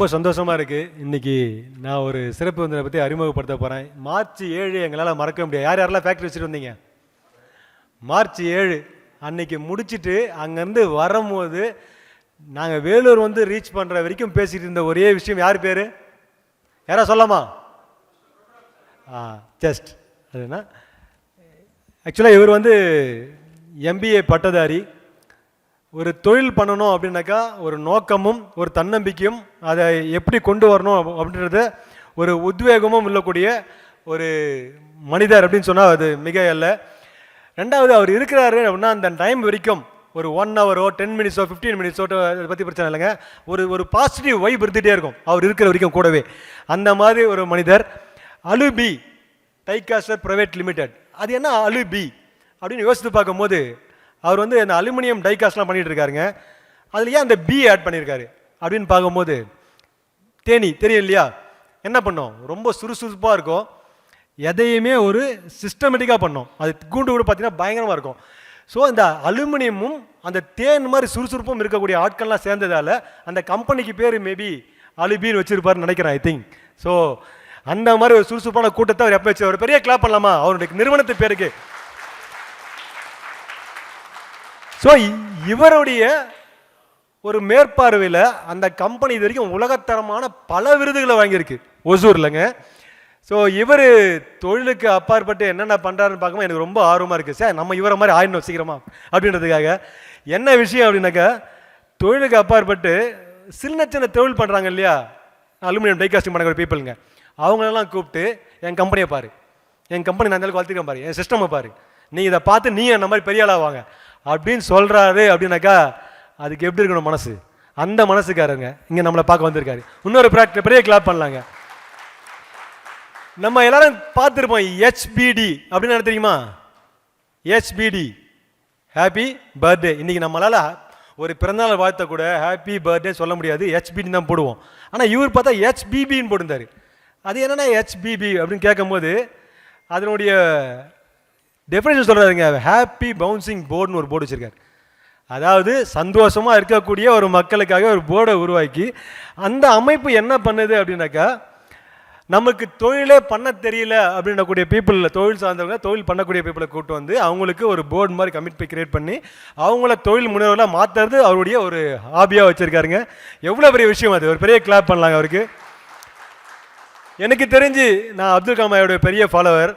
ரொம்ப சந்தோஷமாக இருக்குது. இன்றைக்கி நான் ஒரு சிறப்பு விருந்தினரை பற்றி அறிமுகப்படுத்த போகிறேன். மார்ச் 7 எங்களால் மறக்க முடியாது. யார் யாரெல்லாம் ஃபேக்ட்ரி வச்சுட்டு வந்தீங்க? மார்ச் 7 அன்றைக்கி முடிச்சுட்டு அங்கேருந்து வரும்போது நாங்கள் வேலூர் வந்து ரீச் பண்ணுற வரைக்கும் பேசிகிட்டு இருந்த ஒரே விஷயம் யார் பேர்? யாரா சொல்லாமா? ஜஸ்ட் அதுனா ஆக்சுவலாக இவர் வந்து எம்பிஏ பட்டதாரி. ஒரு தொழில் பண்ணணும் அப்படின்னாக்கா ஒரு நோக்கமும் ஒரு தன்னம்பிக்கையும் அதை எப்படி கொண்டு வரணும் அப்படின்றத ஒரு உத்வேகமும் உள்ளக்கூடிய ஒரு மனிதர் அப்படின்னு சொன்னால் அது மிக அல்ல. ரெண்டாவது அவர் இருக்கிறாரு அப்படின்னா அந்த டைம் வரைக்கும் ஒரு 1 ஹவரோ 10 மினிட்ஸோ 15 மினிட்ஸோ அதை பற்றி பிரச்சனை இல்லைங்க. ஒரு பாசிட்டிவ் வைப் இருந்துகிட்டே இருக்கும் அவர் இருக்கிற வரைக்கும் கூடவே. அந்த மாதிரி ஒரு மனிதர். அலுபி டைகாஸ்டர் பிரைவேட் லிமிடெட், அது என்ன அலுபி அப்படின்னு யோசித்து பார்க்கும்போது அவர் வந்து அந்த அலுமினியம் டைகாஸ்ட்லாம் பண்ணிகிட்டு இருக்காருங்க. அதில் ஏன் அந்த பி ஆட் பண்ணியிருக்காரு அப்படின்னு பார்க்கும்போது தேனி தெரியும் இல்லையா? என்ன பண்ணோம், ரொம்ப சுறுசுறுப்பாக இருக்கும், எதையுமே ஒரு சிஸ்டமேட்டிக்காக பண்ணோம். அது கூண்டு கூட பார்த்தீங்கன்னா பயங்கரமாக இருக்கும். ஸோ இந்த அலுமினியமும் அந்த தேன் மாதிரி சுறுசுறுப்பும் இருக்கக்கூடிய ஆட்கள்லாம் சேர்ந்ததால் அந்த கம்பெனிக்கு பேர் மேபி அலுபின்னு வச்சுருப்பாருன்னு நினைக்கிறேன், ஐ திங்க். ஸோ அந்த மாதிரி ஒரு சுறுசுறுப்பான கூட்டத்தை அவர் எப்போ வச்சு ஒரு பெரிய கிளாப் பண்ணலாமா அவருடைய நிறுவனத்து பேருக்கு? ஸோ இவருடைய ஒரு மேற்பார்வையில் அந்த கம்பெனி இது வரைக்கும் உலகத்தரமான பல விருதுகளை வாங்கியிருக்கு ஒசூர்லங்க. ஸோ இவர் தொழிலுக்கு அப்பாற்பட்டு என்னென்ன பண்ணுறாருன்னு பார்க்கும்போது எனக்கு ரொம்ப ஆர்வமாக இருக்குது. சார் நம்ம இவரை மாதிரி ஆயிடணும் சீக்கிரமா அப்படின்றதுக்காக. என்ன விஷயம் அப்படின்னாக்கா, தொழிலுக்கு அப்பாற்பட்டு சின்ன சின்ன தொழில் பண்ணுறாங்க இல்லையா, அலுமினியம் டைகாஸ்டிங் பண்ணக்கூடிய பீப்புளுங்க, அவங்களெல்லாம் கூப்பிட்டு என் கம்பெனியை பாரு, என் கம்பெனி நான் இருந்தாலும் வளர்த்துக்கிறேன் பாரு, என் சிஸ்டமை பாரு, நீ இதை பார்த்து நீ அந்த மாதிரி பெரிய ஆளாக வாங்க அப்படின்னு சொல்கிறாரு. அப்படின்னாக்கா அதுக்கு எப்படி இருக்கணும் மனசு? அந்த மனசுக்காரங்க இங்கே நம்மளை பார்க்க வந்திருக்காரு. இன்னொரு பெரிய கிளாப் பண்ணலாங்க. நம்ம எல்லாரும் பார்த்துருப்போம் HBD அப்படின்னு என்ன தெரியுமா? HBD happy birthday. இன்னைக்கு நம்மளால ஒரு பிறந்தநாள் வாழ்த்த கூட ஹாப்பி பர்த்டே சொல்ல முடியாது, HBD தான் போடுவோம். ஆனால் இவர் பார்த்தா HBBன்னு போட்டிருந்தாரு. அது என்னன்னா HBB அப்படின்னு கேட்கும்போது அதனுடைய டெஃபினேஷன் சொல்கிறாருங்க. ஹாப்பி பவுன்சிங் போர்டுன்னு ஒரு போர்டு வச்சுருக்காரு. அதாவது சந்தோஷமாக இருக்கக்கூடிய ஒரு மக்களுக்காக ஒரு போர்டை உருவாக்கி அந்த அமைப்பு என்ன பண்ணுது அப்படின்னாக்கா, நமக்கு தொழிலே பண்ண தெரியல அப்படின்னக்கூடிய பீப்புளில் தொழில் சார்ந்தவங்க தொழில் பண்ணக்கூடிய பீப்புளை கூப்பிட்டு வந்து அவங்களுக்கு ஒரு போர்டு மாதிரி கமிட்மெண்ட் கிரியேட் பண்ணி அவங்கள தொழில் முனைவர்களாக மாற்றுறது அவருடைய ஒரு ஹாபியாக வச்சுருக்காருங்க. எவ்வளோ பெரிய விஷயம் அது, ஒரு பெரிய கிளாப் பண்ணலாங்க அவருக்கு. எனக்கு தெரிஞ்சு நான் அப்துல் கலாமுடைய பெரிய ஃபாலோவர்.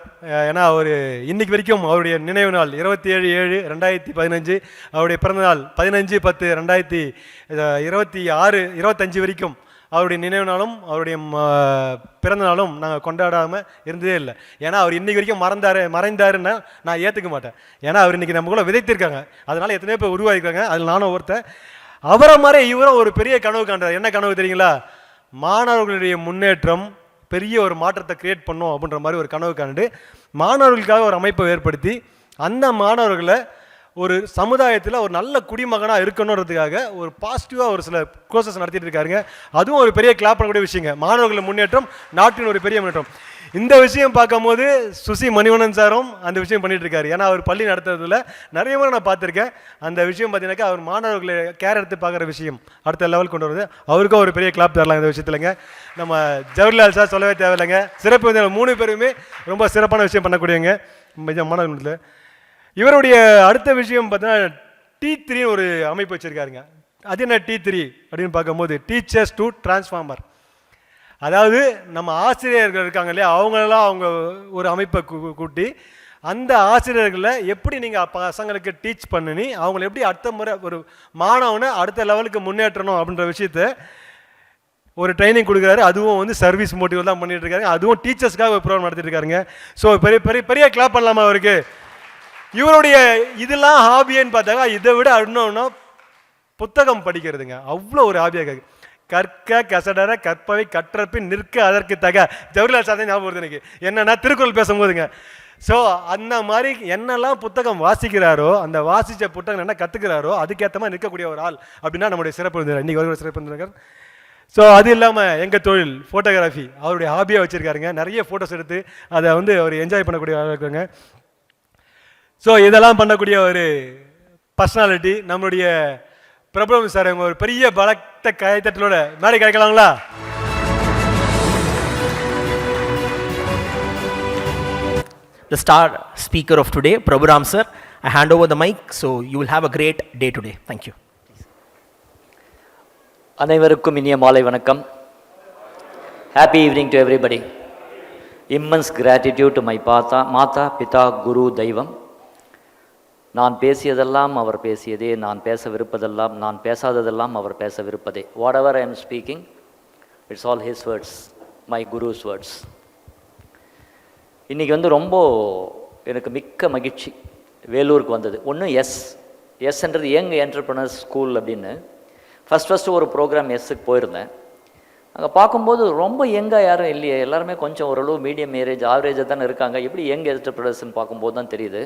ஏன்னா அவர் இன்னைக்கு வரைக்கும் அவருடைய நினைவு நாள் 27/7/2015, அவருடைய பிறந்தநாள் 15/10/2025 வரைக்கும் அவருடைய நினைவு நாளும் அவருடைய பிறந்த நாளும் நாங்கள் கொண்டாடாமல் இருந்ததே இல்லை. ஏன்னா அவர் இன்றைக்கி வரைக்கும் மறைந்தாருன்னா நான் ஏற்றுக்க மாட்டேன். ஏன்னா அவர் இன்றைக்கி நம்ம கூட விதைத்திருக்காங்க, அதனால் எத்தனையோ பேர் உருவாகிருக்காங்க, அதில் நானும் ஒருத்தன். அவரை மாதிரி இவரும் ஒரு பெரிய கனவு காண்றார். என்ன கனவு தெரியுங்களா? மாணவர்களுடைய முன்னேற்றம், பெரிய ஒரு மாற்றத்தை கிரியேட் பண்ணும் அப்படின்ற மாதிரி ஒரு கனவு காண்டு மாணவர்களுக்காக ஒரு அமைப்பை ஏற்படுத்தி அந்த மாணவர்களை ஒரு சமுதாயத்தில் ஒரு நல்ல குடிமகனாக இருக்கணுன்றதுக்காக ஒரு பாசிட்டிவாக ஒரு சில கோர்சஸ் நடத்திட்டு இருக்காருங்க. அதுவும் ஒரு பெரிய கிளாப் பண்ணக்கூடிய விஷயங்க. மாணவர்கள் முன்னேற்றம் நாட்டின் ஒரு பெரிய முன்னேற்றம். இந்த விஷயம் பார்க்கும்போது சுசி மணிவண்ணன் சாரும் அந்த விஷயம் பண்ணிட்டு இருக்காரு. ஏன்னா அவர் பள்ளி நடத்துறதுல நிறைய முறை நான் பார்த்துருக்கேன். அந்த விஷயம் பார்த்தீங்கன்னாக்கா அவர் மாணவர்களை கேர் எடுத்து பார்க்குற விஷயம் அடுத்த லெவல் கொண்டு வருது. அவருக்கும் ஒரு பெரிய கிளாப் தரலாம் இந்த விஷயத்துலங்க. நம்ம ஜவஹர்லால் சார் சொல்லவே தேவையில்லைங்க. சிறப்பு 3 பேருமே ரொம்ப சிறப்பான விஷயம் பண்ணக்கூடியவங்க மாணவர்கள். இவருடைய அடுத்த விஷயம் பார்த்தீங்கன்னா T3 ஒரு அமைப்பு வச்சிருக்காருங்க. அது என்ன T3 அப்படின்னு பார்க்கும்போது டீச்சர்ஸ் டு டிரான்ஸ்ஃபார்மர். அதாவது நம்ம ஆசிரியர்கள் இருக்காங்க இல்லையா, அவங்களெல்லாம் அவங்க ஒரு அமைப்பை கூட்டி அந்த ஆசிரியர்களை எப்படி நீங்கள் பசங்களுக்கு டீச் பண்ணி அவங்களை எப்படி அடுத்த முறை ஒரு மாணவனை அடுத்த லெவலுக்கு முன்னேற்றணும் அப்படின்ற விஷயத்த ஒரு ட்ரைனிங் கொடுக்குறாரு. அதுவும் வந்து சர்வீஸ் மோட்டிவ் தான் பண்ணிட்டு இருக்காரு. அதுவும் டீச்சர்ஸ்க்காக ஒரு ப்ரோக்ராம் நடத்திட்டு இருக்காருங்க. ஸோ பெரிய பெரிய பெரிய கிளாப் பண்ணலாமா அவருக்கு? இவருடைய இதெல்லாம் ஹாபின்னு பார்த்தாக்கா இதை விட இன்னொன்னா புத்தகம் படிக்கிறதுங்க. அவ்வளோ ஒரு ஹாபியாக இருக்கு. கற்க கசடர கற்பவை கற்றப்பின் நிற்க அதற்கு தக. ஜவஹர்லால் சார் ஞாபகம் வருது எனக்கு. என்னன்னா திருக்குறள் பேசும்போதுங்க. ஸோ அந்த மாதிரி என்னெல்லாம் புத்தகம் வாசிக்கிறாரோ, அந்த வாசித்த புத்தகம் என்ன கற்றுக்கிறாரோ அதுக்கேற்ற மாதிரி நிற்கக்கூடிய ஒரு ஆள் அப்படின்னா நம்முடைய சிறப்பு விருந்தினர், இன்றைக்கி ஒரு சிறப்பு விருந்தினர். ஸோ அது இல்லாமல் எங்கள் தொழில் ஃபோட்டோகிராஃபி அவருடைய ஹாபியாக வச்சுருக்காருங்க. நிறைய ஃபோட்டோஸ் எடுத்து அதை வந்து அவர் என்ஜாய் பண்ணக்கூடிய ஆளாக இருக்காங்க. ஸோ இதெல்லாம் பண்ணக்கூடிய ஒரு பர்சனாலிட்டி நம்மளுடைய பிரபுரம் சார் உங்க ஒரு பெரிய பலத்த கைத்தட்டலோட மேடை கிடைக்கலாங்களா? The star speaker of today, Praburam sir. I hand over the mic, so you will have a great day today. Thank you. அனைவருக்கும் இனிய மாலை வணக்கம். Happy evening to everybody. Immense gratitude to my Mata, Pita, Guru, Daivam. நான் பேசியதெல்லாம் அவர் பேசியதே, நான் பேசவிருப்பதெல்லாம், நான் பேசாததெல்லாம் அவர் பேசவிருப்பதே. Whatever I am speaking, it's all his words, my Guru's words. இன்றைக்கி ரொம்ப எனக்கு மிக்க மகிழ்ச்சி வேலூருக்கு வந்தது. ஒன்று எஸ்ன்றது யங் என்டர்பிரனர்ஸ் ஸ்கூல் அப்படின்னு ஃபஸ்ட்டு ஒரு ப்ரோக்ராம் எஸ்ஸுக்கு போயிருந்தேன். அங்கே பார்க்கும்போது ரொம்ப யங்காக யாரும் இல்லையே, எல்லாருமே கொஞ்சம் ஓரளவு மீடியம் ஏரேஜ் ஆவரேஜாக தானே இருக்காங்க. எப்படி யங் என்டர்பிரனர்ஸ்ன்னு பார்க்கும்போது தான் தெரியுது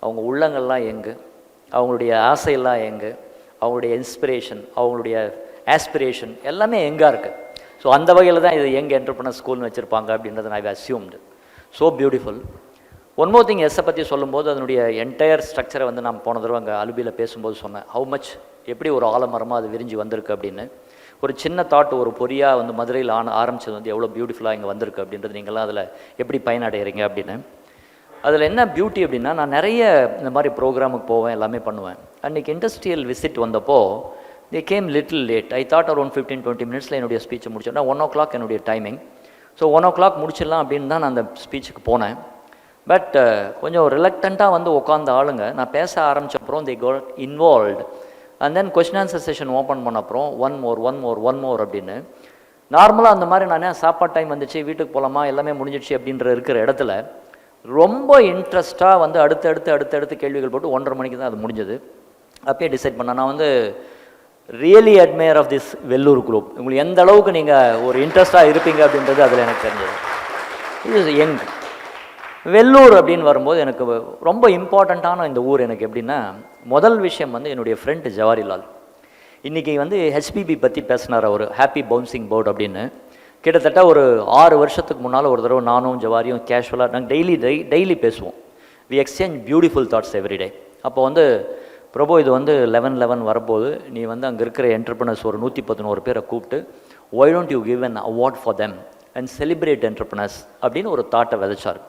அவங்க உள்ளங்கள்லாம் எங்கு, அவங்களுடைய ஆசையெல்லாம் எங்கு, அவங்களுடைய இன்ஸ்பிரேஷன், அவங்களுடைய ஆஸ்பிரேஷன் எல்லாமே எங்காக இருக்குது. ஸோ அந்த வகையில் தான் இது யங் என்டர்பிரனர் ஸ்கூல்னு வச்சுருப்பாங்க அப்படின்றத நான் assumed. So beautiful. One more thing, எஸ்ஸை பற்றி சொல்லும்போது அதனுடைய என்டையர் ஸ்ட்ரக்சரை நான் போன தடவை அங்கே அலுபியில் பேசும்போது சொன்னேன். ஹவு மச் எப்படி ஒரு ஆலமரமாக அது விரிஞ்சு வந்திருக்கு அப்படின்னு. ஒரு சின்ன தாட், ஒரு பொறியாக மதுரையில் ஆரம்பித்தது எவ்வளோ பியூட்டிஃபுல்லாக இங்கே வந்திருக்கு அப்படின்றது நீங்களாம் அதில் எப்படி பயனடைகிறீங்க அப்படின்னு. அதில் என்ன பியூட்டி அப்படின்னா, நான் நிறைய இந்த மாதிரி ப்ரோக்ராமுக்கு போவேன், எல்லாமே பண்ணுவேன். அன்றைக்கி இண்டஸ்ட்ரியல் விசிட் வந்தப்போ they came little late. I thought around 15-20 மினிட்ஸில் என்னுடைய ஸ்பீச்சை முடிச்சேன்னா 1 o'clock என்னுடைய டைமிங். ஸோ 1 o'clock முடிச்சிடலாம் அப்படின்னு தான் நான் அந்த ஸ்பீச்சுக்கு போனேன். பட் கொஞ்சம் ரிலக்டண்ட்டாக உட்காந்த ஆளுங்க நான் பேச ஆரம்பித்தப்புறம் they got involved. And then question answer session open பண்ண அப்புறம் ஒன் மோர் அப்படின்னு நார்மலாக அந்த மாதிரி நான் சாப்பாடு டைம் வந்துச்சு, வீட்டுக்கு போகலாமா, எல்லாமே முடிஞ்சிடுச்சு அப்படின்ற இருக்கிற இடத்துல ரொம்ப இன்ட்ரெஸ்ட்டாக அடுத்தடுத்து கேள்விகள் போட்டு 1:30 மணிக்கு தான் அது முடிஞ்சது. அப்பயே டிசைட் பண்ணேன், நான் really admire of this Vellore group. உங்களுக்கு எந்த அளவுக்கு நீங்கள் ஒரு இன்ட்ரெஸ்ட்டாக இருப்பீங்க அப்படின்றது அதில் எனக்கு தெரிஞ்சது. இது யங் வெல்லூர் அப்படின்னு வரும்போது எனக்கு ரொம்ப இம்பார்ட்டண்ட்டான இந்த ஊர் எனக்கு எப்படின்னா, முதல் விஷயம் என்னுடைய ஃப்ரெண்டு ஜவாரிலால் இன்றைக்கி ஹெச்பிபி பற்றி பேசினார். அவர் ஹாப்பி பவுன்சிங் போர்டு அப்படின்னு. கிட்டத்தட்ட ஒரு 6 வருஷத்துக்கு முன்னால் ஒரு தடவை நானும் ஜவாரியும் கேஷுவலாக நாங்கள் டெய்லி பேசுவோம். We exchange beautiful thoughts everyday. அப்போ பிரபு இது 11/11 வரும்போது நீ அங்கே இருக்கிற என்டர்பிரனர்ஸ் ஒரு 111 பேரை கூப்பிட்டு why don't you give an award for them and celebrate entrepreneurs அப்படின்னு ஒரு தாட்டை விதைச்சார்.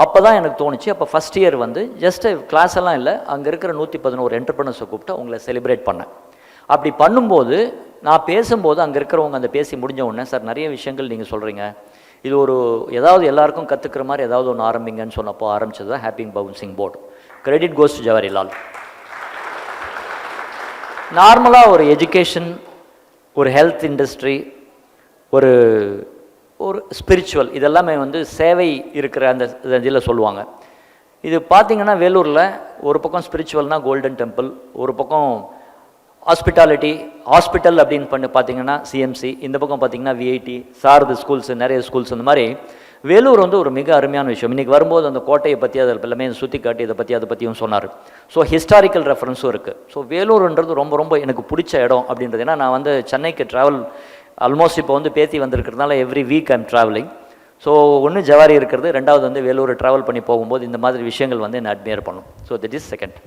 அப்போ தான் எனக்கு தோணுச்சு. அப்போ ஃபஸ்ட் இயர் ஜஸ்ட்டு கிளாஸ் எல்லாம் இல்லை, அங்கே இருக்கிற 111 என்டர்பிரனர்ஸை கூப்பிட்டு அவங்கள செலிப்ரேட் பண்ணேன். அப்படி பண்ணும்போது நான் பேசும்போது அங்கே இருக்கிறவங்க அந்த பேசி முடிஞ்ச உடனே, சார் நிறைய விஷயங்கள் நீங்கள் சொல்கிறீங்க, இது ஏதாவது எல்லாருக்கும் கற்றுக்கிற மாதிரி ஏதாவது ஒன்று ஆரம்பிங்கன்னு சொன்னப்போ ஆரம்பிச்சது தான் happy bouncing board. Credit goes to Jawaharlal. நார்மலாக ஒரு எஜுகேஷன், ஒரு ஹெல்த் இண்டஸ்ட்ரி, ஒரு ஸ்பிரிச்சுவல், இதெல்லாமே சேவை இருக்கிற அந்த இதில் சொல்லுவாங்க. இது பார்த்திங்கன்னா வேலூரில் ஒரு பக்கம் ஸ்பிரிச்சுவல்னால் கோல்டன் டெம்பிள், ஒரு பக்கம் ஹாஸ்பிட்டல் அப்படின்னு பார்த்தீங்கன்னா சிஎம்சி, இந்த பக்கம் பார்த்தீங்கன்னா விஐடி, சாரது ஸ்கூல்ஸு, நிறைய ஸ்கூல்ஸ், அந்த மாதிரி வேலூர் ஒரு மிக அருமையான விஷயம். இன்றைக்கி வரும்போது அந்த கோட்டையை பற்றி அதில் எல்லாமே சுற்றி காட்டி அதை பற்றியும் சொன்னார். ஸோ ஹிஸ்டாரிக்கல் ரெஃபரன்ஸும் இருக்குது. ஸோ வேலூர்ன்றது ரொம்ப எனக்கு பிடிச்ச இடம் அப்படின்றது. ஏன்னா நான் சென்னைக்கு ட்ராவல் ஆல்மோஸ்ட் இப்போ பேத்தி வந்திருக்கிறதுனால every week I'm travelling. So ஒன்று ஜவாரி இருக்கிறது, ரெண்டாவது வேலூர் ட்ராவல் பண்ணி போகும்போது இந்த மாதிரி விஷயங்கள் என்ன அட்மையர் பண்ணும். So that is second.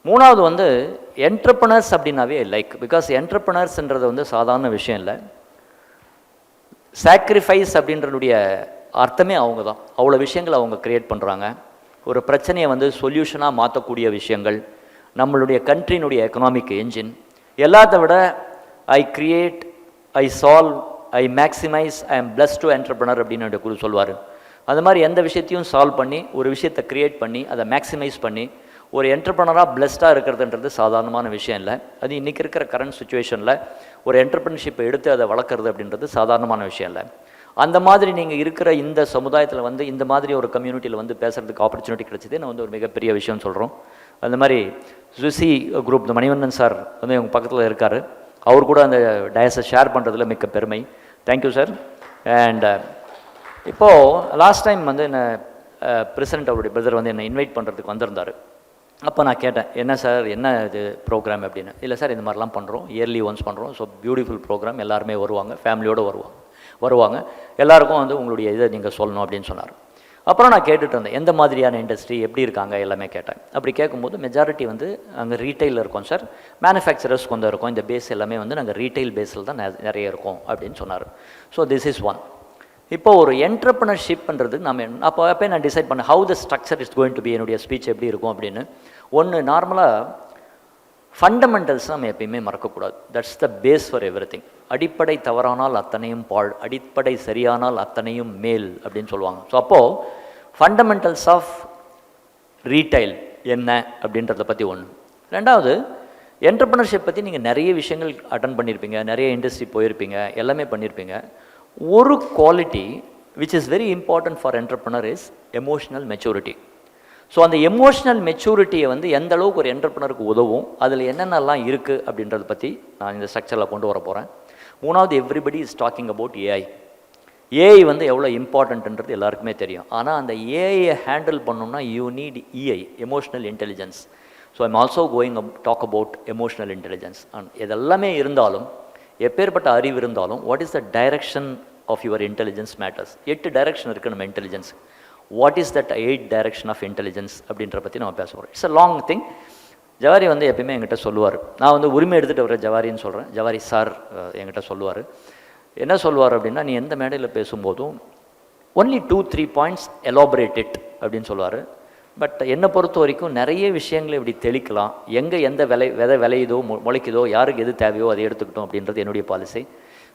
மூணாவது என்டர்பிரனர்ஸ் அப்படின்னாவே லைக், பிகாஸ் என்டர்பிரனர்ஸ்ன்றது சாதாரண விஷயம் இல்லை. சாக்ரிஃபைஸ் அப்படின்றதுடைய அர்த்தமே அவங்க தான். அவ்வளோ விஷயங்களை அவங்க க்ரியேட் பண்ணுறாங்க. ஒரு பிரச்சனையை சொல்யூஷனாக மாற்றக்கூடிய விஷயங்கள், நம்மளுடைய கண்ட்ரியினுடைய எக்கனாமிக் என்ஜின். எல்லாத்த விட I create, I solve, I maximise, I am plus to entrepreneur அப்படின்னு என்னுடைய குரு சொல்வார். அந்த மாதிரி எந்த விஷயத்தையும் சால்வ் பண்ணி, ஒரு விஷயத்தை க்ரியேட் பண்ணி, அதை மேக்ஸிமைஸ் பண்ணி ஒரு என்டர்பிரனராக பிளஸ்டாக இருக்கிறதுன்றது சாதாரணமான விஷயம் இல்லை. அது இன்றைக்கி இருக்கிற கரண்ட் சுச்சுவேஷனில் ஒரு என்டர்பிரனர்ஷிப்பை எடுத்து அதை வளர்க்குறது அப்படின்றது சாதாரணமான விஷயம் இல்லை. அந்த மாதிரி நீங்கள் இருக்கிற இந்த சமுதாயத்தில் இந்த மாதிரி ஒரு கம்யூனிட்டியில் பேசுகிறதுக்கு ஆப்பர்ச்சுனிட்டி கிடைச்சதே நான் ஒரு மிகப்பெரிய விஷயம் சொல்கிறோம். அந்த மாதிரி ஜுசி குரூப், இந்த மணிவண்ணன் சார் எங்கள் பக்கத்தில் இருக்கார். அவர் கூட அந்த டயஸை ஷேர் பண்ணுறதுல மிக்க பெருமை. Thank you sir. அண்ட் இப்போது லாஸ்ட் டைம் என்ன பிரசிடென்ட் அவருடைய பிரதர் என்னை இன்வைட் பண்ணுறதுக்கு வந்திருந்தார். அப்போ நான் கேட்டேன், என்ன சார் என்ன இது ப்ரோக்ராம் அப்படின்னு. இல்லை சார், இந்த மாதிரிலாம் பண்ணுறோம், இயர்லி ஒன்ஸ் பண்ணுறோம். ஸோ பியூட்டிஃபுல் ப்ரோக்ராம், எல்லாருமே வருவாங்க, ஃபேமிலியோடு வருவாங்க. எல்லாருக்கும் உங்களுடைய இதை நீங்கள் சொல்லணும் அப்படின்னு சொன்னார். அப்புறம் நான் கேட்டுட்டு இருந்தேன் எந்த மாதிரியான இண்டஸ்ட்ரி எப்படி இருக்காங்க எல்லாமே கேட்டேன். அப்படி கேட்கும்போது மெஜாரிட்டி வந்து அங்கே ரீட்டைலில் இருக்கோம் சார், மேனுஃபேக்சரர்ஸ் கொஞ்சம் இருக்கும், இந்த பேஸ் எல்லாமே வந்து நாங்கள் ரீட்டைல் பேஸில் தான் நிறைய இருக்கும் அப்படின்னு சொன்னார். So this is one. இப்போ ஒரு என்டர்ப்ரனர்ஷிப்ன்றது நம்ம அப்போ நான் டிசைட் பண்ணேன் how the structure is going to be, என்னுடைய ஸ்பீச் எப்படி இருக்கும் அப்படின்னு. ஒன்று, நார்மலாக ஃபண்டமெண்டல்ஸ் நம்ம எப்பயுமே மறக்கக்கூடாது. That's the base for every thing. அடிப்படை தவறானால் அத்தனையும் பாழ், அடிப்படை சரியானால் அத்தனையும் மேல் அப்படின்னு சொல்லுவாங்க. ஸோ அப்போது ஃபண்டமெண்டல்ஸ் ஆஃப் ரீட்டைல் என்ன அப்படின்றத பற்றி ஒன்று. ரெண்டாவது, என்டர்ப்ரனர்ஷிப் பற்றி நீங்கள் நிறைய விஷயங்கள் அட்டன் பண்ணியிருப்பீங்க, நிறைய இண்டஸ்ட்ரி போயிருப்பீங்க, எல்லாமே பண்ணியிருப்பீங்க. ஒரு quality which is very important for entrepreneur is emotional maturity. So அந்த எமோஷ்னல் மெச்சூரிட்டியை வந்து எந்த அளவுக்கு ஒரு என்டர்ப்ரனருக்கு உதவும், அதில் என்னென்னலாம் இருக்குது அப்படின்றத பற்றி நான் இந்த ஸ்ட்ரக்சரில் கொண்டு வர போகிறேன். மூணாவது, everybody is talking about AI. AI வந்து எவ்வளோ இம்பார்ட்டன்ட்ன்றது எல்லாருக்குமே தெரியும். ஆனால் அந்த ஏஐயை ஹேண்டில் பண்ணணும்னா you need EI, emotional intelligence. So I'm also going talk about emotional intelligence. And இதெல்லாமே இருந்தாலும், எப்பேற்பட்ட அறிவு இருந்தாலும், what is the direction of your intelligence matters. 8 direction இருக்குது நம்ம intelligence. What is that 8 direction of intelligence அப்படின்ற பற்றி நம்ம பேச போகிறோம். It's a long thing. ஜவாரி வந்து எப்பயுமே என்கிட்ட சொல்லுவார், நான் வந்து உரிமை எடுத்துகிட்டு வர ஜவாரின்னு சொல்கிறேன், ஜவாரி சார் என்கிட்ட சொல்லுவார். என்ன சொல்லுவார் அப்படின்னா, நீ எந்த மேடையில் பேசும்போதும் ஒன்லி 2-3 பாயிண்ட்ஸ் எலாபரேட் இட் அப்படின்னு சொல்லுவார். பட் என்னை பொறுத்த வரைக்கும் நிறைய விஷயங்களை இப்படி தெளிக்கலாம், எங்கே எந்த விதை விளையுதோ முளைக்குதோ, யாருக்கு எது தேவையோ அதை எடுத்துக்கிட்டோம் அப்படின்றது என்னுடைய பாலிசி.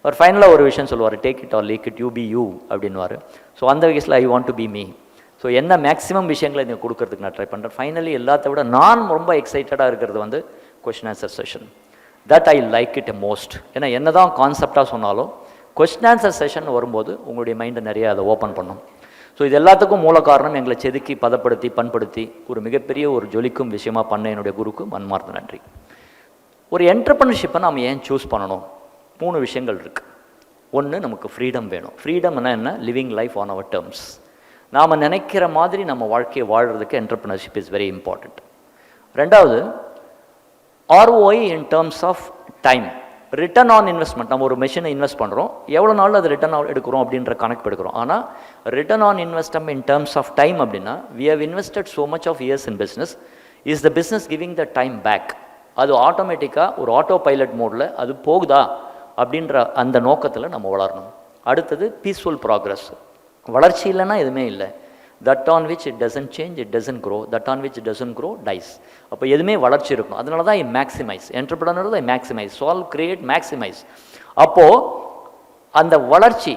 அவர் ஃபைனலாக ஒரு விஷயம் சொல்லுவார், take it or leave it, you be you அப்படின்வார். ஸோ அந்த வயசில் I want to be me. So என்ன மேக்ஸிமம் விஷயங்களை நீங்கள் கொடுக்கறதுக்கு நான் ட்ரை பண்ணுறேன். ஃபைனலி எல்லாத்த விட நான் ரொம்ப எக்ஸைட்டடாக இருக்கிறது வந்து question answer session. That I like it most. ஏன்னா என்ன தான் கான்செப்டாக சொன்னாலும் கொஸ்டின் ஆன்சர் செஷன் வரும்போது உங்களுடைய மைண்டை நிறைய அதை ஓப்பன் பண்ணும். ஸோ இது எல்லாத்துக்கும் மூல காரணம் எங்களை செதுக்கி பதப்படுத்தி பண்படுத்தி ஒரு மிகப்பெரிய ஒரு ஜொலிக்கும் விஷயமாக பண்ண என்னுடைய குருக்கு மன்மார்ந்த நன்றி. ஒரு என்டர்ப்ரனர்ஷிப்பை நாம் ஏன் சூஸ் பண்ணணும்? 3 விஷயங்கள் இருக்குது. ஒன்று, நமக்கு ஃப்ரீடம் வேணும். ஃப்ரீடம்னா என்ன? Living life on our terms. நாம் நினைக்கிற மாதிரி நம்ம வாழ்க்கையை வாழ்கிறதுக்கு என்டர்ப்ரனர்ஷிப் இஸ் வெரி இம்பார்ட்டண்ட். ரெண்டாவது, ROI in terms of time, return on investment. நம்ம ஒரு மெஷினை இன்வெஸ்ட் பண்ணுறோம், எவ்வளோ நாள் அது ரிட்டர்ன் எடுக்கிறோம் அப்படின்ற கணக்கு எடுக்கிறோம். ஆனால் return on investment in terms of time அப்படின்னா, we have invested so much of years in business, is the business giving the time back. அது ஆட்டோமேட்டிக்காக ஒரு ஆட்டோ பைலட் மோடில் அது போகுதா அப்படின்ற அந்த நோக்கத்தில் நம்ம வளரணும். அடுத்தது, பீஸ்ஃபுல் ப்ராக்ரஸ். வளர்ச்சி இல்லைன்னா எதுவுமே இல்லை. That on which it doesn't change, it doesn't grow. That on which it doesn't grow dies. அப்போ எதுவுமே வளர்ச்சி இருக்கும். அதனால தான் I maximize. Entrepreneur I maximize, solve, create, maximize. அப்போது அந்த வளர்ச்சி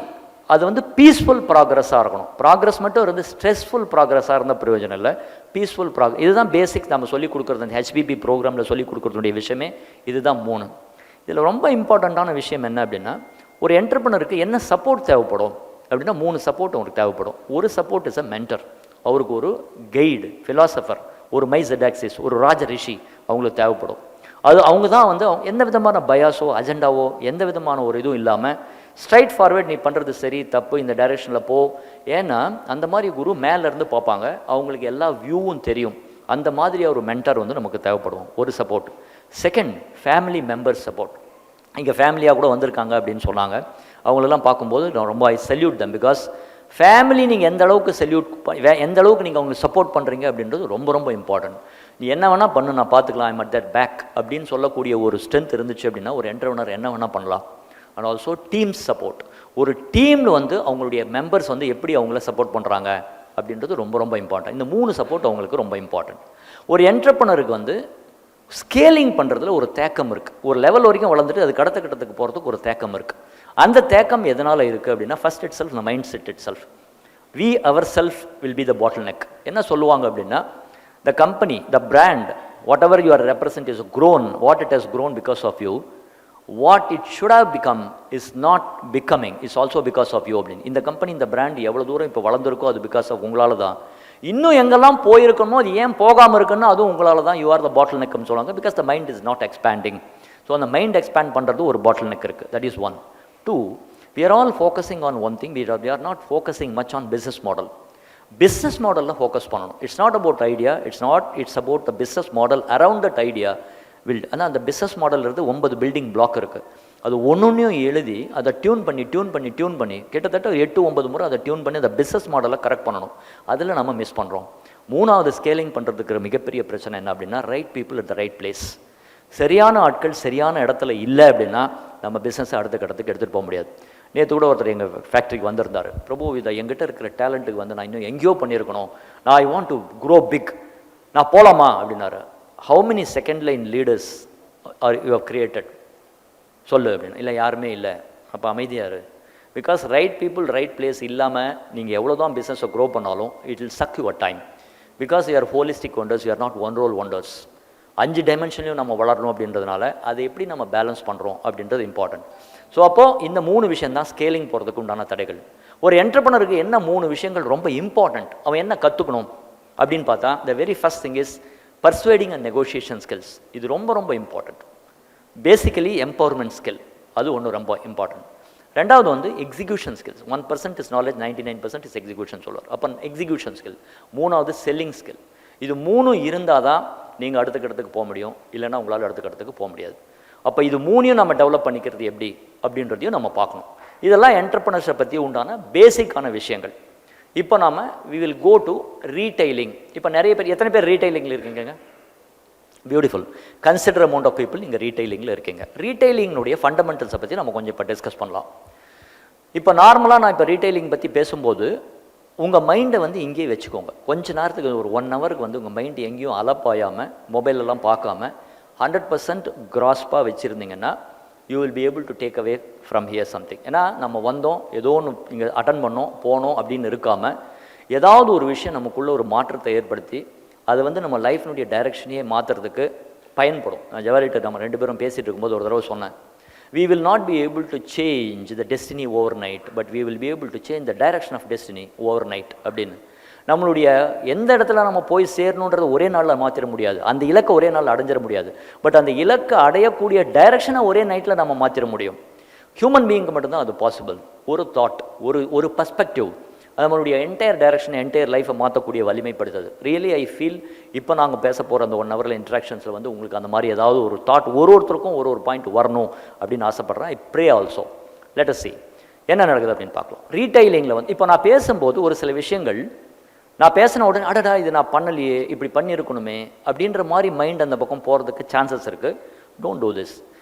அது வந்து பீஸ்ஃபுல் ப்ராக்ரஸாக இருக்கணும். ப்ராக்ரஸ் மட்டும் இருந்து ஸ்ட்ரெஸ்ஃபுல் ப்ராக்ரஸாக இருந்தால் பிரயோஜனம் இல்லை. பீஸ்ஃபுல் இதுதான் பேசிக் நம்ம சொல்லிக் கொடுக்குறது. அந்த ஹெச்பிபி ப்ரோக்ராமில் சொல்லிக் கொடுக்குறதுடைய விஷயமே இதுதான். 3. இதில் ரொம்ப இம்பார்ட்டண்ட்டான விஷயம் என்ன அப்படின்னா, ஒரு என்டர்ப்ரனருக்கு என்ன சப்போர்ட் தேவைப்படும் அப்படின்னா 3 சப்போர்ட் அவங்களுக்கு தேவைப்படும். ஒரு சப்போர்ட் இஸ் அ மென்டர். அவருக்கு ஒரு கைடு, ஃபிலாசபர், ஒரு மைசடாக்சிஸ், ஒரு ராஜ ரிஷி அவங்களுக்கு தேவைப்படும். அது அவங்க தான் வந்து எந்த விதமான பயாஸோ அஜெண்டாவோ எந்த விதமான ஒரு இதுவும் இல்லாமல் ஸ்ட்ரைட் ஃபார்வேர்ட், நீ பண்ணுறது சரி தப்பு, இந்த டைரெக்ஷனில் போ. ஏன்னா அந்த மாதிரி குரு மேலேருந்து பார்ப்பாங்க, அவங்களுக்கு எல்லா வியூவும் தெரியும். அந்த மாதிரி ஒரு மென்டர் வந்து நமக்கு தேவைப்படுவோம். ஒரு support. Second, family members support. இங்கே ஃபேமிலியாக கூட வந்திருக்காங்க அப்படின்னு சொன்னாங்க. அவங்களெல்லாம் பார்க்கும்போது நான் ரொம்ப ஐ சல்யூட் தம். பிகாஸ் ஃபேமிலி நீங்கள் எந்த அளவுக்கு எந்த அளவுக்கு நீங்கள் அவங்க சப்போர்ட் பண்ணுறீங்க அப்படின்றது ரொம்ப ரொம்ப இம்பார்ட்டன்ட். நீ என்ன வேணால் பண்ணு, நான் பார்த்துக்கலாம், ஐ அட் தட் பேக் அப்படின்னு சொல்லக்கூடிய ஒரு ஸ்ட்ரென்த் இருந்துச்சு அப்படின்னா ஒரு என்டர்ப்ரனர் என்ன வேணால் பண்ணலாம். And also team support. ஒரு டீமில் வந்து அவங்களுடைய மெம்பர்ஸ் வந்து எப்படி அவங்கள சப்போர்ட் பண்ணுறாங்க அப்படின்றது ரொம்ப ரொம்ப இம்பார்ட்டன்ட். இந்த 3 சப்போர்ட் அவங்களுக்கு ரொம்ப இம்பார்ட்டன்ட். ஒரு என்டர்ப்ரனருக்கு வந்து ஸ்கேலிங் பண்ணுறதுல ஒரு தேக்கம் இருக்குது. ஒரு லெவல் வரைக்கும் வளர்ந்துட்டு அது கடத்த கட்டத்துக்கு போகிறதுக்கு ஒரு தேக்கம் இருக்குது. அந்த தேக்கம் எதனால் இருக்குது அப்படின்னா, first itself, mind set itself. We ourself will be the bottleneck. என்ன சொல்லுவாங்க அப்படின்னா, the company, the brand, whatever you are represent is grown, what it has grown because of you. What it should have become is not becoming, is also because of you அப்படின்னு. இந்த company, இந்த brand எவ்வளோ தூரம் இப்போ வளர்ந்துருக்கோ அது because of உங்களால் தான். இன்னும் எங்கெல்லாம் போயிருக்கணுமோ அது ஏன் போகாமல் இருக்குன்னு அதுவும் உங்களால் தான். யூ ஆர் த பாட்டில் நெக்னு சொல்லுவாங்க. Because the mind is not expanding. So அந்த மைண்ட் எக்ஸ்பேண்ட் பண்ணுறது ஒரு பாட்டில் நெக் இருக்குது. That is 1. 2, we are all focusing on one thing. We are not focusing much on business model. Business model la focus பண்ணணும். It's not about idea. It's about the business model around that idea will. ஆனால் அந்த business model இருந்து 9 building block இருக்குது. அது ஒன்னொன்னையும் எழுதி அதை tune பண்ணி கிட்டத்தட்ட 8-9 முறை அதை டியூன் பண்ணி அந்த பிஸ்னஸ் மாடலை கரெக்ட் பண்ணணும். அதில் நம்ம மிஸ் பண்ணுறோம். மூணாவது ஸ்கேலிங் பண்ணுறதுக்கு மிகப்பெரிய பிரச்சனை என்ன அப்படின்னா, right people at the right place. சரியான ஆட்கள் சரியான இடத்துல இல்லை அப்படின்னா நம்ம பிஸ்னஸை அடுத்த கடத்துக்கு எடுத்துகிட்டு போக முடியாது. நேற்று கூட ஒருத்தர் எங்கள் ஃபேக்ட்ரிக்கு வந்திருந்தார். பிரபு, இதை எங்கிட்ட இருக்கிற டேலண்ட்டுக்கு வந்து நான் இன்னும் எங்கேயோ பண்ணியிருக்கணும், நான் I want to grow big, நான் போகலாமா அப்படின்னாரு. How many second line leaders are you have created சொல்லு அப்படின்னு. இல்லை, யாருமே இல்லை. அப்போ அமைதியாரு. Because right people right place இல்லாமல் நீங்கள் எவ்வளோ தான் பிஸ்னஸை க்ரோ பண்ணாலும் it will suck your time. Because you are holistic wonders, you are not one role wonders. 5 டைமென்ஷன்லையும் நம்ம வளரணும் அப்படின்றதுனால அதை எப்படி நம்ம பேலன்ஸ் பண்ணுறோம் அப்படின்றது இம்பார்ட்டன்ட். ஸோ அப்போது இந்த 3 விஷயம் தான் ஸ்கேலிங் போகிறதுக்கு உண்டான தடைகள். ஒரு என்டர்பிரனருக்கு என்ன 3 விஷயங்கள் ரொம்ப இம்பார்ட்டண்ட், அவன் என்ன கற்றுக்கணும் அப்படின்னு பார்த்தா, the very first thing is persuading and negotiation skills. இது ரொம்ப ரொம்ப இம்பார்ட்டண்ட். பேசிக்கலி எம்பவர்மெண்ட் ஸ்கில், அது ஒன்று ரொம்ப இம்பார்ட்டன்ட். ரெண்டாவது வந்து execution skills. 1% is knowledge, 99% is execution சொல்லுவார். அப்போ எக்ஸிக்யூஷன் ஸ்கில். மூணாவது செல்லிங் ஸ்கில். இது 3 இருந்தால் தான் நீங்கள் அடுத்த கட்டத்துக்கு போக முடியும், இல்லைன்னா உங்களால் அடுத்த கட்டத்துக்கு போக முடியாது. அப்போ இது 3ஐயும் நம்ம டெவலப் பண்ணிக்கிறது எப்படி அப்படின்றதையும் நம்ம பார்க்கணும். இதெல்லாம் என்டர்பிரனர்ஷிப்பை பற்றி உண்டான பேசிக்கான விஷயங்கள். இப்போ நாம் we will go to retailing. இப்போ நிறைய பேர், எத்தனை பேர் ரீட்டைலிங்கில் இருக்கீங்க? Beautiful. Consider amount of people இங்கே ரீட்டைலிங்கில் இருக்கீங்க. ரீட்டைலிங்கினுடைய ஃபண்டமெண்டல்ஸை பற்றி நம்ம கொஞ்சம் இப்போ டிஸ்கஸ் பண்ணலாம். இப்போ நார்மலாக நான் இப்போ ரீட்டைலிங் பற்றி பேசும்போது உங்கள் மைண்டை வந்து இங்கேயே வச்சுக்கோங்க. கொஞ்ச நேரத்துக்கு ஒரு 1 ஹவருக்கு வந்து உங்கள் மைண்டு எங்கேயும் அலப்பாயாமல், மொபைலெல்லாம் பார்க்காம 100% கிராஸ்பாக வச்சுருந்தீங்கன்னா you will B able to take away from here something. ஏன்னா நம்ம வந்தோம், ஏதோ ஒன்று இங்கே அட்டன் பண்ணோம், போனோம் அப்படின்னு இருக்காமல் ஏதாவது ஒரு விஷயம் நமக்குள்ளே ஒரு மாற்றத்தை ஏற்படுத்தி அது வந்து நம்ம லைஃப்னுடைய டைரக்ஷனையே மாற்றுறதுக்கு பயன்படும். நான் ஜவாலிட்ட நம்ம 2 பேரும் பேசிகிட்டு இருக்கும்போது ஒரு தடவை சொன்னேன், we will not be able to change the destiny overnight, but we will be able to change the direction of destiny overnight அப்படின்னு. நம்மளுடைய எந்த இடத்துல நம்ம போய் சேரணுன்றது ஒரே நாளில் மாற்றிட முடியாது, அந்த இலக்கை ஒரே நாளில் அடைஞ்சிட முடியாது. பட் அந்த இலக்கை அடையக்கூடிய டைரக்ஷனை ஒரே நைட்டில் நம்ம மாற்றிட முடியும். ஹியூமன் பீயிங்க்கு மட்டும்தான் அது பாசிபிள். ஒரு தாட், ஒரு பர்ஸ்பெக்டிவ் நம்மளுடைய என்டையர் டைரக்ஷன், என்டையர் லைஃப்பை மாற்றக்கூடிய வலிமைப்படுத்துது. ரியலி ஐ ஃபீல் இப்போ நாங்கள் பேச போகிற அந்த 1 ஹவரில் இன்ட்ராக்ஷன்ஸில் வந்து உங்களுக்கு அந்த மாதிரி ஏதாவது ஒரு தாட் ஒருத்தருக்கும் ஒரு பாயிண்ட் வரணும் அப்படின்னு ஆசைப்பட்றேன். I pray also. Let us see என்ன நடக்குது அப்படின்னு பார்க்கலாம். ரீட்டைலிங்கில் வந்து இப்போ நான் பேசும்போது ஒரு சில விஷயங்கள் நான் பேசின உடனே அடடா இது நான் பண்ணலையே, இப்படி பண்ணியிருக்கணுமே அப்படின்ற மாதிரி மைண்ட் அந்த பக்கம் போகிறதுக்கு சான்சஸ் இருக்குது. Don't do this.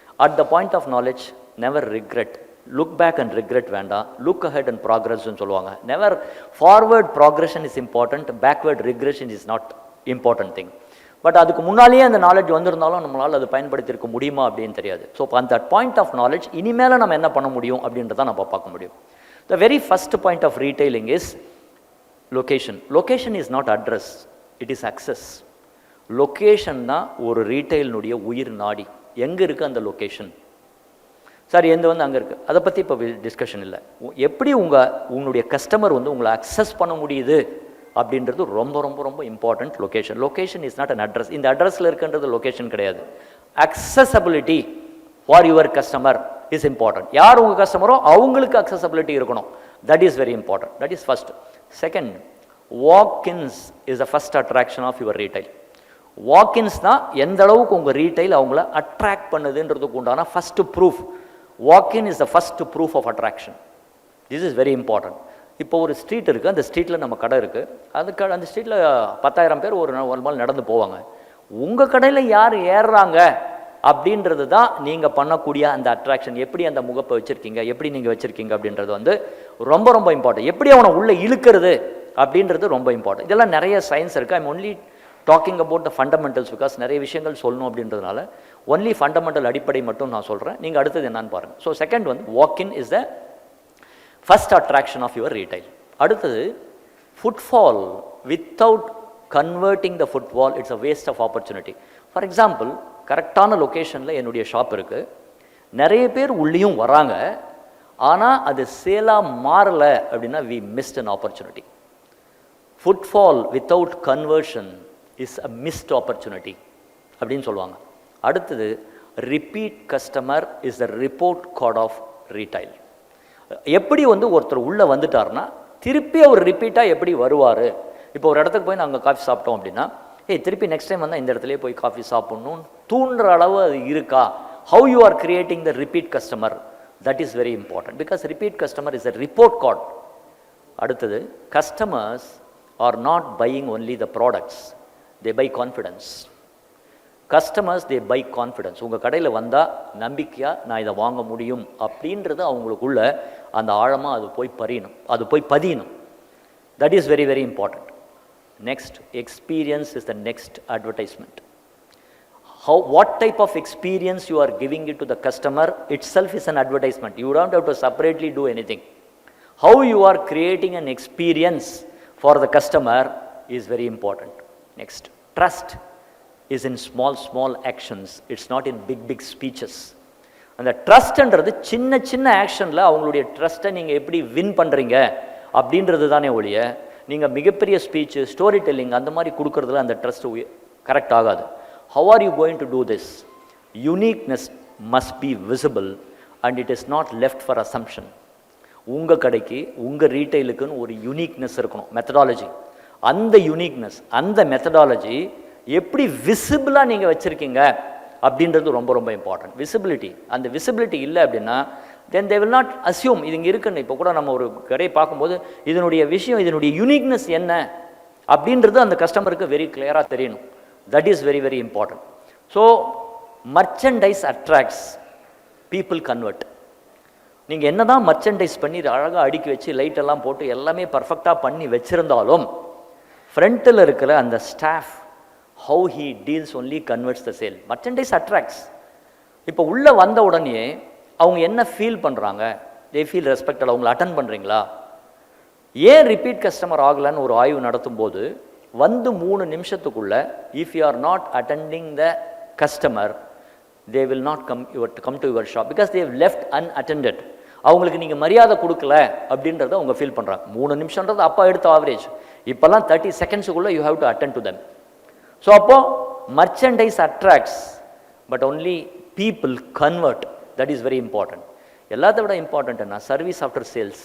At the point of knowledge never regret. Look back and regret வேண்டாம், லுக் அஹெட் அண்ட் ப்ராக்ரஸ்ன்னு சொல்லுவாங்க. Never forward progression is important, backward regression is not important thing. But அதுக்கு முன்னாலேயே அந்த நாலேஜ் வந்திருந்தாலும் நம்மளால் அது பயன்படுத்தியிருக்க முடியுமா அப்படின்னு தெரியாது. ஸோ அந்த பாயிண்ட் ஆஃப் நாலேஜ் இனிமேல் நம்ம என்ன பண்ண முடியும் அப்படின்றத நம்ம பார்க்க முடியும். The very first point of retailing is location. Location is not address, it is access. Location தான் ஒரு ரீட்டைலினுடைய உயிர் நாடி. எங்கே இருக்குது அந்த லொக்கேஷன்? சார் எந்த வந்து அங்கே இருக்குது, அதை பற்றி இப்போ டிஸ்கஷன் இல்லை. எப்படி உங்களுடைய கஸ்டமர் வந்து உங்களை அக்சஸ் பண்ண முடியுது அப்படின்றது ரொம்ப ரொம்ப ரொம்ப important. Location. Location is not an address. இந்த அட்ரஸில் இருக்கின்றது லொக்கேஷன் கிடையாது. Accessibility for your customer is important. யார் உங்கள் கஸ்டமரோ அவங்களுக்கு அக்சசபிலிட்டி இருக்கணும். That is very important. That is first. Second, walk-ins is the first attraction of your retail. Walk-ins தான் எந்த அளவுக்கு உங்கள் ரீட்டைல் அவங்கள அட்ராக்ட் பண்ணுதுன்றதுக்கு உண்டான first proof. Walk-in is the first proof of attraction. This is very important. இப்போ ஒரு street இருக்குது, அந்த ஸ்ட்ரீட்டில் நம்ம கடை இருக்குது. அந்த ஸ்ட்ரீட்டில் 10,000 பேர் ஒரு நாள் நடந்து போவாங்க. உங்கள் கடையில் யார் ஏறுறாங்க அப்படின்றது தான் நீங்கள் பண்ணக்கூடிய அந்த அட்ராக்ஷன். எப்படி அந்த முகப்பை வச்சுருக்கீங்க, எப்படி நீங்கள் வச்சுருக்கீங்க அப்படின்றது வந்து ரொம்ப ரொம்ப இம்பார்ட்டன்ட். எப்படி அவனை உள்ளே இழுக்கிறது அப்படின்றது ரொம்ப இம்பார்ட்டன்ட். இதெல்லாம் நிறைய சயின்ஸ் இருக்குது. I'm only talking about the fundamentals because நிறைய விஷயங்கள் சொல்லணும் அப்படின்றதுனால ஒன்லி ஃபண்டமெண்டல் அடிப்படை மட்டும் நான் சொல்கிறேன். நீங்கள் அடுத்தது என்னன்னு பாருங்கள். ஸோ செகண்ட் வந்து walk-in is the first attraction of your retail. அடுத்தது footfall. Without converting the footfall it's a waste of opportunity. For example, கரெக்டான லொக்கேஷனில் என்னுடைய ஷாப் இருக்குது, நிறைய பேர் உள்ளேயும் வராங்க, ஆனால் அது சேலாக மாறலை அப்படின்னா we missed an opportunity. Footfall without conversion is a missed opportunity அப்படின்னு சொல்லுவாங்க. அடுத்தது repeat customer is the report card of retail. எப்படி வந்து ஒருத்தர் உள்ளே வந்துட்டார்னா திருப்பி அவர் ரிப்பீட்டாக எப்படி வருவார். இப்போ ஒரு இடத்துக்கு போய் நாங்கள் காஃபி சாப்பிட்டோம் அப்படின்னா திருப்பி நெக்ஸ்ட் டைம் வந்தால் இந்த இடத்துலயே போய் காஃபி சாப்பிட்ணுன்னு தூண்டுற அளவு அது இருக்கா? How you are creating the repeat customer, that is very important. Because repeat customer is a report card. அடுத்தது, customers are not buying only the products, they buy confidence. Customers they buy confidence. உங்கள் கடையில் வந்தால் நம்பிக்கையாக நான் இதை வாங்க முடியும் அப்படின்றது அவங்களுக்குள்ள அந்த ஆழமாக அது போய் பதியணும். That is very very important. Next, experience is the next advertisement. What type of experience you are giving it to the customer itself is an advertisement. You don't have to separately do anything. How you are creating an experience for the customer is very important. Next, trust is in small actions. It's not in big speeches. And the trust என்றது சின்ன ஆக்ஷனில் அவங்களுடைய ட்ரஸ்ட்டை நீங்கள் எப்படி win பண்ணுறீங்க அப்படின்றது தானே ஒழிய, நீங்கள் மிகப்பெரிய ஸ்பீச்சு, ஸ்டோரி டெல்லிங் அந்த மாதிரி கொடுக்குறதுல அந்த ட்ரஸ்ட் கரெக்ட் ஆகாது. How are you going to do this? Uniqueness must be visible and it is not left for assumption. உங்கள் கடைக்கு, உங்கள் ரீட்டைலுக்குன்னு ஒரு யூனிக்னஸ் இருக்கணும், மெத்தடாலஜி. அந்த யூனிக்னஸ், அந்த மெத்தடாலஜி எப்படி விசிபிளாக நீங்கள் வச்சுருக்கீங்க அப்படின்றது ரொம்ப ரொம்ப இம்பார்ட்டன்ட். விசிபிலிட்டி, அந்த விசிபிலிட்டி இல்லை அப்படின்னா then they will not assume இது இங்கே இருக்குன்னு. இப்போ கூட நம்ம ஒரு கடையை பார்க்கும்போது இதனுடைய விஷயம், இதனுடைய யூனிக்னஸ் என்ன அப்படின்றது அந்த கஸ்டமருக்கு வெரி கிளியராக தெரியணும். That is very very important. So merchandise attracts, people convert. நீங்கள் என்ன தான் மர்ச்சன்டைஸ் பண்ணி அழகாக அடுக்கி வச்சு லைட்டெல்லாம் போட்டு எல்லாமே பர்ஃபெக்டாக பண்ணி வச்சுருந்தாலும் ஃப்ரண்ட்டில் இருக்கிற அந்த staff, how he deals only converts the sale. Merchandise attracts. இப்போ உள்ளே வந்த உடனே அவங்க என்ன ஃபீல் பண்ணுறாங்க? They feel respected. அவங்கள அட்டன் பண்ணுறீங்களா? ஏன் ரிப்பீட் கஸ்டமர் ஆகலைன்னு ஒரு ஆய்வு நடத்தும் போது வந்து 3 நிமிஷத்துக்குள்ள if you are not attending the customer they will not come to your shop because they've left unattended. அவங்களுக்கு நீங்கள் மரியாதை கொடுக்கல அப்படின்றத அவங்க ஃபீல் பண்ணுறாங்க. 3 நிமிஷன்றது அப்போ எடுத்த ஆவரேஜ். இப்போல்லாம் 30 செகண்ட்ஸுக்குள்ளே you have to attend to them. So அப்போது merchandise attracts but only people convert. That is very important. எல்லாத்த விட இம்பார்ட்டன்ட் என்ன? Service after sales.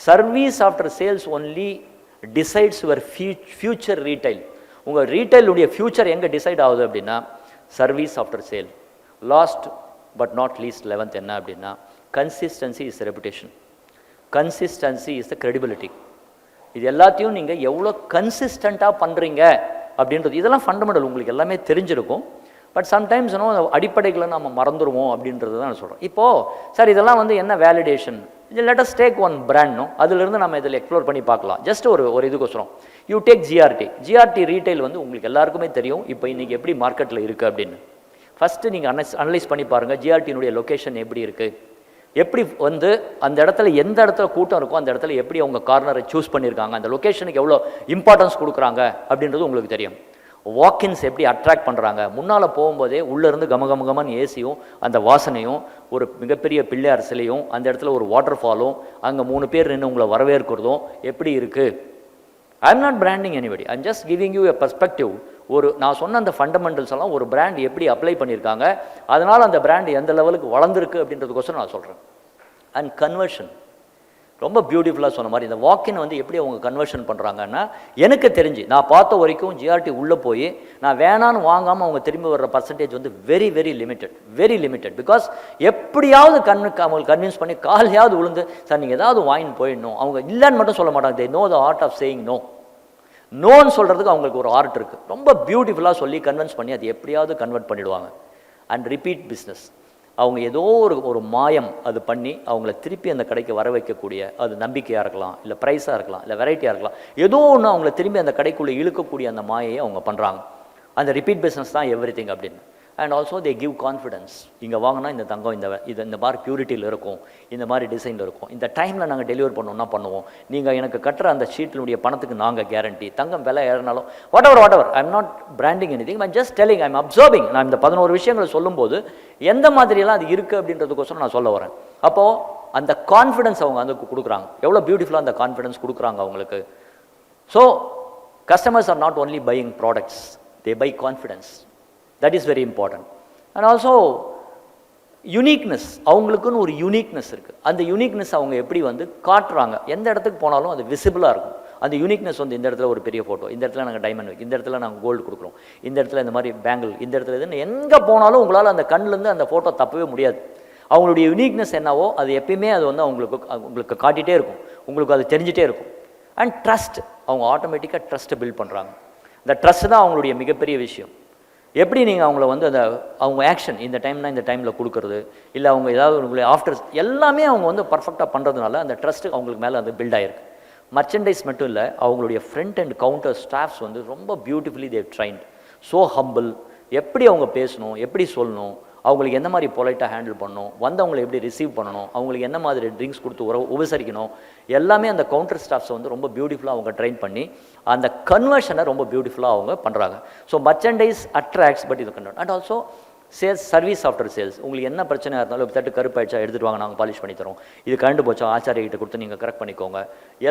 Service after sales only decides your future retail. உங்கள் ரீட்டைலுடைய ஃபியூச்சர் எங்கே decide ஆகுது அப்படின்னா service after sale. Last but not least 11th என்ன அப்படின்னா consistency is reputation. Consistency is the credibility. இது எல்லாத்தையும் நீங்கள் எவ்வளோ கன்சிஸ்டண்ட்டாக பண்ணுறீங்க அப்படின்றது இதெல்லாம் ஃபண்டமெண்டல், உங்களுக்கு எல்லாமே தெரிஞ்சிருக்கும். பட் சம்டைம்ஸ் அடிப்படைகளை நம்ம மறந்துடுவோம் அப்படின்றது தான் நான் சொல்கிறேன். இப்போது சார் இதெல்லாம் வந்து என்ன validation, let us take one brand. அதுலேருந்து நம்ம இதில் எக்ஸ்ப்ளோர் பண்ணி பார்க்கலாம். ஜஸ்ட் ஒரு இதுக்கோசரம் யூ டேக் ஜிஆர்டி ரீட்டைல் வந்து உங்களுக்கு எல்லாருக்குமே தெரியும் இப்போ இன்றைக்கி எப்படி மார்க்கெட்டில் இருக்குது அப்படின்னு. ஃபஸ்ட்டு நீங்கள் அனலைஸ் பண்ணி பாருங்கள் ஜிஆர்டியினுடைய லொக்கேஷன் எப்படி இருக்குது, எப்படி வந்து அந்த இடத்துல எந்த இடத்துல கூட்டம் இருக்கோ அந்த இடத்துல எப்படி அவங்க கார்னரை சூஸ் பண்ணியிருக்காங்க, அந்த லொக்கேஷனுக்கு எவ்வளோ இம்பார்ட்டன்ஸ் கொடுக்குறாங்க அப்படின்றது உங்களுக்கு தெரியும். வாக்கின்ஸ் எப்படி அட்ராக்ட் பண்ணுறாங்க, முன்னால் போகும்போதே உள்ளேருந்து கமகமகமன் ஏசியும் அந்த வாசனையும் ஒரு மிகப்பெரிய பிள்ளையார் சிலையும் அந்த இடத்துல ஒரு வாட்டர் ஃபாலும் அங்கே 3 பேர் நின்று உங்களை வரவேற்கிறதும் எப்படி இருக்குது. ஐ am not branding anybody, I am just giving you a perspective. நான் சொன்ன அந்த ஃபண்டமெண்டல்ஸ் எல்லாம் ஒரு பிராண்ட் எப்படி அப்ளை பண்ணியிருக்காங்க, அதனால் அந்த பிராண்ட் எந்த லெவலுக்கு வளர்ந்துருக்கு அப்படின்றதுக்கோசரம் நான் சொல்கிறேன். அண்ட் கன்வர்ஷன் ரொம்ப பியூட்டிஃபுல்லாக சொன்ன மாதிரி இந்த வாக்கின் வந்து எப்படி அவங்க கன்வர்ஷன் பண்ணுறாங்கன்னா எனக்கு தெரிஞ்சு நான் பார்த்த வரைக்கும் ஜிஆர்டி உள்ளே போய் நான் வேணான்னு வாங்காமல் அவங்க திரும்பி வர்ற பர்சன்டேஜ் வந்து வெரி வெரி லிமிட்டட். பிகாஸ் எப்படியாவது அவங்களுக்கு கன்வின்ஸ் பண்ணி காலையாவது விழுந்து சார் நீங்கள் ஏதாவது வாங்கின்னு போயிடணும், அவங்க இல்லைன்னு மட்டும் சொல்ல மாட்டாங்க. They know the art of saying no. நோன்னு சொல்கிறதுக்கு அவங்களுக்கு ஒரு ஆர்ட் இருக்குது. ரொம்ப பியூட்டிஃபுல்லாக சொல்லி கன்வின்ஸ் பண்ணி அது எப்படியாவது கன்வெர்ட் பண்ணிவிடுவாங்க. அண்ட் ரிப்பீட் பிஸ்னஸ், அவங்க ஏதோ ஒரு மாயம் அது பண்ணி அவங்கள திருப்பி அந்த கடைக்கு வர வைக்கக்கூடிய, அது நம்பிக்கையாக இருக்கலாம், இல்லை ப்ரைஸாக இருக்கலாம், இல்லை வெரைட்டியாக இருக்கலாம், ஏதோ ஒன்று அவங்கள திரும்பி அந்த கடைக்குள்ளே இழுக்கக்கூடிய அந்த மாயையை அவங்க பண்ணுறாங்க. அந்த ரிப்பீட் பிஸ்னஸ் தான் எவ்ரிதிங் அப்படின்னு. And also they give confidence. இங்கே வாங்கினா இந்த தங்கம் இந்த மாதிரி பியூரிட்டியில் இருக்கும், இந்த மாதிரி டிசைனில் இருக்கும், இந்த டைமில் நாங்கள் டெலிவர் பண்ணோம்னா பண்ணுவோம், நீங்கள் எனக்கு கட்டுற அந்த ஷீட்டினுடைய பணத்துக்கு நாங்கள் கேரண்டி, தங்கம் விலை ஏறினாலும் whatever. I am not branding anything, I am just telling, I am observing. நான் இந்த 11 விஷயங்களை சொல்லும்போது எந்த மாதிரியெல்லாம் அது இருக்குது அப்படின்றதுக்கோசரம் நான் சொல்ல வரேன். அப்போது அந்த கான்ஃபிடன்ஸ் அவங்க வந்து கொடுக்குறாங்க. எவ்வளோ பியூட்டிஃபுல்லாக அந்த கான்ஃபிடன்ஸ் கொடுக்குறாங்க அவங்களுக்கு. So customers are not only buying products, they buy confidence. That is very important. And also uniqueness, அவங்களுக்குன்னு ஒரு யூனிக்னஸ் இருக்குது. அந்த யூனிக்னஸ் அவங்க எப்படி வந்து காட்டுறாங்க, எந்த இடத்துக்கு போனாலும் அது விசிபிளாக இருக்கும். அந்த யூனிக்னஸ் வந்து இந்த இடத்துல ஒரு பெரிய ஃபோட்டோ, இந்த இடத்துல நாங்கள் டைமண்ட் வைக்கும், இந்த இடத்துல நாங்கள் கோல்டு கொடுக்குறோம், இந்த இடத்துல இந்த மாதிரி பேங்கிள், இந்த இடத்துல இதுன்னு எங்கே போனாலும் உங்களால் அந்த கண்ணிலேருந்து அந்த ஃபோட்டோ தப்பவே முடியாது. அவங்களுடைய யூனிக்னஸ் என்னவோ அது எப்பயுமே அது வந்து உங்களுக்கு காட்டிகிட்டே இருக்கும், உங்களுக்கு அது தெரிஞ்சிட்டே இருக்கும். அண்ட் ட்ரஸ்ட், அவங்க ஆட்டோமேட்டிக்காக ட்ரஸ்ட்டை பில்ட் பண்ணுறாங்க. இந்த ட்ரஸ்ட் தான் அவங்களுடைய மிகப்பெரிய விஷயம். எப்படி நீங்கள் அவங்கள வந்து அந்த அவங்க ஆக்ஷன் இந்த டைம்னா இந்த டைமில் கொடுக்குறது, இல்லை அவங்க ஏதாவது உங்களை ஆஃப்டர் எல்லாமே அவங்க வந்து பர்ஃபெக்டாக பண்ணுறதுனால அந்த ட்ரஸ்ட்டு அவங்களுக்கு மேலே அது பில்ட் ஆகிருக்கு. மர்ச்சன்டைஸ் மட்டும் இல்லை, அவங்களுடைய ஃப்ரண்ட் அண்ட் கவுண்டர் ஸ்டாஃப்ஸ் வந்து ரொம்ப beautifully they trained, so humble. எப்படி அவங்க பேசணும், எப்படி சொல்லணும், அவங்களுக்கு எந்த மாதிரி பொலைட்டாக ஹேண்டில் பண்ணணும், வந்தவங்களை எப்படி ரிசீவ் பண்ணணும், அவங்களுக்கு என்ன மாதிரி ட்ரிங்க்ஸ் கொடுத்து உபசரிக்கணும், எல்லாமே அந்த கவுண்டர் ஸ்டாஃப்ஸை வந்து ரொம்ப பியூட்டிஃபுல்லாக அவங்க ட்ரெயின் பண்ணி அந்த கன்வர்ஷனை ரொம்ப பியூட்டிஃபுல்லாக அவங்க பண்ணுறாங்க. ஸோ மர்ச்சன்டைஸ் அட்ராக்ட்ஸ் பட் இது convert. And also sales, service after sales. உங்களுக்கு என்ன பிரச்சனையாக இருந்தாலும் தட்டு கருப்பாயிடுச்சா எடுத்துகிட்டு வாங்க, நாங்கள் பாலிஷ் பண்ணி தரோம், இது கரண்டு போச்சா ஆச்சாரியகிட்ட கொடுத்து நீங்கள் கரெக்ட் பண்ணிக்கோங்க,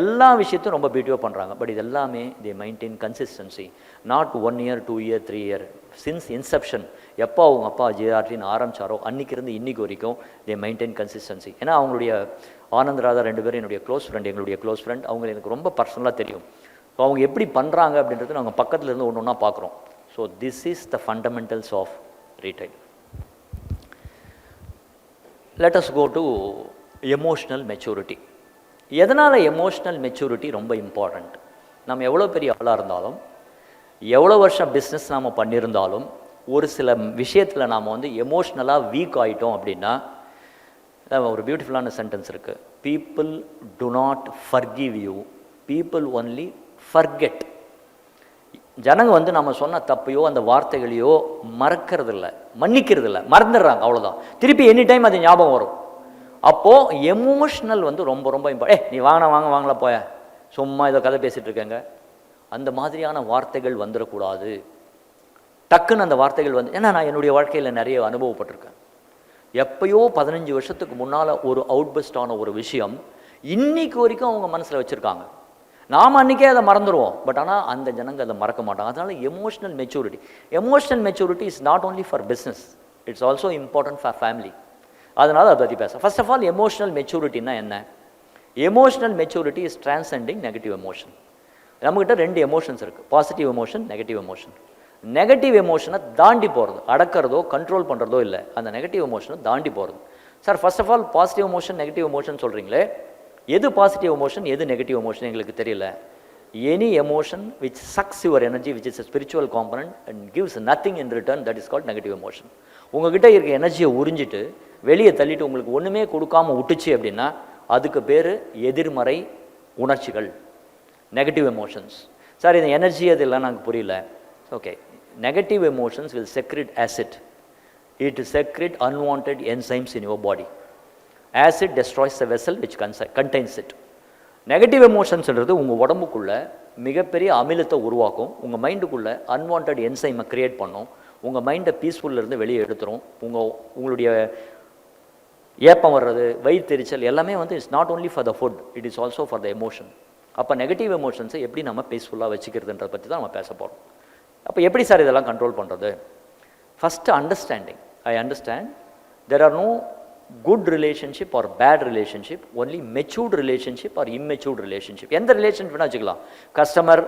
எல்லா விஷயத்தையும் ரொம்ப பியூட்டிஃபாக பண்ணுறாங்க. பட் இது எல்லாமே தே maintain consistency, not 1 year 2 year 3 year, since Inception. எப்போ அவங்க அப்பா ஜேஆர்டின்னு ஆரம்பித்தாரோ அன்றைக்கி இருந்து இன்றைக்கி வரைக்கும் தே மெயின்டைன் கன்சிஸ்டன்சி. ஏன்னா அவங்களுடைய ஆனந்த் ராதா 2 பேரும் என்னுடைய க்ளோஸ் ஃப்ரெண்ட், எங்களுடைய க்ளோஸ் ஃப்ரெண்ட். அவங்க எனக்கு ரொம்ப பர்சனலாக தெரியும். ஸோ அவங்க எப்படி பண்ணுறாங்க அப்படின்றது நாங்கள் பக்கத்தில் இருந்து ஒன்று ஒன்றா பார்க்குறோம். So this is the fundamentals of retail. Let us go to emotional maturity. எதனால் எமோஷ்னல் மெச்சூரிட்டி ரொம்ப இம்பார்ட்டண்ட்? நம்ம எவ்வளோ பெரிய ஆளாக இருந்தாலும், எவ்வளோ வருஷம் பிஸ்னஸ் நாம் பண்ணியிருந்தாலும், ஒரு சில விஷயத்தில் நாம் வந்து எமோஷ்னலாக வீக் ஆகிட்டோம் அப்படின்னா, ஒரு பியூட்டிஃபுல்லான சென்டென்ஸ் இருக்குது, people do not forgive you, people only forget. ஜனங்க வந்து நம்ம சொன்ன தப்பையோ அந்த வார்த்தைகளையோ மறக்கிறது இல்லை, மன்னிக்கிறது இல்லை, மறந்துடுறாங்க, அவ்வளோதான். திருப்பி எனி டைம் அது ஞாபகம் வரும். அப்போது எமோஷ்னல் வந்து ரொம்ப ரொம்ப இம்பார்ட்டன்ட். நீ வாங்கலாம் போய, சும்மா ஏதோ கதை பேசிகிட்டு இருக்கேங்க, அந்த மாதிரியான வார்த்தைகள் வந்துடக்கூடாது. டக்குன்னு அந்த வார்த்தைகள் வந்து, ஏன்னா நான் என்னுடைய வாழ்க்கையில் நிறைய அனுபவப்பட்டிருக்கேன். எப்பயோ 15 வருஷத்துக்கு முன்னால் ஒரு அவுட்பஸ்டான ஒரு விஷயம் இன்னைக்கு வரைக்கும் அவங்க மனசில் வச்சுருக்காங்க. நாம் அன்றைக்கே அதை மறந்துடுவோம், பட் ஆனால் அந்த ஜனங்க அதை மறக்க மாட்டாங்க. அதனால் emotional maturity is not only for business, it's also important for family. அதனால் அதை பற்றி பேச. ஃபர்ஸ்ட் ஆஃப் ஆல் எமோஷ்னல் மெச்சூரிட்டின்னா என்ன? Emotional maturity is transcending negative emotion. நம்மகிட்ட 2 எமோஷன்ஸ் இருக்குது, positive emotion, negative emotion. Negative எமோஷனை தாண்டி போகிறது, அடக்கிறதோ கண்ட்ரோல் பண்ணுறதோ இல்லை, அந்த நெகட்டிவ் எமோஷனை தாண்டி போகிறது. Sir first of all positive emotion negative emotion சொல்கிறீங்களே, எது பாசிட்டிவ் எமோஷன் எது நெகட்டிவ் எமோஷன் எங்களுக்கு தெரியல. Any emotion which sucks your energy which is a spiritual component and gives nothing in return, that is called negative emotion. உங்ககிட்ட இருக்க எனர்ஜியை உறிஞ்சிட்டு வெளியே தள்ளிட்டு உங்களுக்கு ஒன்றுமே கொடுக்காம விட்டுச்சு அப்படின்னா அதுக்கு பேர் எதிர்மறை உணர்ச்சிகள், நெகட்டிவ் எமோஷன்ஸ். சார் இந்த எனர்ஜி அதெல்லாம் நாங்கள் புரியல. Okay, negative emotions will secrete acid. It secrete unwanted enzymes in your body. Acid destroys the vessel which contains it. Negative எமோஷன்ஸ்ன்றது உங்கள் உடம்புக்குள்ளே மிகப்பெரிய அமிலத்தை உருவாக்கும், உங்கள் மைண்டுக்குள்ளே அன்வான்ட் என்சைமை க்ரியேட் பண்ணும், உங்கள் மைண்டை பீஸ்ஃபுல்லேருந்து வெளியே எடுத்துரும். உங்களுடைய ஏப்பம் வர்றது, வயிற்றெரிச்சல் எல்லாமே வந்து it's not only for the food, it is also for the emotion. அப்போ நெகட்டிவ் எமோஷன்ஸை எப்படி நம்ம பீஸ்ஃபுல்லாக வச்சுக்கிறதுன்றதை பற்றி தான் நம்ம பேச போகிறோம். அப்போ எப்படி சார் இதெல்லாம் கண்ட்ரோல் பண்ணுறது? First understanding. I understand there are no good relationship or bad relationship, only matured relationship or immature relationship. எந்த ரிலேஷன் வேணால் வச்சுக்கலாம், கஸ்டமர்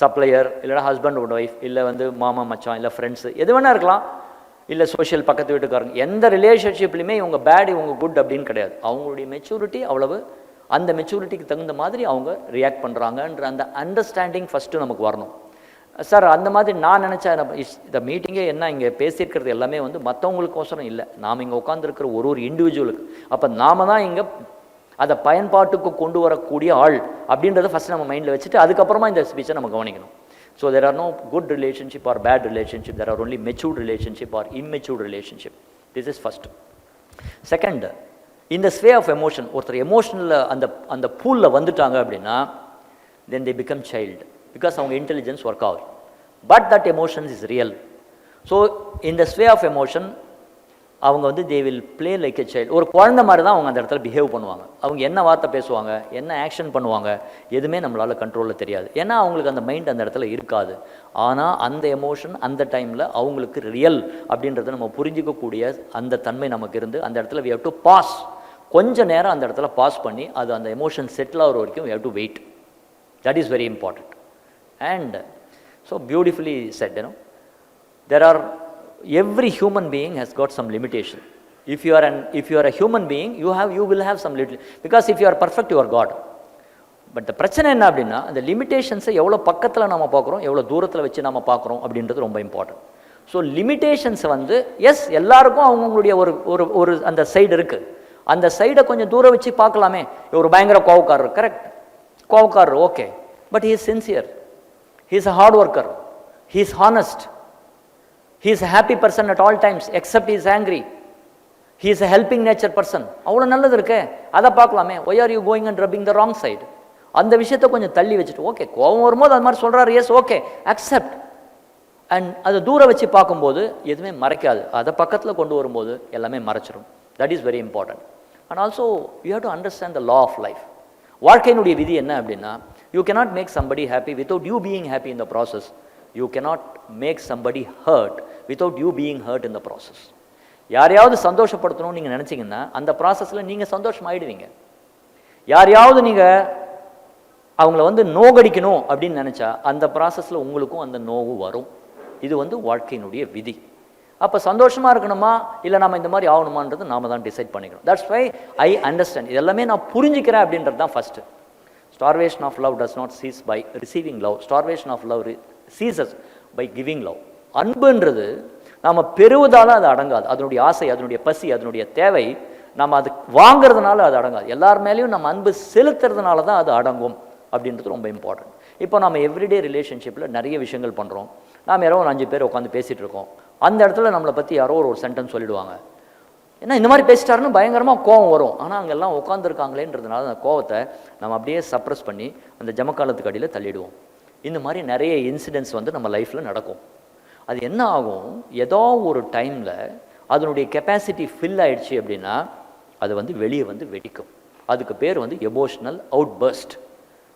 சப்ளையர், இல்லைனா ஹஸ்பண்ட் அண்ட் ஒய்ஃப், இல்லை வந்து மாமா மச்சான், இல்லை ஃப்ரெண்ட்ஸு, எது வேணா இருக்கலாம், இல்லை சோஷியல் பக்கத்து வீட்டுக்காரங்க. எந்த ரிலேஷன்ஷிப்லையுமே இவங்க பேட் இவங்க குட் அப்படின்னு கிடையாது. அவங்களுடைய மெச்சூரிட்டி அவ்வளவு, அந்த மெச்சூரிட்டிக்கு தகுந்த மாதிரி அவங்க ரியாக்ட் பண்ணுறாங்கன்ற அந்த அண்டர்ஸ்டாண்டிங் ஃபஸ்ட்டு நமக்கு வரணும். சார் அந்த மாதிரி நான் நினச்சேன், இந்த மீட்டிங்கே என்ன இங்கே பேசியிருக்கிறது எல்லாமே வந்து மற்றவங்களுக்கோசரம் இல்லை, நாம் இங்கே உட்காந்துருக்கிற ஒரு இண்டிவிஜுவலுக்கு. அப்போ நாம் தான் இங்கே அதை பயன்பாட்டுக்கு கொண்டு வரக்கூடிய ஆள் அப்படின்றத ஃபஸ்ட் நம்ம மைண்டில் வச்சுட்டு அதுக்கப்புறமா இந்த ஸ்பீச்சை நம்ம கவனிக்கணும். So there are no good relationship or bad relationship, there are only matured relationship or immatured relationship. This is first. Second, இந்த ஸ்வே ஆஃப் எமோஷன், ஒருத்தர் எமோஷனில் அந்த பூலில் வந்துட்டாங்க அப்படின்னா then they become child, because அவங்க இன்டெலிஜென்ஸ் ஒர்க் ஆகுது. But that emotions is real. So இந்த ஸ்வே ஆஃப் எமோஷன் அவங்க வந்து they will play like a child. ஒரு குழந்தை மாதிரி தான் அவங்க அந்த இடத்துல பிஹேவ் பண்ணுவாங்க. அவங்க என்ன வார்த்தை பேசுவாங்க, என்ன ஆக்ஷன் பண்ணுவாங்க, எதுவுமே நம்மளால் கண்ட்ரோலில் தெரியாது. ஏன்னா அவங்களுக்கு அந்த மைண்ட் அந்த இடத்துல இருக்காது. ஆனால் அந்த எமோஷன் அந்த டைமில் அவங்களுக்கு ரியல் அப்படின்றத நம்ம புரிஞ்சிக்கக்கூடிய அந்த தன்மை நமக்கு இருந்து அந்த இடத்துல we have to பாஸ், கொஞ்சம் நேரம் அந்த இடத்துல பாஸ் பண்ணி அது அந்த எமோஷன் செட்டில் ஆகிற வரைக்கும் we have to wait. That is very important. And so beautifully said, there are, every human being has got some limitation. If you are a human being, you will have some little, because if you are perfect, you are God. But பிரச்சனை என்ன அப்படின்னா, அந்த லிமிட்டேஷன்ஸை எவ்வளோ பக்கத்தில் நம்ம பார்க்குறோம், எவ்வளோ தூரத்தில் வச்சு நம்ம பார்க்குறோம் அப்படின்றது ரொம்ப இம்பார்ட்டன்ட். ஸோ லிமிட்டேஷன்ஸை வந்து எஸ் எல்லாருக்கும் அவங்களுடைய ஒரு அந்த சைடு இருக்குது. அந்த சைடை கொஞ்சம் தூரம் வச்சு பார்க்கலாமே. ஒரு பயங்கர கோவக்காரர், கரெக்ட், கோவக்காரர் okay, but he is sincere, he is a hard worker, he is honest, he is a happy person at all times except he is angry, he is a helping nature person. அவ்வளோ நல்லது இருக்கே, அதை பார்க்கலாமே. Why are you going and rubbing the wrong side? அந்த விஷயத்தை கொஞ்சம் தள்ளி வச்சுட்டு, ஓகே கோவம் வரும்போது அது மாதிரி சொல்கிறாரு, எஸ் ஓகே அக்செப்ட். அண்ட் அதை தூரம் வச்சு பார்க்கும்போது எதுவுமே மறைக்காது, அதை பக்கத்தில் கொண்டு வரும்போது எல்லாமே மறைச்சிடும். That is very important. And also you have to understand the law of life. வாழ்க்கையினுடைய விதி என்ன அப்படின்னா, you cannot make somebody happy without you being happy in the process. You cannot make somebody hurt without you being hurt in the process. யாரையாவது சந்தோஷப்படுத்தணும்னு நீங்கள் நினச்சிங்கன்னா அந்த ப்ராசஸில் நீங்கள் சந்தோஷமாயிடுவீங்க. யாரையாவது நீங்கள் அவங்கள வந்து நோகடிக்கணும் அப்படின்னு நினச்சா அந்த ப்ராசஸில் உங்களுக்கும் அந்த நோவு வரும். இது வந்து வாழ்க்கையினுடைய விதி. அப்போ சந்தோஷமாக இருக்கணுமா இல்லை நம்ம இந்த மாதிரி ஆகணுமான்றது நாம தான் டிசைட் பண்ணிக்கணும். That's why I understand. இது எல்லாமே நான் புரிஞ்சுக்கிறேன் அப்படின்றது தான் first. Starvation of love does not cease by receiving love. Starvation of love ceases by giving love. அன்புன்றது நாம் பெறுவதால் அது அடங்காது. அதனுடைய ஆசை, அதனுடைய பசி, அதனுடைய தேவை நம்ம அது வாங்கிறதுனால அது அடங்காது. எல்லார் மேலேயும் நம்ம அன்பு செலுத்துறதுனால தான் அது அடங்கும் அப்படின்றது ரொம்ப இம்பார்ட்டன்ட். இப்போ நம்ம எவ்ரிடே ரிலேஷன்ஷிப்பில் நிறைய விஷயங்கள் பண்ணுறோம். நாம் யாரோ ஒரு 5 பேர் உட்காந்து பேசிகிட்டு இருக்கோம். அந்த இடத்துல நம்மளை பற்றி யாரோ ஒரு சென்டென்ஸ் சொல்லிடுவாங்க. ஏன்னா இந்த மாதிரி பேசிட்டாருன்னு பயங்கரமாக கோவம் வரும். ஆனால் அங்கெல்லாம் உட்காந்துருக்காங்களேன்றதுனால அந்த கோவத்தை நம்ம அப்படியே சப்ரஸ் பண்ணி அந்த ஜமக்காலத்துக்கு அடியில் தள்ளிடுவோம். இந்த மாதிரி நிறைய இன்சிடென்ட்ஸ் வந்து நம்ம லைஃப்பில் நடக்கும். அது என்ன ஆகும், ஏதோ ஒரு டைமில் அதனுடைய கெப்பாசிட்டி ஃபில் ஆயிடுச்சு அப்படின்னா அது வந்து வெளியே வந்து வெடிக்கும். அதுக்கு பேர் வந்து எமோஷ்னல் அவுட் பர்ஸ்ட்.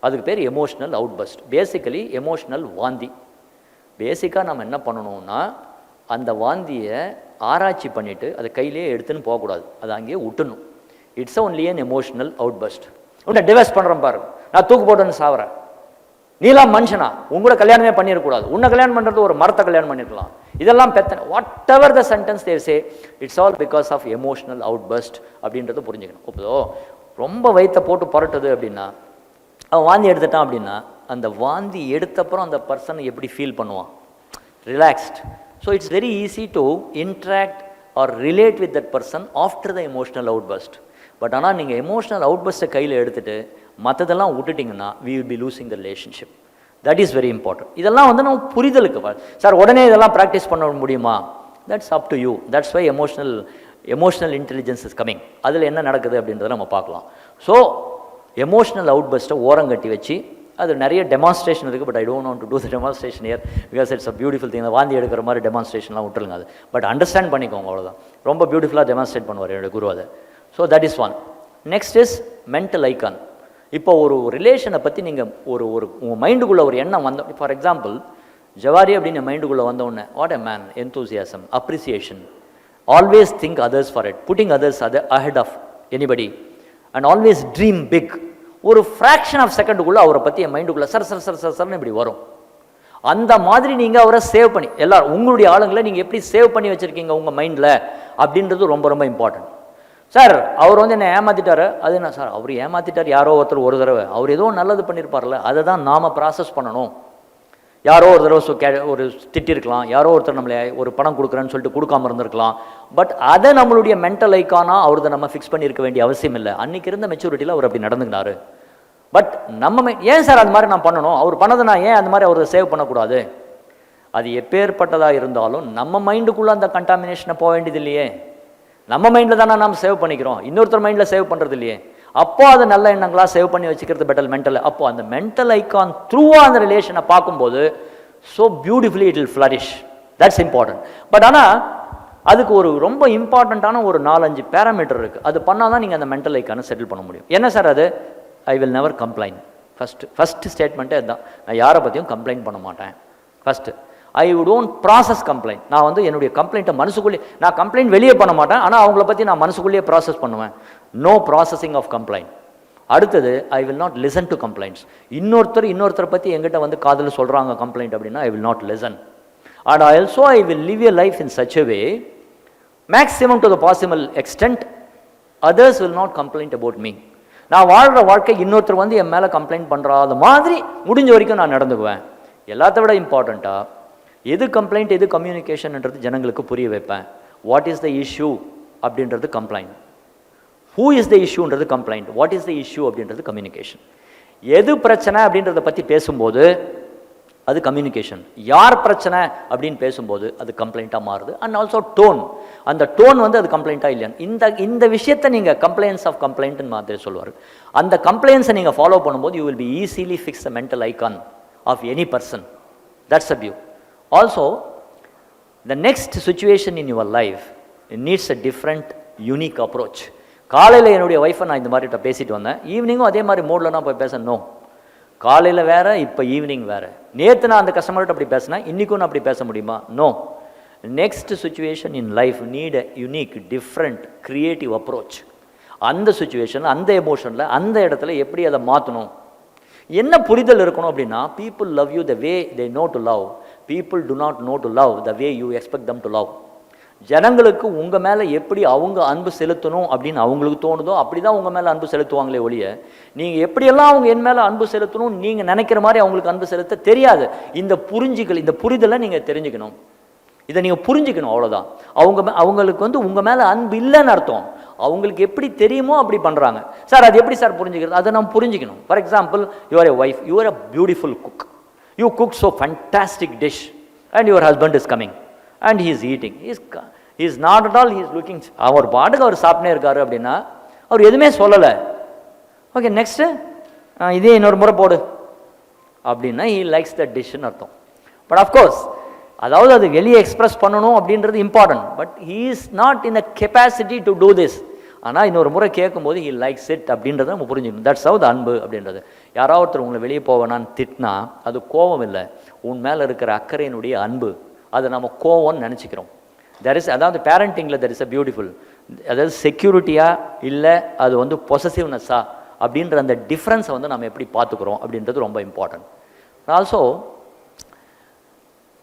அதுக்கு பேர் emotional outburst. Basically emotional வாந்தி. பேசிக்காக நம்ம என்ன பண்ணணும்னா அந்த வாந்தியை ஆராய்ச்சி பண்ணிவிட்டு அதை கையிலே எடுத்துன்னு போகக்கூடாது, அதை அங்கேயே விட்டுணும். It's only an emotional outburst. உன்னை டிவைஸ் பண்ணுறேன் பாருங்க, நான் தூக்கு போட்டுன்னு சாவறேன், நீலாம் மனுஷனா, உங்களோட கல்யாணமே பண்ணிடக்கூடாது, உன்னை கல்யாணம் பண்ணுறது ஒரு மரத்தை கல்யாணம் பண்ணிருக்கலாம், இதெல்லாம் பெத்தனை, whatever the sentence they say, it's all because of emotional outburst அப்படின்றத புரிஞ்சுக்கணும். இப்போ ரொம்ப வயிற்றை போட்டு புரட்டுது அப்படின்னா, அவன் வாந்தி எடுத்துட்டான் அப்படின்னா அந்த வாந்தி எடுத்தப்புறம் அந்த பர்சனை எப்படி ஃபீல் பண்ணுவான்? Relaxed. So it's very easy to interact or relate with that person after the emotional outburst. But ஆனால் நீங்கள் எமோஷ்னல் அவுட் பர்ஸ்ட்டை கையில் எடுத்துகிட்டு மற்றதெல்லாம் விட்டுட்டிங்கன்னா we will be losing the relationship. That is very important. இதெல்லாம் வந்து நம்ம புரிதலுக்கு சார் உடனே இதெல்லாம் ப்ராக்டிஸ் பண்ண முடியுமா? That's up to you. That's why emotional intelligence is coming. அதில் என்ன நடக்குது அப்படின்றத நம்ம பார்க்கலாம். ஸோ எமோஷ்னல் அவுட் பர்ஸ்ட்டை ஓரங்கட்டி வச்சு அது நிறைய டெமான்ஸ்ட்ரேஷன் இருக்குது. But I don't want to do the demonstration here because it's a beautiful thing. வாந்தி எடுக்கிற மாதிரி டெமான்ஸ்ட்ரேஷன்லாம் விட்டுருங்க. அது பட் அண்டர்ஸ்டாண்ட் பண்ணிக்கோங்க, அவ்வளோதான். ரொம்ப பியூட்டிஃபுல்லாக டெமான்ஸ்ட்ரேட் பண்ணுவார் என்னோட குரு அதை. So that is one. Next is mental icon. இப்போ ஒரு ரிலேஷனை பற்றி நீங்கள் உங்கள் மைண்டுக்குள்ளே ஒரு எண்ணம் வந்த, ஃபார் எக்ஸாம்பிள் ஜவாரி அப்படின்னு மைண்டுக்குள்ளே வந்தவுடனே what a man, enthusiasm, appreciation, always think others for it, putting others ahead of anybody and always dream big. ஒரு ஃப்ராக்ஷன் ஆஃப் செகண்டுக்குள்ளே அவரை பற்றி என் மைண்டுக்குள்ளே சர்னு இப்படி வரும். அந்த மாதிரி நீங்கள் அவரை சேவ் பண்ணி, எல்லாரும் உங்களுடைய ஆளுங்களை நீங்கள் எப்படி சேவ் பண்ணி வச்சுருக்கீங்க உங்கள் மைண்டில் அப்படின்றது ரொம்ப ரொம்ப இம்பார்ட்டன்ட். சார் அவர் வந்து என்னை ஏமாற்றிட்டாரு, அது என்ன சார் அவர் ஏமாற்றிட்டார், யாரோ ஒருத்தர் ஒரு தடவை, அவர் ஏதோ நல்லது பண்ணியிருப்பார்ல, அதை தான் நாம் ப்ராசஸ் பண்ணணும். யாரோ ஒரு தடவை ஒரு திட்டிருக்கலாம், யாரோ ஒருத்தர் நம்மளை ஒரு பணம் கொடுக்குறேன்னு சொல்லிட்டு கொடுக்காம இருந்திருக்கலாம். பட் அதை நம்மளுடைய மென்டல் ஐக்கானா அவரதை நம்ம ஃபிக்ஸ் பண்ணியிருக்க வேண்டிய அவசியம் இல்லை. அன்றைக்கி இருந்த மெச்சூரிட்டியில் அவர் அப்படி நடந்துக்கினாரு. பட் நம்ம ஏன் சார் அது மாதிரி நான் பண்ணணும், அவர் பண்ணதை நான் ஏன் அந்த மாதிரி அவரை சேவ் பண்ணக்கூடாது? அது எப்பேற்பட்டதாக இருந்தாலும் நம்ம மைண்டுக்குள்ளே அந்த கண்டாமினேஷனை போக வேண்டியது இல்லையே. நம்ம மைண்டில் தானே நம்ம சேவ் பண்ணிக்கிறோம், இன்னொருத்தர் மைண்டில் சேவ் பண்ணுறது இல்லையே. அப்போ அது நல்ல எண்ணங்களாக சேவ் பண்ணி வச்சுக்கிறது பெட்டர் மென்டல். அப்போ அந்த மென்டல் ஐக்கான் த்ரூவாக அந்த ரிலேஷனை பார்க்கும்போது so beautifully it will flourish. That's important. But ஆனால் அதுக்கு ஒரு ரொம்ப இம்பார்ட்டண்ட்டான ஒரு 4-5 பேராமீட்டர் இருக்குது. அது பண்ணால் தான் நீங்கள் அந்த மென்டல் ஐக்கானை செட்டில் பண்ண முடியும். என்ன சார் அது? I will never complaint. First ஸ்டேட்மெண்ட்டே அதுதான். நான் யாரை பற்றியும் கம்ப்ளைண்ட் பண்ண மாட்டேன். First I don't process complaint. நான் வந்து என்னுடைய கம்ப்ளைண்ட்டை மனசுக்குள்ளே, நான் கம்ப்ளைண்ட் வெளியே பண்ண மாட்டேன், ஆனால் அவங்கள பற்றி நான் மனசுக்குள்ளேயே ப்ராசஸ் பண்ணுவேன். No processing of complaint. அடுத்தது I will not listen to complaints. இன்னொருத்தரை பற்றி எங்கிட்ட வந்து காதில் சொல்கிறாங்க கம்ப்ளைண்ட் அப்படின்னா I will not listen. And also I will live a life in such a way maximum to the possible extent others will not complaint about me. நான் வாழ்கிற வாழ்க்கை இன்னொருத்தர் வந்து என் மேலே கம்ப்ளைண்ட் பண்ணுறாத மாதிரி முடிஞ்ச வரைக்கும் நான் நடந்துக்குவேன். எல்லாத்த விட இம்பார்ட்டண்ட்டாக எது கம்ப்ளைண்ட் எது கம்யூனிகேஷன்ன்றது ஜனங்களுக்கு புரிய வைப்பேன். வாட் இஸ் த இஷ்யூ அப்படின்றது கம்ப்ளைண்ட், ஹூ இஸ் த இஷ்யூன்றது complaint, what is the issue அப்படின்றது கம்யூனிகேஷன். எது பிரச்சனை அப்படின்றத பற்றி பேசும்போது அது கம்யூனிகேஷன், யார் பிரச்சனை அப்படின்னு பேசும்போது அது கம்ப்ளைண்ட்டாக மாறுது. அண்ட் ஆல்சோ டோன், அந்த டோன் வந்து அது கம்ப்ளைண்ட்டாக இல்லையா இந்த விஷயத்தை நீங்கள் கம்ப்ளைண்ட்ஸ் ஆஃப் கம்ப்ளைண்ட்னு மாதிரி சொல்லுவார். அந்த கம்ப்ளைண்ட்ஸை நீங்கள் ஃபாலோ பண்ணும்போது you will be easily fix the mental icon of any person. That's a view. Also the next situation in your life, it needs a different unique approach. காலையில் என்னுடைய ஒய்ஃபை நான் இந்த மாதிரி பேசிட்டு வந்தேன், ஈவினிங்கும் அதே மாதிரி மோடில் நான் போய் பேசணும். காலையில் வேறு, இப்போ ஈவினிங் வேறு. நேற்று நான் அந்த கஸ்டமர்கிட்ட அப்படி பேசினேன், இன்றைக்கும் நான் அப்படி பேச முடியுமா? No. Next situation in life need a unique different creative approach. அந்த சுச்சுவேஷனில் அந்த எமோஷனில் அந்த இடத்துல எப்படி அதை மாற்றணும், என்ன புரிதல் இருக்கணும் அப்படின்னா, people love you the way they know to love, people do not know to love the way you expect them to love. ஜனங்களுக்கு உங்கள் மேலே எப்படி அவங்க அன்பு செலுத்தணும் அப்படின்னு அவங்களுக்கு தோணுதோ அப்படி தான் உங்கள் மேலே அன்பு செலுத்துவாங்களே ஒழிய, நீங்கள் எப்படியெல்லாம் அவங்க என் மேலே அன்பு செலுத்தணும் நீங்கள் நினைக்கிற மாதிரி அவங்களுக்கு அன்பு செலுத்த தெரியாது. இந்த புரிதலை நீங்கள் தெரிஞ்சுக்கணும், இதை நீங்கள் புரிஞ்சுக்கணும், அவ்வளோதான். அவங்களுக்கு வந்து உங்கள் மேலே அன்பு இல்லைன்னு அர்த்தம். அவங்களுக்கு எப்படி தெரியுமோ அப்படி பண்ணுறாங்க. சார் அது எப்படி சார் புரிஞ்சுக்கிறது? அதை நம்ம புரிஞ்சுக்கணும். For example, your a wife, your a beautiful cook, you cook so fantastic dish and your husband is coming and he is eating, he is not at all, he is looking, அவர் பாட்டுக்கு அவர் சாப்பிட்டே இருக்காரு அப்படின்னா அவர் எதுவுமே சொல்லலை. Okay, next இதே இன்னொரு முறை போடு அப்படின்னா ஹீ லைக்ஸ் த டிஷ்ன்னு அர்த்தம். பட் அஃப்கோர்ஸ் அதாவது அது வெளியே எக்ஸ்பிரஸ் பண்ணணும் அப்படின்றது important, but he is not in the capacity to do this. ஆனால் இன்னொரு முறை கேட்கும்போது ஹீ லைக்ஸ் இட் அப்படின்றத நம்ம புரிஞ்சுக்கணும். தட்ஸ் ஹவ் த அன்பு அப்படின்றது. யாராவது ஒருத்தர் உங்களை வெளியே போவேனான்னு திட்டினா அது கோபம் இல்லை, உன் மேலே இருக்கிற அக்கறையினுடைய அன்பு. அதை நம்ம கோவம்னு நினச்சிக்கிறோம். அதாவது பேரண்டிங்கில் தெர் இஸ் அ பியூட்டிஃபுல், அதாவது செக்யூரிட்டியா இல்லை அது வந்து பொசசிவ்னஸ்ஸா அப்படின்ற அந்த டிஃப்ரென்ஸை வந்து நம்ம எப்படி பார்த்துக்குறோம் அப்படின்றது ரொம்ப இம்பார்ட்டன்ட். ஆல்சோ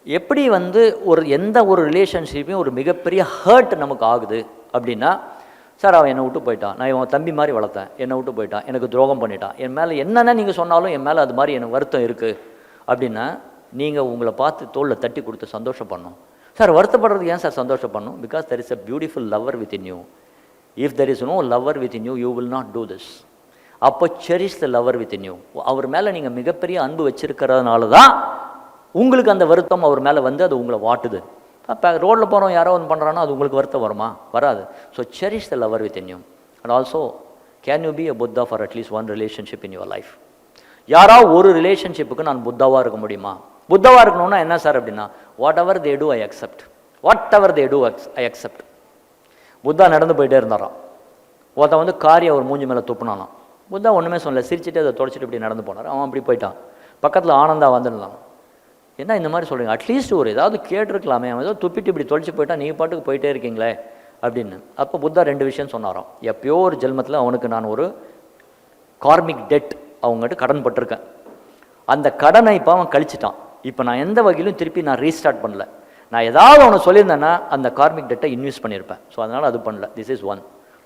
எப்படி வந்து எந்த ஒரு ரிலேஷன்ஷிப்பையும் ஒரு மிகப்பெரிய ஹர்ட் நமக்கு ஆகுது அப்படின்னா, சார் அவன் என்னை விட்டு போயிட்டான், நான் இவன் தம்பி மாதிரி வளர்த்தேன், என்னை விட்டு போயிட்டான், எனக்கு துரோகம் பண்ணிட்டான், என் மேலே என்னென்ன நீங்கள் சொன்னாலும் என் மேலே அது மாதிரி எனக்கு வருத்தம் இருக்குது அப்படின்னா, நீங்கள் உங்களை பார்த்து தோளில் தட்டி கொடுத்து சந்தோஷப்படணும். சார் வருத்தப்படுறது ஏன் சார் சந்தோஷப்படணும்? Because there is a beautiful lover within you. If there is no lover within you, you will not do this. அப்போ cherish the lover within you. அவர் மேலே நீங்கள் மிகப்பெரிய அன்பு வச்சிருக்கிறதுனால தான் உங்களுக்கு அந்த வருத்தம் அவர் மேலே வந்து அது உங்களை வாட்டுது. அப்போ ரோட்டில் போகிறோம் யாரோ ஒன்று பண்ணுறான்னா அது உங்களுக்கு வருத்தம் வருமா? வராது. So cherish the lover within you. And also can you be a Buddha for at least one relationship in your life? யாராவது ஒரு ரிலேஷன்ஷிப்புக்கு நான் புத்தாவாக இருக்க முடியுமா? புத்தாவாக இருக்கணும்னா என்ன சார் அப்படின்னா, what ever they do I accept, what ever they do I accept. Buddha நடந்து போயிட்டே இருந்தாராம். ஒருத்தன் வந்து காரியை அவர் மூஞ்சி மேலே துப்புனாலாம். புத்தா ஒன்றுமே சொல்லலை, சிரிச்சுட்டு அதை தொடச்சிட்டு இப்படி நடந்து போனார். அவன் அப்படி போயிட்டான். பக்கத்தில் ஆனந்தா வந்துருந்தான். என்ன இந்த மாதிரி சொல்கிறீங்க? அட்லீஸ்ட் ஒரு ஏதாவது கேட்டிருக்கலாமே, அவன் ஏதோ துப்பிட்டு இப்படி தொலைச்சி போயிட்டா நீங்கள் பாட்டுக்கு போயிட்டே இருக்கீங்களே அப்படின்னு. அப்போ புத்தா 2 விஷயம் சொன்னாராம். எப்பயோ ஒரு ஜென்மத்தில் அவனுக்கு நான் ஒரு கார்மிக் டெட் அவங்ககிட்ட கடன் பட்டிருக்கேன், அந்த கடனை இப்போ அவன் கழிச்சிட்டான். இப்போ நான் எந்த வகையிலும் திருப்பி நான் ரீஸ்டார்ட் பண்ணல. நான் ஏதாவது அவனை சொல்லியிருந்தேன்னா அந்த கார்மிக் டெட்டை இன்வெஸ்ட் பண்ணியிருப்பேன். ஸோ அதனால் அது பண்ணல. This is 1.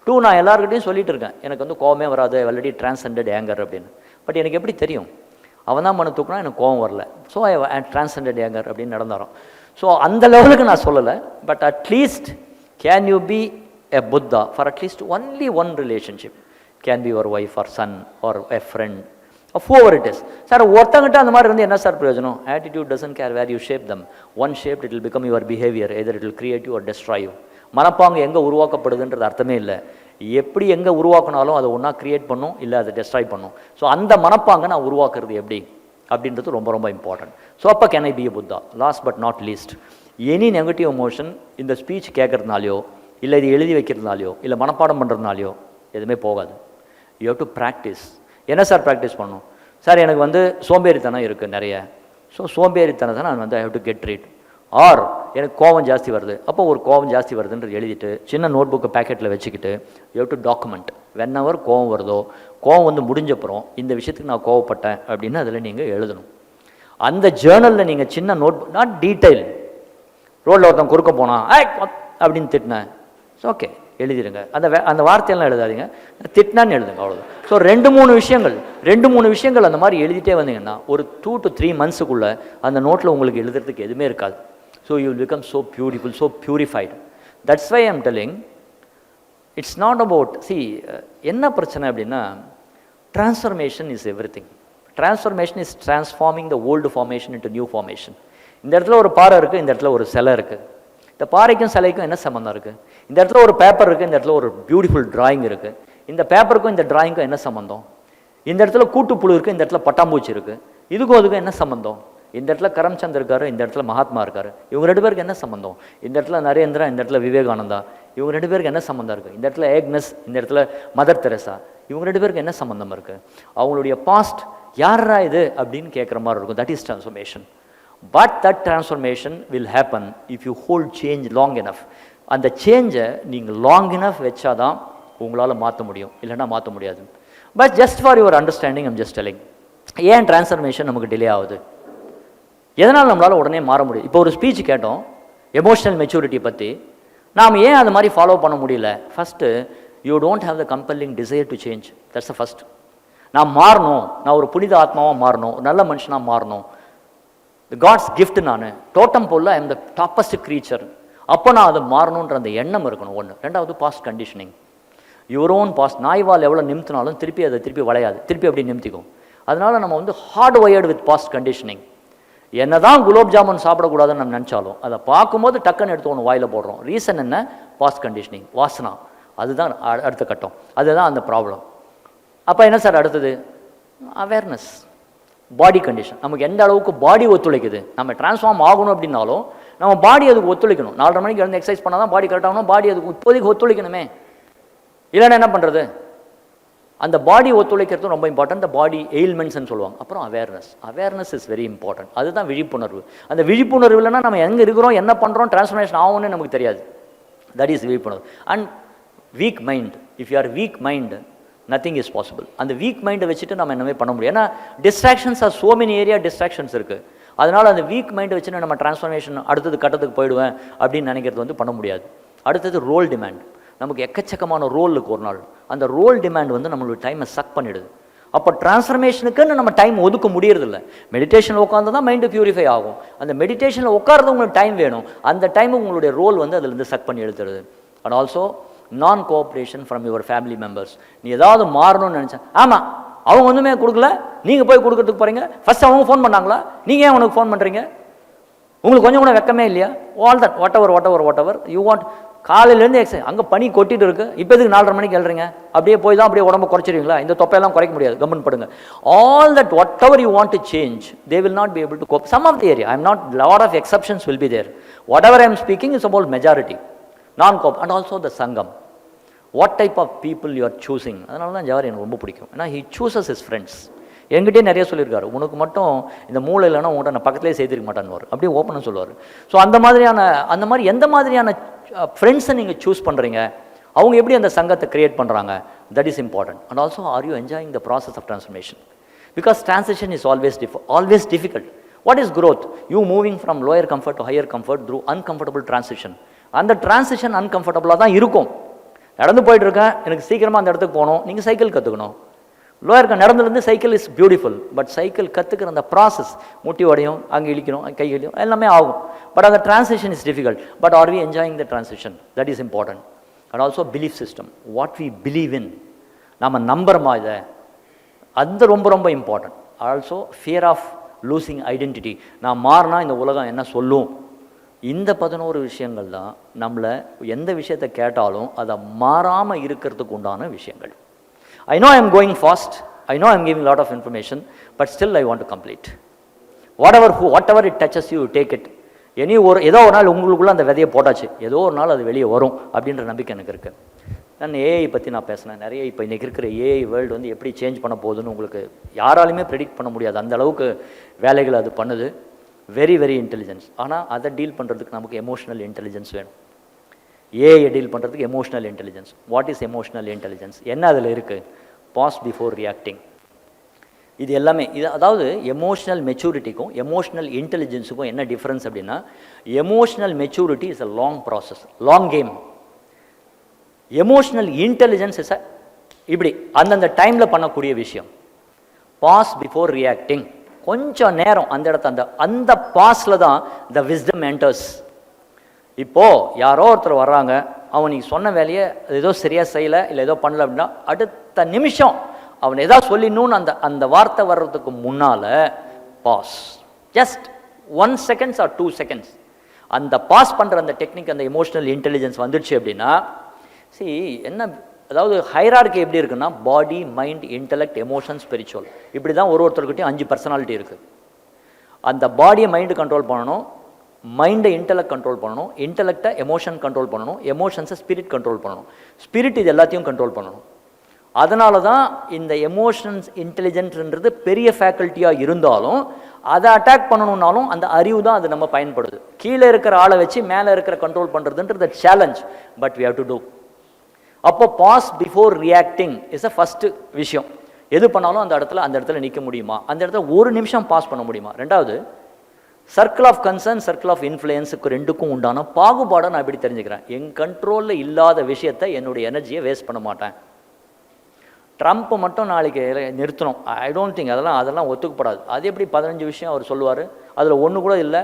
2, நான் எல்லாருக்கிட்டையும் சொல்லிட்டு இருக்கேன் எனக்கு வந்து கோவமே வராது, ஆல்ரெடி டிரான்செண்டட் ஏங்கர் அப்படின்னு. பட் எனக்கு எப்படி தெரியும்? அவன் தான் மனு தூக்குனா எனக்கு கோவம் வரல. ஸோ ஐ டிரான்செண்டட் ஏங்கர் அப்படின்னு நடந்தாரோம். ஸோ அந்த லெவலுக்கு நான் சொல்லலை. But at least can you be a Buddha for at least only one relationship? Can be your wife or son or a friend or whoever it is. Sir ஒருத்தங்கிட்ட அந்த மாதிரி இருந்து என்ன சார் பிரயோஜனம்? Attitude doesn't care where you shape them. One shape it will become your behaviour, either it will create you or destroy you. மனப்பாங்கு எங்கே உருவாக்கப்படுதுன்றது அர்த்தமே இல்லை. எப்படி எங்கே உருவாக்கினாலும் அதை ஒன்றா கிரியேட் பண்ணும், இல்லை அதை டெஸ்ட்ராய் பண்ணும். ஸோ அந்த மனப்பாங்கை நான் உருவாக்குறது எப்படி அப்படின்றது ரொம்ப ரொம்ப இம்பார்ட்டன்ட். ஸோ அப்போ can I be a Buddha? Last but not least, any negative emotion இந்த ஸ்பீச் கேட்கறதுனாலையோ இல்லை இது எழுதி வைக்கிறதுனாலையோ இல்லை மனப்பாடம் பண்ணுறதுனாலையோ எதுவுமே போகாது. You have to practice. என்ன சார் ப்ராக்டிஸ் பண்ணணும்? சார் எனக்கு வந்து சோம்பேறித்தனம் இருக்குது நிறைய. ஸோ சோம்பேறித்தனத்தை நான் வந்து I have to get rid. Or எனக்கு கோவம் ஜாஸ்தி வருது, அப்போ ஒரு கோவம் ஜாஸ்தி வருதுன்றது எழுதிட்டு சின்ன நோட் புக்கை பேக்கெட்டில் வச்சுக்கிட்டு you have to document. Whenever கோவம் வருதோ, கோவம் வந்து முடிஞ்சப்புறம் இந்த விஷயத்துக்கு நான் கோவப்பட்டேன் அப்படின்னு அதில் நீங்கள் எழுதணும். அந்த ஜேர்னலில் நீங்கள் சின்ன நோட், நாட் டீட்டெயில், ரோட்டில் ஒருத்தன் குறுக்க போனான் அப்படின்னு திட்டினேன், ஓகே எழுதிடுங்க. அந்த வார்த்தையெல்லாம் எழுதாதீங்க, திட்டினான்னு எழுதுங்க, அவ்வளோதான். ஸோ 2-3 விஷயங்கள் அந்த மாதிரி எழுதிட்டே வந்தீங்கன்னா ஒரு 2 to 3 monthsக்குள்ளே அந்த நோட்டில் உங்களுக்கு எழுதுறதுக்கு எதுவுமே இருக்காது. So you will become so beautiful, so purified. That's why I'm telling, it's not about என்ன பிரச்சனை அப்படின்னா, transformation is everything. Transformation is transforming the old formation into new formation. இந்த இடத்துல ஒரு பாறை இருக்குது, இந்த இடத்துல ஒரு சிலை இருக்குது. இந்த பாறைக்கும் சிலைக்கும் என்ன சம்மந்தம் இருக்குது? இந்த இடத்துல ஒரு பேப்பர் இருக்குது, இந்த இடத்துல ஒரு பியூட்டிஃபுல் டிராயிங் இருக்குது. இந்த பேப்பருக்கும் இந்த டிராயிங்க்கும் என்ன சம்மந்தம்? இந்த இடத்துல கூட்டுப்புழு இருக்குது, இந்த இடத்துல பட்டாம்பூச்சி இருக்குது. இதுக்கும் அதுக்கும் என்ன சம்மந்தம்? இந்த இடத்துல கரம்சந்த் இருக்காரு, இந்த இடத்துல மகாத்மா இருக்காரு. இவங்க 2 பேருக்கு என்ன சம்மந்தம்? இந்த இடத்துல நரேந்திரா, இந்த இடத்துல விவேகானந்தா. இவங்க 2 பேருக்கு என்ன சம்மந்தம் இருக்குது? இந்த இடத்துல ஏக்னஸ், இந்த இடத்துல மதர் தெரசா. இவங்க 2 பேருக்கு என்ன சம்மந்தம் இருக்குது? அவங்களுடைய பாஸ்ட் யாரா இது அப்படின்னு கேட்குற மாதிரி இருக்கும். That is transformation. But that transformation will happen if you hold change long enough. அந்த சேஞ்சை நீங்கள் லாங் எனஃப் வச்சாதான் உங்களால் மாற்ற முடியும், இல்லைன்னா மாற்ற முடியாது. But just for your understanding I'm just telling, ஏன் டிரான்ஸ்ஃபர்மேஷன் நமக்கு டிலே ஆகுது, எதனால் நம்மளால் உடனே மாற முடியும்? இப்போ ஒரு ஸ்பீச் கேட்டோம் எமோஷனல் மெச்சூரிட்டி பற்றி, நாம் ஏன் அது மாதிரி ஃபாலோ பண்ண முடியல? First, you don't have the compelling desire to change. That's the first. நான் மாறணும், நான் ஒரு புனித ஆத்மாவாக மாறணும், ஒரு நல்ல மனுஷனாக மாறணும், காட்ஸ் கிஃப்ட், நான் டோட்டம் போல I am the toppest creature, அப்போ நான் அதை மாறணுன்ற அந்த எண்ணம் இருக்கணும். ஒன்று. ரெண்டாவது, past conditioning. Your own past. நாய்வால் எவ்வளோ நிமித்தினாலும் திருப்பி வளையாது, திருப்பி அப்படி நிமித்திக்கும். அதனால நம்ம வந்து hardwired with past conditioning. என்ன தான் குலோப் ஜாமுன் சாப்பிடக்கூடாதுன்னு நம்ம நினச்சாலும் அதை பார்க்கும்போது டக்குன்னு எடுத்து ஒன்று வாயில் போடுறோம். ரீசன் என்ன? பாஸ்ட் கண்டிஷனிங், வாசனா. அதுதான் அடுத்த கட்டம், அதுதான் அந்த ப்ராப்ளம். அப்போ என்ன சார் அடுத்தது? Awareness, body condition. நமக்கு எந்த அளவுக்கு பாடி ஒத்துழைக்குது. நம்ம டிரான்ஸ்ஃபார்ம் ஆகணும் அப்படின்னாலும் நம்ம பாடி அதுக்கு ஒத்துழைக்கணும். 4:30 மணிக்கு எழுந்து எக்ஸசைஸ் பண்ணால் தான் பாடி கரெக்டாகணும். பாடி அதுக்கு இப்போதைக்கு ஒத்துழைக்கணுமே, இல்லைன்னா என்ன பண்ணுறது? அந்த பாடி ஒத்துழைக்கிறது ரொம்ப இம்பார்ட்டன்ட். இந்த பாடி எயில்மெண்ட்ஸ்ன்னு சொல்லுவாங்க. அப்புறம் அவேர்னஸ் இஸ் வெரி இம்பார்ட்டன்ட். அதுதான் விழிப்புணர்வு. அந்த விழிப்புணர்வு இல்லைன்னா நம்ம எங்கே இருக்கிறோம், என்ன பண்ணுறோம், டிரான்ஸ்ஃபர்மேஷன் ஆகும்னு நமக்கு தெரியாது. தட் இஸ் விழிப்புணர்வு. And week mind. If you R week mind, nothing is possible. அந்த வீக் மைண்டை வச்சுட்டு நம்ம என்னவே பண்ண முடியும். ஏன்னா distractions are so many area distractions இருக்குது. அதனால் அந்த வீக் மைண்டை வச்சுட்டு நம்ம டிரான்ஸ்ஃபர்மேஷன் அடுத்தது கட்டத்துக்கு போயிடுவேன் அப்படின்னு நினைக்கிறது வந்து பண்ண முடியாது. அடுத்தது ரோல் டிமாண்ட். நமக்கு எக்கச்சக்கமான ரோல் இருக்குது ஒரு நாள். அந்த ரோல் டிமாண்ட் வந்து நம்மளோட டைமை சக் பண்ணிடுது. அப்போ டிரான்ஸ்ஃபர்மேஷனுக்குன்னு நம்ம டைம் ஒதுக்க முடியறதில்ல. மெடிடேஷனில் உட்காந்து தான் மைண்டு பியூரிஃபை ஆகும். அந்த மெடிடேஷனில் உட்கார்றது உங்களுக்கு டைம் வேணும். அந்த டைமுக்கு உங்களுடைய ரோல் வந்து அதுலேருந்து சக் பண்ணி எடுத்துருது. அண்ட் ஆல்சோ நான் cooperation from your family members. நீ ஏதாவது மாறணும்னு நினச்சேன், ஆமாம் அவங்க ஒன்றுமே கொடுக்கல, நீங்கள் போய் கொடுக்கறதுக்கு போகிறீங்க. ஃபஸ்ட் அவங்க ஃபோன் பண்ணாங்களா, நீங்கள் ஏன் உனக்கு ஃபோன் பண்ணுறீங்க? உங்களுக்கு கொஞ்சம் கூட வெக்கமே இல்லையா? All that whatever you want. காலையிலேருந்து எக்ஸசைஸ், அங்கே பனி கொட்டிட்டு இருக்கு, இப்போ எதுக்கு 4:30 மணிக்கு எழுறீங்க? அப்படியே போய் தான் அப்படியே உடம்பு குறைச்சிருவீங்களா? இந்த தொப்பையெல்லாம் குறைக்க முடியாது, கம்மன் படுங்க. All that whatever you want to change, they will not be able to cope. Some of the area, I am not, lot of exceptions will be there. Whatever I am speaking is about majority, நான் cope. And also the சங்கம். What type of people you are choosing. அதனால தான் ஜவாரி எனக்கு ரொம்ப பிடிக்கும். ஏன்னா he சூசஸ் his friends. என்கிட்டே நிறைய சொல்லியிருக்காரு, உனக்கு மட்டும் இந்த மூளை இல்லைன்னா உங்கள்கிட்ட நான் பக்கத்துலேயே செய்திருக்க மாட்டான்னு அப்படியே ஓப்பனாக சொல்லுவார். ஸோ அந்த மாதிரி எந்த மாதிரியான ஃப்ரெண்ட்ஸை நீங்கள் சூஸ் பண்ணுறீங்க, அவங்க எப்படி அந்த சங்கத்தை கிரியேட் பண்ணுறாங்க, that is important. And also are you enjoying the process of transformation? Because transition is always difficult. What is growth? You moving from lower comfort to higher comfort through uncomfortable transition. அந்த transition அன்கம்ஃபர்டபுளாக தான் இருக்கும். நடந்து போயிட்டு இருக்கேன், எனக்கு சீக்கிரமாக அந்த இடத்துக்கு போகணும், நீங்கள் சைக்கிள் கற்றுக்கணும். லோயர் நடந்துலேருந்து cycle is beautiful. But cycle கற்றுக்கிற அந்த ப்ராசஸ், முட்டி உடையும், அங்கே இழிக்கணும், கை இழியும், எல்லாமே ஆகும். பட் அந்த transition is difficult. But are we enjoying the transition? That is important. And also belief system, what we believe in, நம்ம நம்புறோமா இதை, அது ரொம்ப ரொம்ப important. Also fear of losing identity. நான் மாறினா இந்த உலகம் என்ன சொல்லும்? இந்த 11 விஷயங்கள் தான் நம்மளை எந்த விஷயத்தை கேட்டாலும் அதை மாறாமல் இருக்கிறதுக்கு உண்டான விஷயங்கள். I know I am going fast, I know I am giving a lot of information, but still I want to complete. Whatever it touches you, take it. ஏதோ ஒரு நாள் உங்களுக்குள்ள அந்த விதையை போட்டாச்சு, ஏதோ ஒரு நாள் அது வெளியே வரும் அப்படின்ற நம்பிக்கை எனக்கு இருக்குது. நான் ஏஐ பற்றி நான் பேசினேன் நிறைய. இப்போ இன்றைக்கி இருக்கிற ஏஐ வேர்ல்டு வந்து எப்படி சேஞ்ச் பண்ண போகுதுன்னு உங்களுக்கு யாராலுமே ப்ரெடிக்ட் பண்ண முடியாது. அந்த அளவுக்கு வேலைகள் அது பண்ணுது. Very very intelligence. ஆனால் அதை டீல் பண்ணுறதுக்கு நமக்கு எமோஷனல் இன்டெலிஜென்ஸ் வேணும். ஏஐ டீல் பண்ணுறதுக்கு emotional intelligence. What is emotional intelligence? என்ன அதில் இருக்குது? Pause before reacting. இது எல்லாமே இது அதாவது எமோஷனல் மெச்சூரிட்டிக்கும் எமோஷனல் இன்டெலிஜென்ஸுக்கும் என்ன டிஃப்ரென்ஸ் அப்படின்னா, emotional maturity is a long process, long game. Emotional intelligence is a இப்படி அந்தந்த டைமில் பண்ணக்கூடிய விஷயம். பாஸ் பிஃபோர் ரியாக்டிங், கொஞ்சம் நேரம் அந்த இடத்த அந்த பாஸில் தான் த விஸ்டம் என்டர்ஸ். இப்போது யாரோ ஒருத்தர் வர்றாங்க, அவன் நீ சொன்ன வேலையை ஏதோ சரியாக செய்யலை இல்லை ஏதோ பண்ணல அப்படின்னா அடுத்த நிமிஷம் அவன் ஏதாவது சொல்லிடணும்னு அந்த வார்த்தை வர்றதுக்கு முன்னால் pause, just 1 seconds or 2 seconds. அந்த பாஸ் பண்ணுற அந்த டெக்னிக், அந்த எமோஷனல் இன்டெலிஜென்ஸ் வந்துடுச்சு அப்படின்னா, என்ன அதாவது ஹைரார்கி எப்படி இருக்குன்னா, பாடி, மைண்ட், இன்டெலெக்ட், எமோஷன், ஸ்பிரிச்சுவல், இப்படி தான் ஒருத்தர்கிட்டையும் 5 பர்சனாலிட்டி இருக்குது. அந்த பாடியை மைண்டு கண்ட்ரோல் பண்ணணும், மைண்டை இன்டெலெக்ட் கண்ட்ரோல் பண்ணணும், இன்டெலெக்டை எமோஷன் கண்ட்ரோல் பண்ணணும், எமோஷன்ஸை ஸ்பிரிட் கண்ட்ரோல் பண்ணணும், ஸ்பிரிட் இது எல்லாத்தையும் கண்ட்ரோல் பண்ணணும். அதனால தான் இந்த எமோஷன்ஸ் இன்டெலிஜென்ட்ன்றது பெரிய ஃபேக்கல்ட்டியாக இருந்தாலும் அதை அட்டாக் பண்ணணுன்னாலும் அந்த அறிவு தான் அது நம்ம பயன்படுது. கீழே இருக்கிற ஆளை வச்சு மேலே இருக்கிற கண்ட்ரோல் பண்ணுறதுன்றது challenge, but we have to do. அப்போ pause before reacting is a first விஷயம். எது பண்ணாலும் அந்த இடத்துல நிற்க முடியுமா, அந்த இடத்துல ஒரு நிமிஷம் பாஸ் பண்ண முடியுமா. ரெண்டாவது, circle of concern, circle of இன்ஃப்ளூயன்ஸுக்கு ரெண்டுக்கும் உண்டான பாகுபாடை நான் எப்படி தெரிஞ்சுக்கிறேன். என் கண்ட்ரோலில் இல்லாத விஷயத்தை என்னுடைய எனர்ஜியை வேஸ்ட் பண்ண மாட்டேன். ட்ரம்ப் மட்டும் நாளைக்கு நிறுத்தணும், ஐ டோன்ட் திங்க், அதெல்லாம் ஒத்துக்கப்படாது. அது எப்படி 15 விஷயம் அவர் சொல்லுவார், அதில் ஒன்று கூட இல்லை.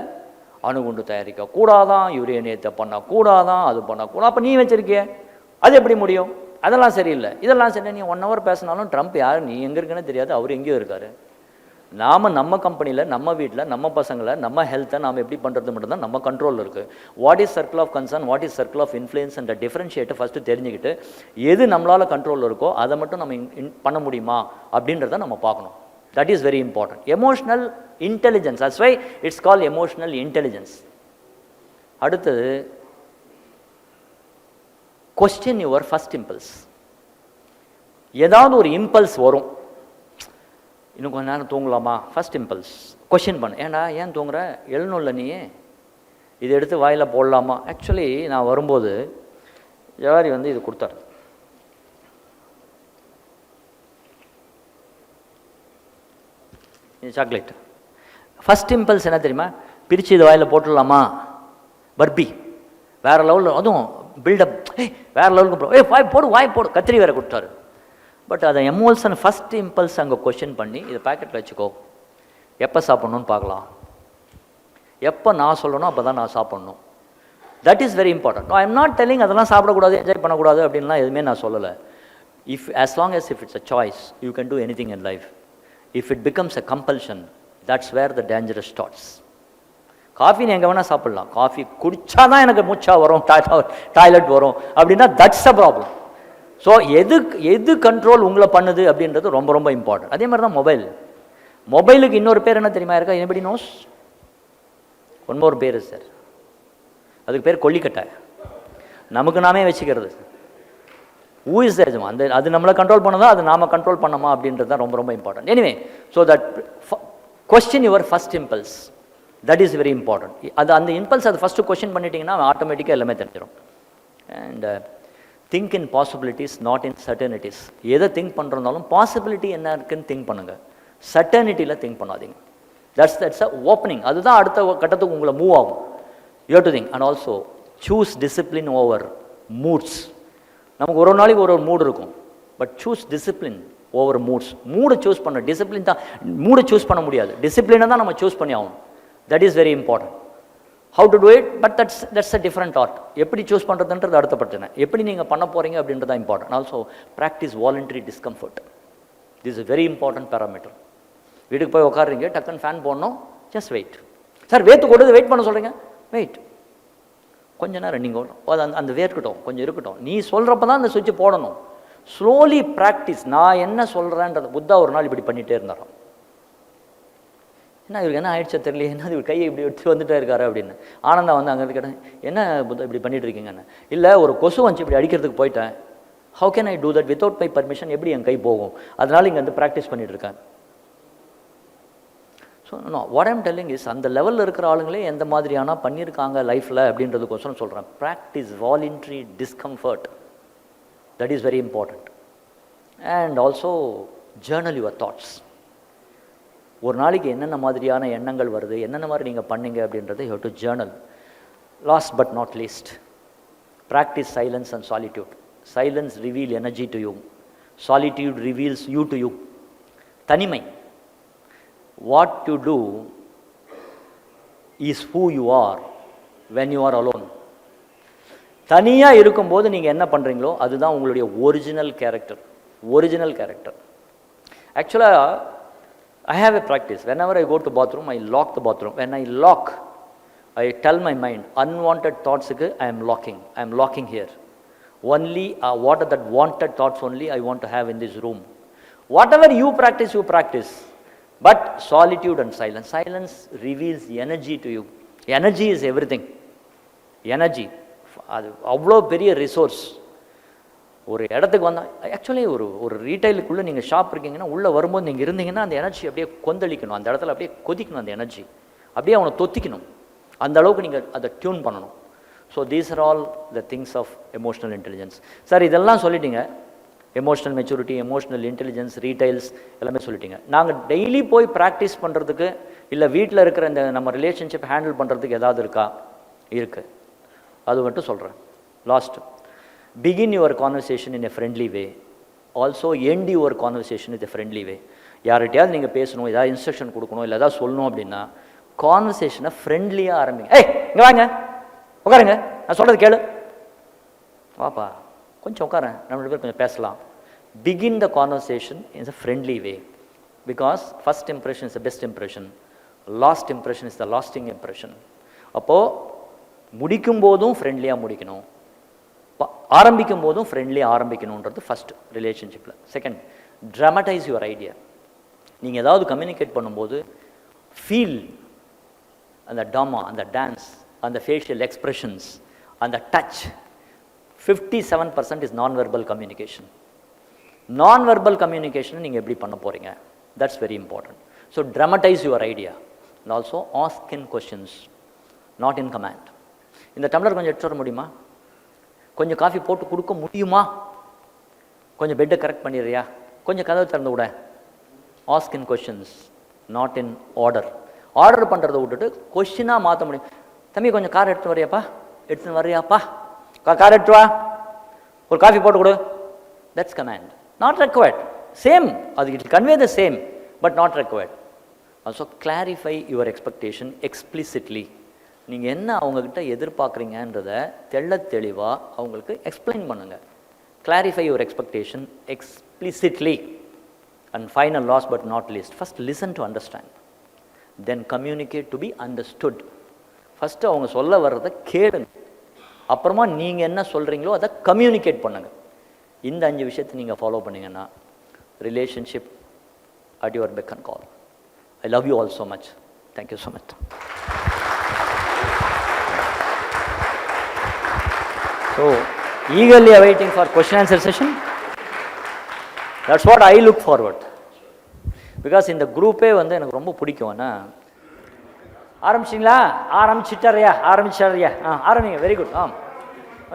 அணுகுண்டு தயாரிக்க கூடாதான், யுரேனியத்தை பண்ணக்கூடாதான், அது பண்ணக்கூடாது. அப்போ நீ வச்சிருக்கிய, அது எப்படி முடியும்? அதெல்லாம் சரியில்லை, இதெல்லாம் சரி. நீ 1 hour பேசினாலும் ட்ரம்ப் யார், நீ எங்கே இருக்குன்னு தெரியாது, அவர் எங்கேயோ இருக்கார். நாம் நம்ம கம்பெனியில், நம்ம வீட்டில், நம்ம பசங்களை, நம்ம ஹெல்த்தை நாம் எப்படி பண்ணுறது மட்டும்தான் நம்ம கண்ட்ரோலில் இருக்குது. What is circle of concern, what is circle of influence என்ற டிஃப்ரென்ஷியேட்டை ஃபஸ்ட்டு தெரிஞ்சுக்கிட்டு எது நம்மளால் கண்ட்ரோலில் இருக்கோ அதை மட்டும் நம்ம பண்ண முடியுமா அப்படின்றத நம்ம பார்க்கணும். That is very important. Emotional intelligence, that's why it's call emotional intelligence. அடுத்தது, கொஸ்டின் யுவர் ஃபர்ஸ்ட் இம்பல்ஸ். ஏதாவது ஒரு இம்பல்ஸ் வரும், இன்னும் கொஞ்சம் நேரம் தூங்கலாமா, ஃபஸ்ட் இம்பல்ஸ் கொஷின் பண்ணு. ஏன்டா ஏன் தூங்குற, எழுணும்ல நீ, இதை எடுத்து வாயில் போடலாமா. ஆக்சுவலி நான் வரும்போது ஜவாரி இது கொடுத்தாரு, இது சாக்லேட். ஃபஸ்ட் இம்பல்ஸ் என்ன தெரியுமா, பிரித்து இது வாயில் போட்டுடலாமா, பர்பி வேறு லெவலில், அதுவும் பில்டப், வேறு லெவலுக்கு வாய் போடு, வாய் போடு, கத்திரி வேறு கொடுத்தாரு. பட் அதை எமோஷன் ஃபஸ்ட் இம்பல்ஸ் அங்கே கொஷின் பண்ணி, இதை பேக்கெட்டில் வச்சுக்கோ, எப்போ சாப்பிட்ணுன்னு பார்க்கலாம், எப்போ நான் சொல்லணும் அப்போ தான் நான் சாப்பிட்ணும். That is very important. I am not telling அதெல்லாம் சாப்பிடக்கூடாது, என்ஜாய் பண்ணக்கூடாது அப்படின்லாம் எதுவுமே நான் சொல்லலை. as long as if it's a choice, you can do anything in life. If it becomes a compulsion, that's where the danger starts. Coffee நீ எங்கே வேணால் சாப்பிட்லாம், காஃபி குடித்தாதான் எனக்கு மூச்சா வரும், டாய்லெட் வரும் அப்படின்னா தட்ஸ் அ ப்ராப்ளம். ஸோ எது கண்ட்ரோல் உங்களை பண்ணுது அப்படின்றது ரொம்ப ரொம்ப இம்பார்ட்டன்ட். அதே மாதிரி தான் மொபைலுக்கு இன்னொரு பேர் என்ன தெரியுமா இருக்கா, எனிபடி நோஸ்? ஒன் மோர் பேர் சார், அதுக்கு பேர் கொல்லிக்கட்டை. நமக்கு நாமே வச்சுக்கிறது. ஹூ இஸ் த அது நம்மளை கண்ட்ரோல் பண்ணதா, அது நாம கண்ட்ரோல் பண்ணோமா அப்படின்றது தான் ரொம்ப ரொம்ப important. Anyway, so that question your first impulse, that is very important. அந்த இம்பல்ஸ் அது ஃபஸ்ட்டு கொஸ்டின் பண்ணிட்டீங்கன்னா ஆட்டோமேட்டிக்காக எல்லாமே தெரிஞ்சிடும். And think in possibilities, not in certainties. எதை திங்க் பண்ணுறதாலும் பாசிபிலிட்டி என்ன இருக்குன்னு திங்க் பண்ணுங்கள், சர்டனிட்டியில் திங்க் பண்ணாதீங்க. That's a opening. அதுதான் அடுத்த கட்டத்துக்கு உங்களை மூவ் ஆகும். You have to think and also choose discipline over moods. நமக்கு ஒரு நாளைக்கு ஒரு மூடு இருக்கும், but choose discipline over moods. மூடை சூஸ் பண்ண, டிசிப்ளின் தான் மூடை சூஸ் பண்ண முடியாது, டிசிப்ளினை தான் நம்ம சூஸ் பண்ணி ஆகணும். That is very important. How to do it, but that's a different art. எப்படி சூஸ் பண்ணுறதுன்றது அடுத்த பிரச்சனை. எப்படி நீங்கள் பண்ண போகிறீங்க அப்படின்றது தான் important. Also practice voluntary discomfort. This is very important parameter. வீட்டுக்கு போய் உட்காருங்க, டக்குன்னு ஃபேன் போடணும், ஜஸ்ட் வெயிட். சார் வேர்த்து கொடுத்து வெயிட் பண்ண சொல்கிறீங்க, வெயிட் கொஞ்ச நேரம். நீங்கள் அந்த வேர்க்கட்டும், கொஞ்சம் இருக்கட்டும். நீ சொல்கிறப்ப தான் அந்த சுவிட்சை போடணும். Slowly practice. நான் என்ன சொல்கிறேன்றது. புத்தா ஒரு நாள் இப்படி பண்ணிகிட்டே இருந்தாராம். என்ன இவருக்கு என்ன ஆயிடுச்சா தெரியல, என்ன இவர் கையை இப்படி எடுத்து வந்துட்டே இருக்காரு அப்படின்னு. ஆனந்தா அங்கே கேட்டேன், என்ன புத்தா இப்படி பண்ணிட்டு இருக்கீங்கன்னு. இல்லை, ஒரு கொசு வந்துச்சு இப்படி அடிக்கிறதுக்கு போயிட்டேன். How can I do that without my permission? எப்படி என் கை போகும்? அதனால இங்கே ப்ராக்டிஸ் பண்ணிட்டு இருக்கேன். So know what I'm telling is அந்த லெவலில் இருக்கிற ஆளுங்களே எந்த மாதிரியான பண்ணியிருக்காங்க லைஃப்பில் அப்படின்றதுக்கோசரம் சொல்கிறேன். Practice voluntary discomfort, that is very important. And also Journal your thoughts. ஒரு நாளைக்கு என்னென்ன மாதிரியான எண்ணங்கள் வருது, என்னென்ன மாதிரி நீங்கள் பண்ணீங்க அப்படின்றத you have to journal. Last but not least, practice silence and solitude. Silence reveal energy to you, solitude reveals you to you. தனிமை, what you do is who you are when you are alone. தனியாக இருக்கும்போது நீங்கள் என்ன பண்ணுறீங்களோ அதுதான் உங்களுடைய original character. Original character. ஆக்சுவலாக I have a practice. Whenever I go to bathroom, I lock the bathroom. When I lock, I tell my mind, unwanted thoughts, I am locking. I am locking here. Only what are that wanted thoughts only I want to have in this room. Whatever you practice. But solitude and silence. Silence reveals energy to you. Energy is everything. Energy. அது அவ்வளோ பெரிய resource. ஒரு இடத்துக்கு வந்தால் actually ஒரு ரீட்டைலுக்குள்ளே நீங்கள் shop இருக்கீங்கன்னா உள்ளே வரும்போது நீங்கள் இருந்தீங்கன்னா அந்த எனர்ஜி அப்படியே கொந்தளிக்கணும், அந்த இடத்துல அப்படியே கொதிக்கணும், அந்த எனர்ஜி அப்படியே அவனை தொத்திக்கணும். அந்த அளவுக்கு நீங்கள் அதை டியூன் பண்ணணும். So these are all the things of emotional intelligence. Sir இதெல்லாம் சொல்லிட்டீங்க, emotional maturity, emotional intelligence, retails எல்லாமே சொல்லிட்டீங்க. நாங்கள் டெய்லி போய் ப்ராக்டிஸ் பண்ணுறதுக்கு இல்லை வீட்டில் இருக்கிற இந்த நம்ம ரிலேஷன்ஷிப் ஹேண்டில் பண்ணுறதுக்கு ஏதாவது இருக்கா? இருக்குது. அது மட்டும் சொல்கிறேன். Last, begin your conversation in a friendly way. Also end your conversation in a friendly way. யார்கிட்டையாவது நீங்கள் பேசணும், ஏதாவது இன்ஸ்ட்ரக்ஷன் கொடுக்கணும், இல்லை ஏதாவது சொல்லணும் அப்படின்னா கான்வர்சேஷனை ஃப்ரெண்ட்லியாக ஆரம்பிங்க. ஏய் இங்கே வாங்க, உட்காருங்க, நான் சொல்கிறது கேளு, வாப்பா கொஞ்சம் உட்காரேன், நம்ம 2 பேர் கொஞ்சம் பேசலாம். Begin the conversation in a friendly way. Because first impression is the best impression, last impression is the lasting impression. அப்போது முடிக்கும் போதும் ஃப்ரெண்ட்லியாக முடிக்கணும், ஆரம்பிக்கும் போதும் ஃப்ரெண்ட்லியாக ஆரம்பிக்கணுன்றது ஃபஸ்ட் ரிலேஷன்ஷிப்பில். Second, traumatised your idea. நீங்கள் ஏதாவது கம்யூனிகேட் பண்ணும்போது ஃபீல் அந்த டாமா, அந்த டான்ஸ், அந்த ஃபேஷியல் எக்ஸ்ப்ரெஷன்ஸ், அந்த touch. 57% is non-verbal communication. Non-verbal communication நீங்கள் எப்படி பண்ண போகிறீங்க? That's very important. So dramatise your idea and also ask in questions, not in command. இந்த டம்ளர் கொஞ்சம் எடுத்து வர முடியுமா? கொஞ்சம் காஃபி போட்டு கொடுக்க முடியுமா? கொஞ்சம் பெட்டை கரெக்ட் பண்ணிடுறியா? கொஞ்சம் கதவை திறந்து விட. Ask in questions, not in order. Order பண்ணுறதை விட்டுட்டு கொஷினாக மாற்ற முடியும். தம்பி கொஞ்சம் கார் எடுத்து வரியாப்பா, கார் எடுத்து வா, ஒரு காஃபி போட்டு கொடு. That's command, not required. Same, அது it convey the same but not required. Also clarify your expectation explicitly. நீங்கள் என்ன அவங்கக்கிட்ட எதிர்பார்க்குறீங்கன்றதை தெளிவாக அவங்களுக்கு எக்ஸ்பிளைன் பண்ணுங்கள். Clarify your expectation explicitly. And final, last but not least, first listen to understand, then communicate to be understood. First அவங்க சொல்ல வர்றதை கேளுங்க, அப்புறமா நீங்கள் என்ன சொல்கிறீங்களோ அதை கம்யூனிகேட் பண்ணுங்கள். இந்த 5 விஷயத்தை நீங்கள் ஃபாலோ பண்ணிங்கன்னா relationship at your beck and call. I love you all so much. Thank you so much. So, eagerly awaiting for question answer session. That's what I look forward. Because இந்த குரூப்பே வந்து எனக்கு ரொம்ப பிடிக்கும்னா, ஆரம்பிச்சிங்களா? ஆரம்பிச்சிட்டாரியா? ஆரம்பிங்க. Very good.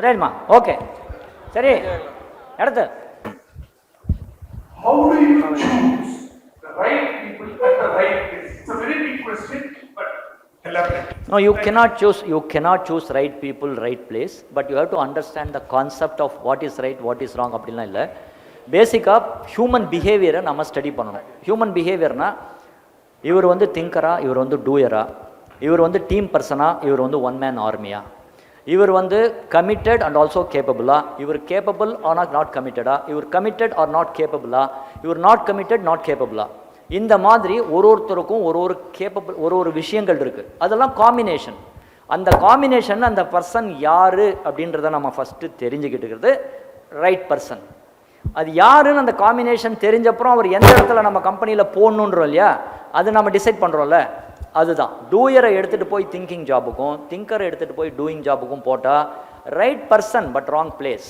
சரிம்மா, okay, சரி, அடுத்து. How do you choose the right people at the right place? It's a very big question, but elaborate. No, you cannot choose right people, right place, but you have to understand the concept of what is right, what is wrong அப்படிலாம் இல்லை. பேசிக்காக human பிஹேவியரை நம்ம study பண்ணணும். Human பிஹேவியர்னா, இவர் வந்து திங்கரா, இவர் வந்து டூயரா, இவர் வந்து டீம் பர்சனா, இவர் வந்து ஒன் மேன் ஆர்மியா, இவர் வந்து கமிட்டட் அண்ட் ஆல்சோ கேப்பபிளா, இவர் கேப்பபிள் ஆர் நாட் கமிட்டடா, இவர் கமிட்டட் ஆர் நாட் கேப்பபிளா, இவர் நாட் கமிட்டட் நாட் கேப்பபிளா. இந்த மாதிரி ஒருத்தருக்கும் ஒரு விஷயங்கள் இருக்குது. அதெல்லாம் காம்பினேஷன். அந்த காம்பினேஷன், அந்த பர்சன் யார் அப்படின்றத நம்ம ஃபஸ்ட்டு தெரிஞ்சுக்கிட்டுக்கிறது ரைட் பர்சன். அது யாருன்னு அந்த காம்பினேஷன் தெரிஞ்சப்புறம் அவர் எந்த இடத்துல நம்ம கம்பெனியில் போடணுன்றோம் இல்லையா, அது நம்ம டிசைட் பண்ணுறோம்ல, அதுதான். டூயரை எடுத்துகிட்டு போய் திங்கிங் ஜாபுக்கும், திங்கரை எடுத்துகிட்டு போய் டூயிங் ஜாபுக்கும் போட்டால் right person but wrong place.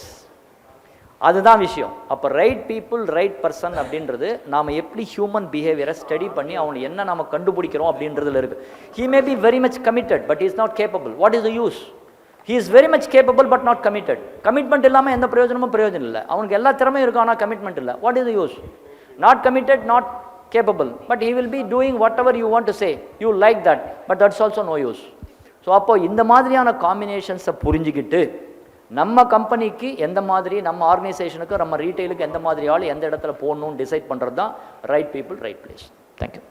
அதுதான் விஷயம். அப்போ ரைட் பீப்புள் ரைட் பர்சன் அப்படின்றது நாம் எப்படி ஹியூமன் பிஹேவியரை ஸ்டடி பண்ணி அவனை என்ன நம்ம கண்டுபிடிக்கிறோம் அப்படின்றதுல இருக்கு. He may be very much committed but is not capable. What is the use? He is very much capable but not committed. Commitment இல்லாமல் எந்த பிரயோஜனம் இல்லை. அவனுக்கு எல்லா திறமையும் இருக்கும், ஆனால் கமிட்மெண்ட் இல்லை. What is the use? Not committed, not capable, but he will be doing whatever you want to say. You like that, but that's also no use. So அப்போ இந்த மாதிரியான காம்பினேஷன்ஸை புரிஞ்சுக்கிட்டு நம்ம கம்பெனிக்கு எந்த மாதிரி, நம்ம ஆர்கனைசேஷனுக்கு, நம்ம ரீட்டைலுக்கு எந்த மாதிரி ஆள் எந்த இடத்துல போடணும்னு டிசைட் பண்ணுறது தான் right people right place. Thank you.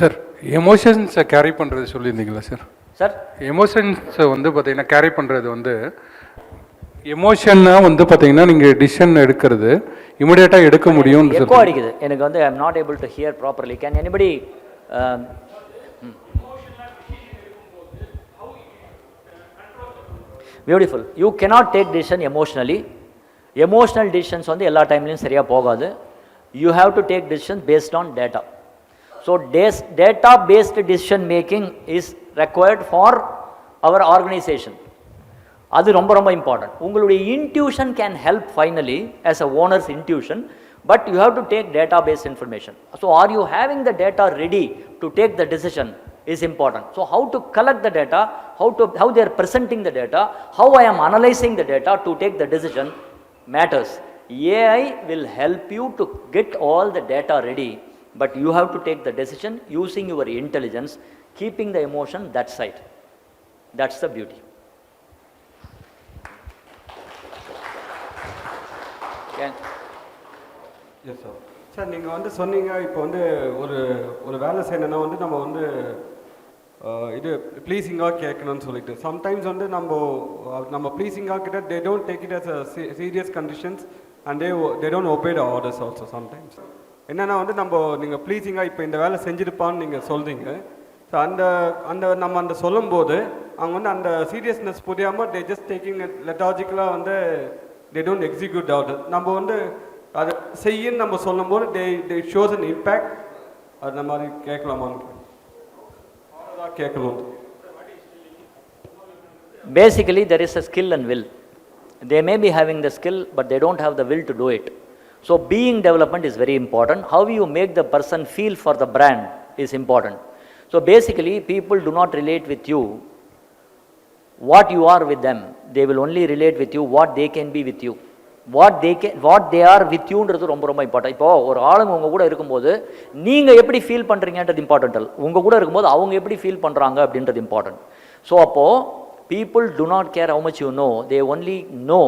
Sir, எமோஷன்ஸை கேரி பண்ணுறது சொல்லியிருந்தீங்களா சார்? சார், எமோஷன்ஸை வந்து பார்த்தீங்கன்னா கேரி பண்ணுறது வந்து எமோஷன்னா வந்து பார்த்தீங்கன்னா நீங்கள் டிசிஷன் எடுக்கிறது இமிடியேட்டாக எடுக்க முடியும். எக்கோ அடிக்குது எனக்கு வந்து. I am not able to hear properly. Can anybody? Beautiful. You cannot take decision emotionally. Emotional decisions வந்து எல்லா டைம்லையும் சரியாக போகாது. You have to take decision based on data. So data based decision making is required for our organisation. அது ரொம்ப ரொம்ப important. உங்களுடைய intuition can help finally as a owner's intuition, but you have to take data based information. So are you having the data ready to take the decision is important. So how to collect the data, how they are presenting the data, how I am analyzing the data to take the decision matters. AI will help you to get all the data ready, but you have to take the decision using your intelligence, keeping the emotion that side. That's the beauty. Yes sir. Sir, நீங்கள் வந்து சொன்னீங்க இப்போ வந்து ஒரு வேலை செய்யணுன்னா வந்து நம்ம வந்து இது ப்ளீஸிங்காக கேட்கணும்னு சொல்லிட்டு, சம்டைம்ஸ் வந்து நம்ம ப்ளீஸிங்காக கிட்ட they don't take it as a serious conditions and they don't obey the orders also sometimes. என்னென்னா வந்து நீங்கள் ப்ளீஸிங்காக இப்போ இந்த வேலை செஞ்சுருப்பான்னு நீங்கள் சொல்கிறீங்க. ஸோ நம்ம அந்த சொல்லும்போது அவங்க வந்து அந்த சீரியஸ்னஸ் புரியாமல் தே ஜஸ்ட் டேக்கிங் லெட்டாஜிக்கலாக வந்து தே டோன்ட் எக்ஸிக்யூட் ஆர்டர். நம்ம வந்து அதை செய்யன்னு நம்ம சொல்லும்போது தே ஷோஸ் அன் இம்பேக்ட். அது மாதிரி கேட்கலாமான்னு கேட்கணும். Basically, there is a skill and will. They may be having the skill, but they don't have the will to do it. So being development is very important. How you make the person feel for the brand is important. So basically, people do not relate with you what you are with them. They will only relate with you what they can be with you. what they are with youன்றது ரொம்ப ரொம்ப important. இப்போ ஒரு ஆளுங்க உங்க கூட இருக்கும்போது நீங்க எப்படி ஃபீல் பண்றீங்கன்றது இம்பார்ட்டன்ட் அல்ல, உங்க கூட இருக்கும்போது அவங்க எப்படி ஃபீல் பண்றாங்க அப்படின்றது இம்பார்ட்டன்ட். ஸோ அப்போ people do not care how much you know, they only know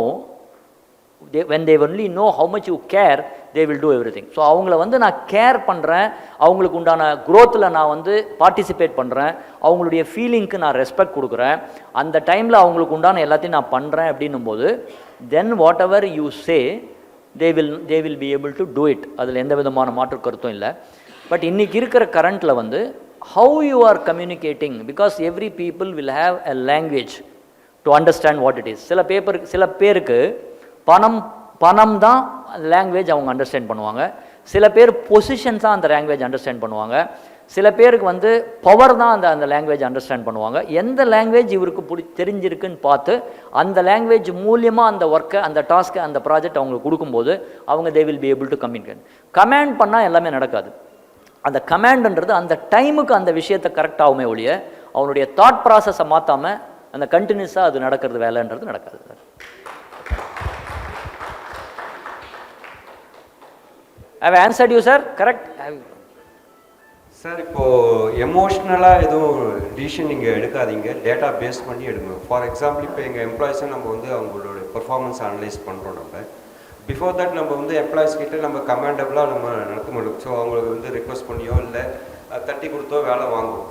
when they only know how much you care, they will do everything. So அவங்கள வந்து நான் கேர் பண்ணுறேன், அவங்களுக்கு உண்டான க்ரோத்தில் நான் வந்து பார்ட்டிசிபேட் பண்ணுறேன், அவங்களுடைய ஃபீலிங்க்கு நான் ரெஸ்பெக்ட் கொடுக்குறேன், அந்த டைமில் அவங்களுக்கு உண்டான எல்லாத்தையும் நான் பண்ணுறேன் அப்படின்னும் போது then what ever you say they will be able to do it. அதில் எந்த விதமான மாற்று கருத்தும் இல்லை. பட் இன்றைக்கி இருக்கிற கரண்ட்டில் வந்து how you are communicating, because every people will have a language to understand what it is. சில பேருக்கு பணம் தான் லாங்குவேஜ் அவங்க அண்டர்ஸ்டாண்ட் பண்ணுவாங்க, சில பேர் பொசிஷன்ஸ் தான் அந்த லாங்குவேஜ் அண்டர்ஸ்டாண்ட் பண்ணுவாங்க, சில பேருக்கு வந்து பவர் தான் அந்த லாங்குவேஜ் அண்டர்ஸ்டாண்ட் பண்ணுவாங்க. எந்த லாங்குவேஜ் இவருக்கு தெரிஞ்சிருக்குன்னு பார்த்து அந்த லாங்குவேஜ் மூலியமாக அந்த ஒர்க்கை, அந்த டாஸ்க்கை, அந்த ப்ராஜெக்ட் அவங்களுக்கு கொடுக்கும்போது அவங்க they will be able to communicate. Command பண்ணால் எல்லாமே நடக்காது. அந்த கமாண்டுன்றது அந்த டைமுக்கு அந்த விஷயத்தை கரெக்டாகுமே ஒழிய அவனுடைய தாட் ப்ராசஸை மாற்றாமல் அந்த கண்டினியூஸாக அது நடக்கிறது வேலைன்றது நடக்காது. Have I answered you, sir? Correct? Sir, இப்போது எமோஷ்னலாக எதுவும் டிசிஷன் நீங்கள் எடுக்காதீங்க, டேட்டா பேஸ் பண்ணி எடுங்க. ஃபார் எக்ஸாம்பிள், இப்போ எங்கள் எம்ப்ளாயிஸை நம்ம வந்து அவங்களோட பெர்ஃபார்மன்ஸ் அனலைஸ் பண்ணுறோம். நம்ம பிஃபோர் தட் நம்ம வந்து எம்ப்ளாயிஸ் கிட்டே நம்ம கமாண்டபிளாக நம்ம நடத்த முடியும். ஸோ அவங்களுக்கு வந்து ரிக்வஸ்ட் பண்ணியோ இல்லை தட்டி கொடுத்தோ வேலை வாங்குவோம்.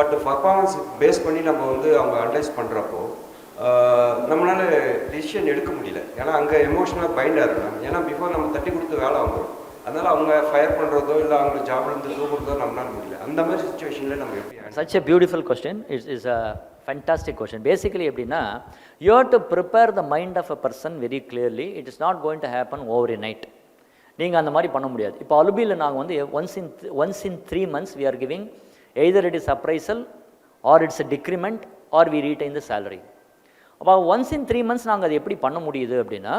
பட் பர்ஃபார்மன்ஸ் பேஸ் பண்ணி நம்ம வந்து அவங்க அனலைஸ் பண்ணுறப்போ நம்மளால் டிசிஷன் எடுக்க முடியல. ஏன்னா அங்கே எமோஷனலாக பைண்ட் ஆகணும். ஏன்னா பிஃபோர் நம்ம தட்டி கொடுத்து வேலை வாங்குறோம், அதனால் அவங்க ஃபயர் பண்ணுறதோ இல்லை அவங்க ஜாப்லேருந்து தூக்குறதோ நம்மளால முடியல. அந்த மாதிரி சுச்சுவேஷனில் நம்ம எப்படி? Such a beautiful question. Is a fantastic question. Basically எப்படின்னா, you have to prepare the mind of a person very clearly. It is not going to happen overnight. நீங்கள் அந்த மாதிரி பண்ண முடியாது. இப்போ அலுபியில் நாங்கள் வந்து once in 3 months we are giving either it is appraisal or it's a decrement or we retain the salary. அப்போ once in 3 months நாங்கள் அதை எப்படி பண்ண முடியுது அப்படின்னா,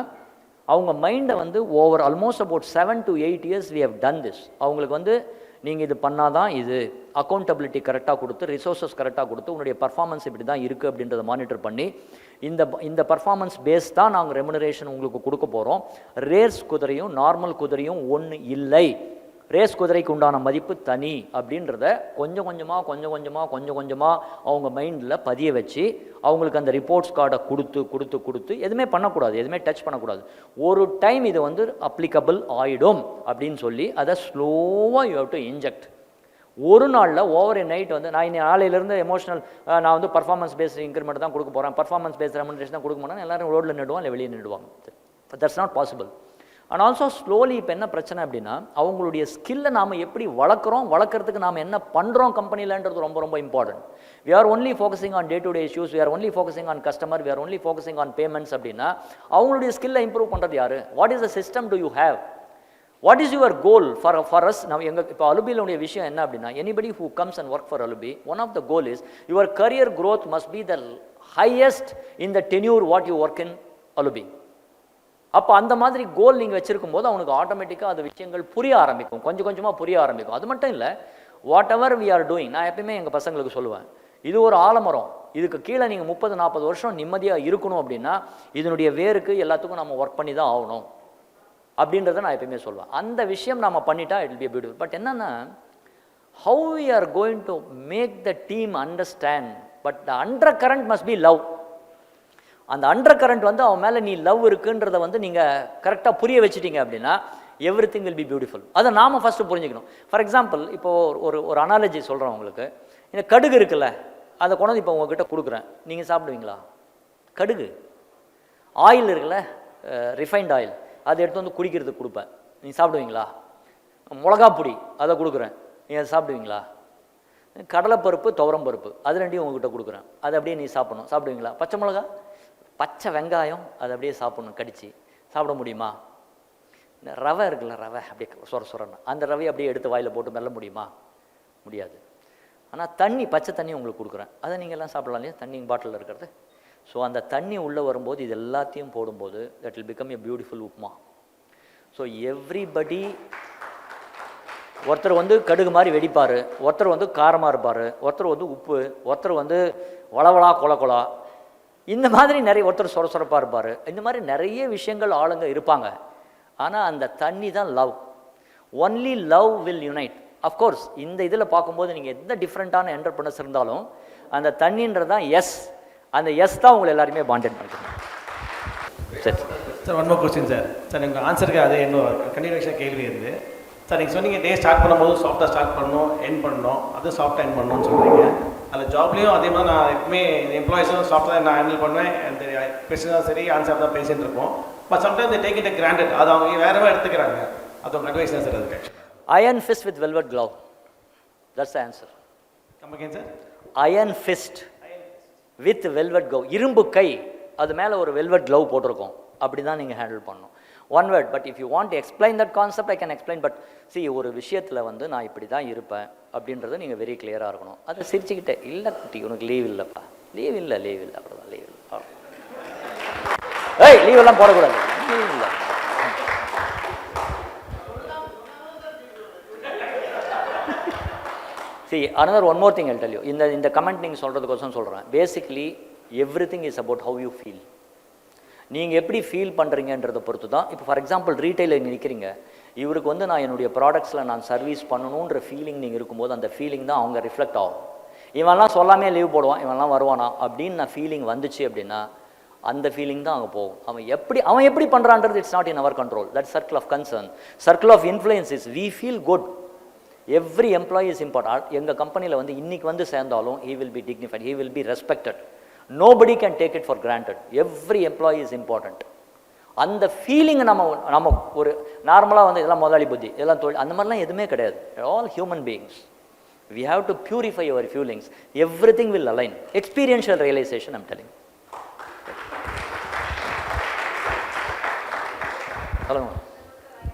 அவங்க மைண்டை வந்து over almost about 7 to 8 years we have done this. அவங்களுக்கு வந்து நீங்கள் இது பண்ணாதான் இது அக்கௌண்டபிலிட்டி கரெக்டாக கொடுத்து, ரிசோர்ஸஸ் கரெக்டாக கொடுத்து, உன்னுடைய பர்ஃபார்மன்ஸ் இப்படி தான் இருக்குது அப்படின்றத மானிட்டர் பண்ணி, இந்த பர்ஃபார்மன்ஸ் பேஸ் தான் நாங்கள் ரெமுனரேஷன் உங்களுக்கு கொடுக்க போகிறோம். ரேஸ் குதிரையும் நார்மல் குதிரையும் ஒன்று இல்லை, ரேஸ் குதிரைக்கு உண்டான மதிப்பு தனி அப்படின்றத கொஞ்சம் கொஞ்சமாக அவங்க மைண்டில் பதிய வச்சு, அவங்களுக்கு அந்த ரிப்போர்ட்ஸ் கார்டை கொடுத்து எதுவுமே பண்ணக்கூடாது, எதுவுமே டச் பண்ணக்கூடாது. ஒரு டைம் இது வந்து அப்ளிகபிள் ஆகிடும் அப்படின்னு சொல்லி அதை ஸ்லோவாக யூ ஹவ் டு இன்ஜெக்ட். ஒரு நாளில் ஓவர் எ நைட் வந்து நான் நாளையிலேருந்து எமோஷனல் நான் வந்து பர்ஃபார்மன்ஸ் பேஸ்ட் இன்க்ரிமெண்ட் தான் கொடுக்க போகிறேன், பர்ஃபார்மன்ஸ் பேஸ்ட் ரெமுனரேஷன் தான் கொடுக்க போகிறேன், எல்லாரும் ரோட்டில் நிடுவாங்க இல்லை வெளியே நிடுவாங்க. That's not possible. And also slowly இப்போ என்ன பிரச்சனை அப்படின்னா, அவங்களுடைய ஸ்கில்லை நாம் எப்படி வளர்க்குறதுக்கு நாம் என்ன பண்ணுறோம் கம்பெனிலன்றது ரொம்ப ரொம்ப important. We are only focusing on day to day issues, we are only focusing on customer, we are only focusing on payments அப்படின்னா அவங்களுடைய ஸ்கில்லை இம்ப்ரூவ் பண்ணுறது யார்? What is the system to you have? What is your goal for us? நம்ம எங்கள் இப்போ அலுபியிலுடைய விஷயம் என்ன அப்படின்னா, anybody who comes and work for Alubi, one of the goal is your career growth must be the highest in the tenure what you work in அலுபி. அப்போ அந்த மாதிரி கோல் நீங்கள் வச்சுருக்கும் போது அவனுக்கு ஆட்டோமேட்டிக்காக அந்த விஷயங்கள் புரிய ஆரம்பிக்கும், கொஞ்சம் கொஞ்சமாக புரிய ஆரம்பிக்கும். அது மட்டும் இல்லை, whatever we are doing, நான் எப்பயுமே எங்கள் பசங்களுக்கு சொல்லுவேன், இது ஒரு ஆலமரம், இதுக்கு கீழே நீங்கள் 30-40 வருஷம் நிம்மதியாக இருக்கணும் அப்படின்னா இதனுடைய வேருக்கு எல்லாத்துக்கும் நம்ம ஒர்க் பண்ணி தான் ஆகணும் அப்படின்றத நான் எப்பயுமே சொல்லுவேன். அந்த விஷயம் நம்ம பண்ணிட்டா it will be beautiful. But என்னன்னா, how we are going to make the team understand, but the undercurrent must be love. அந்த அண்டர் கரண்ட் வந்து அவன் மேலே நீ லவ் இருக்குன்றத வந்து நீங்கள் கரெக்டாக புரிய வச்சுட்டீங்க அப்படின்னா every thing will be beautiful. அதை நாம் ஃபஸ்ட்டு புரிஞ்சுக்கணும். ஃபார் எக்ஸாம்பிள், இப்போது ஒரு அனாலஜி சொல்கிறேன் உங்களுக்கு. இந்த கடுகு இருக்குல்ல, அதை கொண்டு இப்போ உங்ககிட்ட கொடுக்குறேன், நீங்கள் சாப்பிடுவீங்களா? கடுகு. ஆயில் இருக்குல்ல, ரிஃபைண்ட் ஆயில், அதை எடுத்து வந்து குடிக்கிறதுக்கு கொடுப்பேன், நீங்கள் சாப்பிடுவீங்களா? மிளகா பொடி அதை கொடுக்குறேன், நீங்கள் சாப்பிடுவீங்களா? கடலைப்பருப்பு, துவரம்பருப்பு, அது ரெண்டையும் உங்ககிட்ட கொடுக்குறேன், அதை அப்படியே நீ சாப்பிடுவீங்களா? பச்சை மிளகா, பச்சை வெங்காயம், அதை அப்படியே சாப்பிடணும், கடிச்சு சாப்பிட முடியுமா? இந்த ரவை இருக்குல்ல, ரவை அப்படியே சொரன்னு, அந்த ரவையை அப்படியே எடுத்து வாயில் போட்டு மெல்ல முடியுமா? முடியாது. ஆனால் தண்ணி, பச்சை தண்ணி உங்களுக்கு கொடுக்குறேன், அதை நீங்கள் எல்லாம் சாப்பிடலாம் இல்லையா, தண்ணி பாட்டிலில் இருக்கிறது. ஸோ அந்த தண்ணி உள்ளே வரும்போது இது எல்லாத்தையும் போடும்போது that will become a beautiful upma. So everybody, ஒருத்தர் வந்து கடுகு மாதிரி வெடிப்பார், ஒருத்தர் வந்து காரமாக இருப்பார், ஒருத்தர் வந்து உப்பு, ஒருத்தர் வந்து வளவளா கொலா, இந்த மாதிரி நிறைய, ஒருத்தர் சொரப்பாக இருப்பார், இந்த மாதிரி நிறைய விஷயங்கள் ஆளுங்க இருப்பாங்க. ஆனால் அந்த தண்ணி தான் love. Only love will unite. Of course இந்த இதில் பார்க்கும்போது நீங்கள் எந்த டிஃப்ரெண்ட்டான என்டர்பிரினர்ஸ் இருந்தாலும் அந்த தண்ணின்றது தான் எஸ், அந்த எஸ் தான் உங்களை எல்லாருமே பாண்டட் பண்ணிக்கணும். சரி sir, one more question sir. Sir எங்கள் ஆன்சருக்கு அதே இன்னும் கண்டினியூஷன் கேள்வி இருந்து சார், நீங்கள் சொன்னீங்க டே ஸ்டார்ட் பண்ணும்போது சாஃப்டாக ஸ்டார்ட் பண்ணணும், என் பண்ணணும், அது சாஃப்டாக என் பண்ணணும்னு சொல்கிறீங்க. அதில் ஜாப்லேயும் அதே மாதிரி நான் எப்பவுமே எம்ப்ளாயிஸும் சாஃப்டாக நான் ஹேண்டில் பண்ணுவேன், அந்த கொஸ்டின் தான் சரி, ஆன்சர் தான் பேசிகிட்டு இருப்போம். But sometimes take it granted, அது அவங்க வேறவா எடுத்துக்கிறாங்க. அது உங்கள் அட்வைஸ் தான் சார் அதுக்கு? Iron fist with velvet glove. That's the answer. Come again, sir? Iron fist with velvet glove. இரும்பு கை, அது மேலே ஒரு velvet glove போட்டிருக்கோம், அப்படி தான் நீங்கள் ஹேண்டில் பண்ணணும். One word, but if you want to explain that concept, I can explain. But see, ஒரு விஷயத்தில் வந்து நான் இப்படி தான் இருப்பேன் அப்படின்றத நீங்கள் வெரி கிளியராக இருக்கணும். அதை சிரிச்சுக்கிட்டே, இல்லை குட்டி உனக்கு லீவ் இல்லைப்பா, லீவ் இல்லை அவ்வளோதான், லீவ் இல்லை, ஏய் லீவ் எல்லாம் போடக்கூடாது, லீவ் இல்லை. See, another one more thing I'll tell you. இந்த கமெண்ட் நீங்கள் சொல்கிறதுக்கோசம் சொல்கிறேன். Basically every thing is about how you feel. நீங்கள் எப்படி ஃபீல் பண்ணுறீங்கன்றதை பொறுத்து தான். இப்போ ஃபார் எக்ஸாம்பிள் ரீட்டைலில் நிற்கிறீங்க, இவருக்கு வந்து நான் என்னுடைய ப்ராடக்ட்ஸில் நான் சர்வீஸ் பண்ணணுன்ற ஃபீலிங் நீங்கள் இருக்கும்போது அந்த ஃபீலிங் தான் அவங்க ரிஃப்ளெக்ட் ஆகும். இவன்லாம் சொல்லாமே லீவ் போடுவான், இவன்லாம் வருவானா அப்படின்னு நான் ஃபீலிங் வந்துச்சு அப்படின்னா அந்த ஃபீலிங் தான் அங்கே போகும். அவன் எப்படி பண்ணுறான்றது it's not in our control. That circle of concern, circle of influence is we feel good. Every employee is important. எங்கள் கம்பெனியில் வந்து இன்னைக்கு வந்து சேர்ந்தாலும் he will be dignified, he will be respected. Nobody can take it for granted. Every employee is important. அந்த ஃபீலிங்கை நம்ம ஒரு நார்மலாக வந்து இதெல்லாம் முதலாளி புத்தி, இதெல்லாம் தொழில், அந்த மாதிரிலாம் எதுவுமே கிடையாது. All human beings. We have to purify our feelings. Everything will align. Experiential realization, I'm telling you. Hello.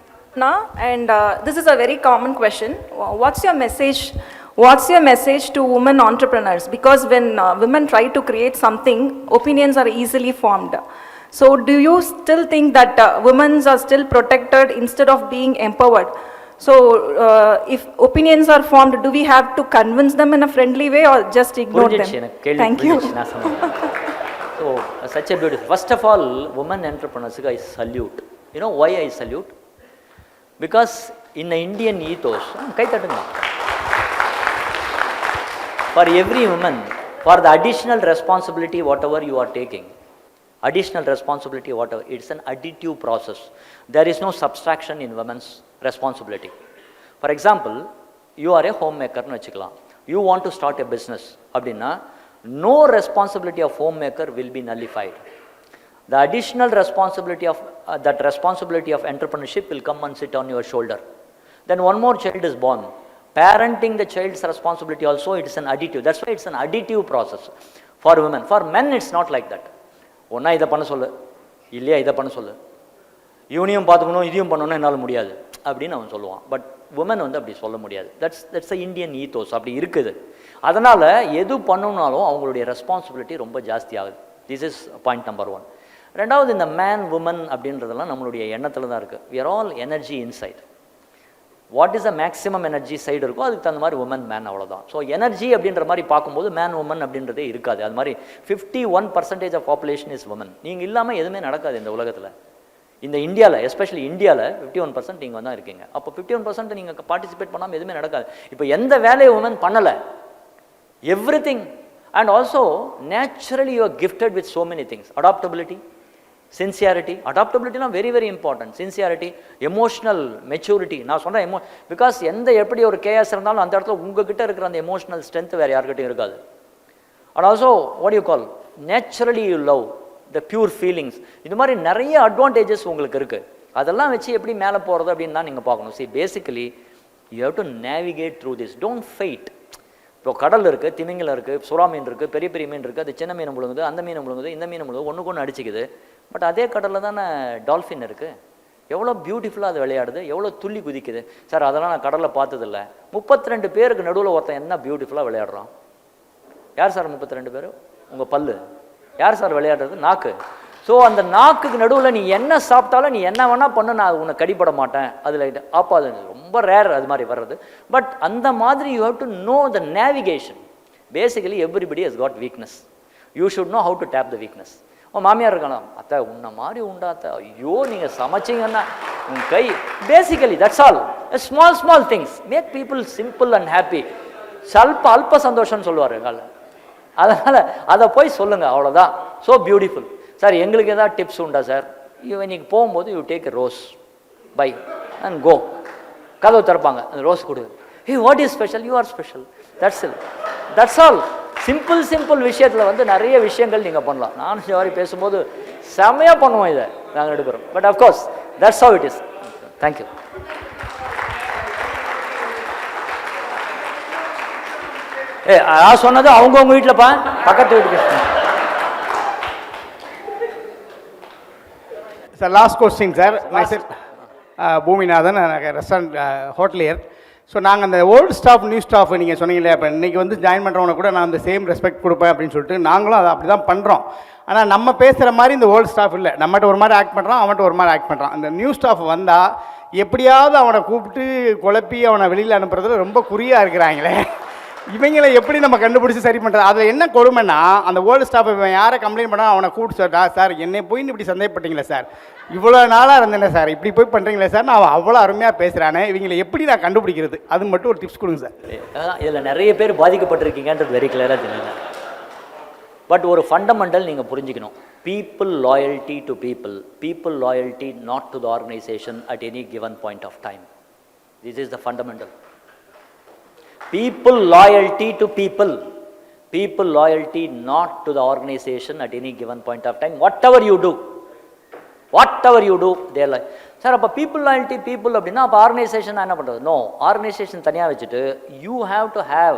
And this is a very common question. What's your message What's your message to women entrepreneurs? Because when women try to create something, opinions are easily formed. So do you still think that women are still protected instead of being empowered? So if opinions are formed, do we have to convince them in a friendly way or just ignore them? Thank you. So such a beautiful. First of all, women entrepreneurs I salute. You know why I salute? Because in the Indian ethos, kai tattunga. For every woman, for the additional responsibility whatever you are taking, additional responsibility whatever, it's an additive process. There is no subtraction in women's responsibility. For example, you are a homemaker nu vechikalam. You want to start a business அப்படின்னா no responsibility of homemaker will be nullified. The additional responsibility of that responsibility of entrepreneurship will come and sit on your shoulder. Then one more child is born. Parenting the child's responsibility also, it is an additive. That's why it's an additive process for women. For men, it's not like that. ஒன்றா இதை பண்ண சொல்லு, இல்லையா இதை பண்ண சொல்லு, இவனையும் பார்த்துக்கணும் இதையும் பண்ணணும்னா என்னால் முடியாது அப்படின்னு அவன் சொல்லுவான். பட் உமன் வந்து அப்படி சொல்ல முடியாது. தட்ஸ் அ இந்தியன் ஈத்தோஸ், அப்படி இருக்குது. அதனால் எது பண்ணணுனாலும் அவங்களுடைய ரெஸ்பான்சிபிலிட்டி ரொம்ப ஜாஸ்தி ஆகுது. This is point number 1. ரெண்டாவது, இந்த மேன் உமன் அப்படின்றதெல்லாம் நம்மளுடைய எண்ணத்தில் தான் இருக்குது. We are all energy inside. What is the maximum energy side இருக்கோ அதுக்கு தகுந்த மாதிரி உமன் மேன், அவ்வளோதான். ஸோ எனர்ஜி அப்படின்ற மாதிரி பார்க்கும்போது மேன் உமன் அப்படின்றதே இருக்காது. அது மாதிரி 51% ஆஃப் பாப்புலேஷன் இஸ் உமன். நீங்கள் இல்லாமல் எதுவுமே நடக்காது இந்த உலகத்தில். இந்த இந்தியாவில், எஸ்பெஷலி இந்தியாவில் 51% நீங்கள் தான் இருக்கீங்க. அப்போ 51% நீங்கள் பார்ட்டிசிபேட் பண்ணாமல் எதுவுமே நடக்காது. இப்போ எந்த வேலையை உமன் பண்ணலை, everything. And also naturally you are gifted with so many things. Adaptability, sincerity. அடாப்டபிலிட்டிலாம் very very important. Sincerity, emotional maturity. நான் சொல்கிறேன் பிகாஸ் எப்படி ஒரு கேஎஸ் இருந்தாலும் அந்த இடத்துல உங்ககிட்ட இருக்கிற அந்த எமோஷனல் ஸ்ட்ரென்த் வேறு யார்கிட்டையும் இருக்காது. And also what you call naturally you love the pure feelings. இது மாதிரி நிறைய அட்வான்டேஜஸ் உங்களுக்கு இருக்குது. அதெல்லாம் வச்சு எப்படி மேலே போகிறது அப்படின்னு தான் நீங்கள் பார்க்கணும். C, basically you have to navigate through this. Don't fight. இப்போ கடல் இருக்குது, திமிங்கலம் இருக்குது, சுறா மீன் இருக்குது, பெரிய பெரிய மீன் இருக்குது. அது சின்ன மீன் முழுங்குது, அந்த மீன் முழுங்குது, இந்த மீன் முழுங்குது, ஒன்றுக்கு ஒன்று அடிச்சிக்குது. பட் அதே கடலில் தானே டால்ஃபின் இருக்குது. எவ்வளோ பியூட்டிஃபுல்லாக அது விளையாடுது, எவ்வளோ துள்ளி குதிக்குது. சார் அதெல்லாம் நான் கடலில் பார்த்ததில்ல. 32 பேருக்கு நடுவில் ஒருத்தன் என்ன பியூட்டிஃபுல்லாக விளையாடுறான். யார் சார் 32 பேர்? உங்கள் பல்லு. யார் சார் விளையாடுறது? நாக்கு. ஸோ அந்த நாக்குக்கு நடுவில் நீ என்ன சாப்பிட்டாலும் நீ என்ன வேணால் பண்ணு, நான் உன்னை கடிப்பட மாட்டேன். அதில் அப்போ அது ரொம்ப ரேர் அது மாதிரி வர்றது. பட் அந்த மாதிரி you have to know the navigation. Basically everybody has got weakness. You should know how to tap the weakness. மாமியார் இருக்கலாம், அத்தை உன்ன மாதிரி உண்டாத்த, ஐயோ நீங்கள் சமைச்சிங்கன்னா உன் கை. Basically that's all. Small small things make people simple and happy. அல்ப சந்தோஷம்னு சொல்லுவார் எங்கால. அதனால் அதை போய் சொல்லுங்கள், அவ்வளோதான். So beautiful. சார் எங்களுக்கு ஏதாவது டிப்ஸ் உண்டா சார்? இன்னைக்கு போகும்போது you take a rose buy and go. கதவு திறப்பாங்க, அந்த ரோஸ் கொடு. Hey, what is special? You are special. That's all. Simple விஷயத்தில் வந்து நிறைய விஷயங்கள் நீங்கள் பண்ணலாம். நான் மாதிரி பேசும்போது செம்மையாக பண்ணுவோம் இதை நாங்கள் எடுக்கிறோம். But of course that's how it is. Thank you. சொன்னது அவங்கவுங்க வீட்டில்ப்பா, பக்கத்து வீட்டுக்கு. Sir, last question sir. Myself Boominathan, restaurant hotelier. So நாங்கள் அந்த ஓல்டு ஸ்டாஃப் நியூ ஸ்டாஃப் நீங்கள் சொன்னீங்களே, இப்போ இன்றைக்கி வந்து ஜாயின் பண்ணுறவங்க கூட நான் அந்த சேம் ரெஸ்பெக்ட் கொடுப்பேன் அப்படின்னு சொல்லிட்டு நாங்களும் அதை அப்படி தான் பண்ணுறோம். ஆனால் நம்ம பேசுகிற மாதிரி இந்த ஓல்டு ஸ்டாஃப் இல்லை. நம்மகிட்ட ஒரு மாதிரி ஆக்ட் பண்ணுறான், அவன்கிட்ட ஒரு மாதிரி ஆக்ட் பண்ணுறான். அந்த நியூ ஸ்டாஃப் வந்தால் எப்படியாவது அவனை கூப்பிட்டு குழப்பி அவனை வெளியில் அனுப்புறதுல ரொம்ப குறியாக இருக்கிறாங்களே. இவங்களை எப்படி நம்ம கண்டுபிடிச்சி சரி பண்ணுறது? அதில் என்ன கொடுமைன்னா, அந்த ஓல்டு ஸ்டாஃப் இவன் யாரை கம்ப்ளைண்ட் பண்ணால் அவனை கூப்பிட்டு சொல்கிறா, சார் என்னை போய் இப்படி சந்தேகப்பட்டீங்களே சார், இவ்வளோ நாளாக இருந்தேனே சார், இப்படி போய் பண்ணுறீங்களே சார், நான் அவ்வளோ அருமையாக பேசுகிறானே, இவங்களை எப்படி நான் கண்டுபிடிக்கிறது? அது மட்டும் ஒரு டிப்ஸ் கொடுங்க சார். இதில் நிறைய பேர் பாதிக்கப்பட்டிருக்கீங்கன்றது வெரி கிளியராக தெரியுது. பட் ஒரு ஃபண்டமெண்டல் நீங்கள் புரிஞ்சுக்கணும். People loyalty to people loyalty not to the organisation at any given point of time. This is the fundamental. People loyalty to people loyalty not to the organization at any given point of time. Whatever you do they are like, sir அப்போ people loyalty people அப்படின்னா அப்போ organisation என்ன பண்ணுறது? No, organisation தனியாக வச்சுட்டு you have to have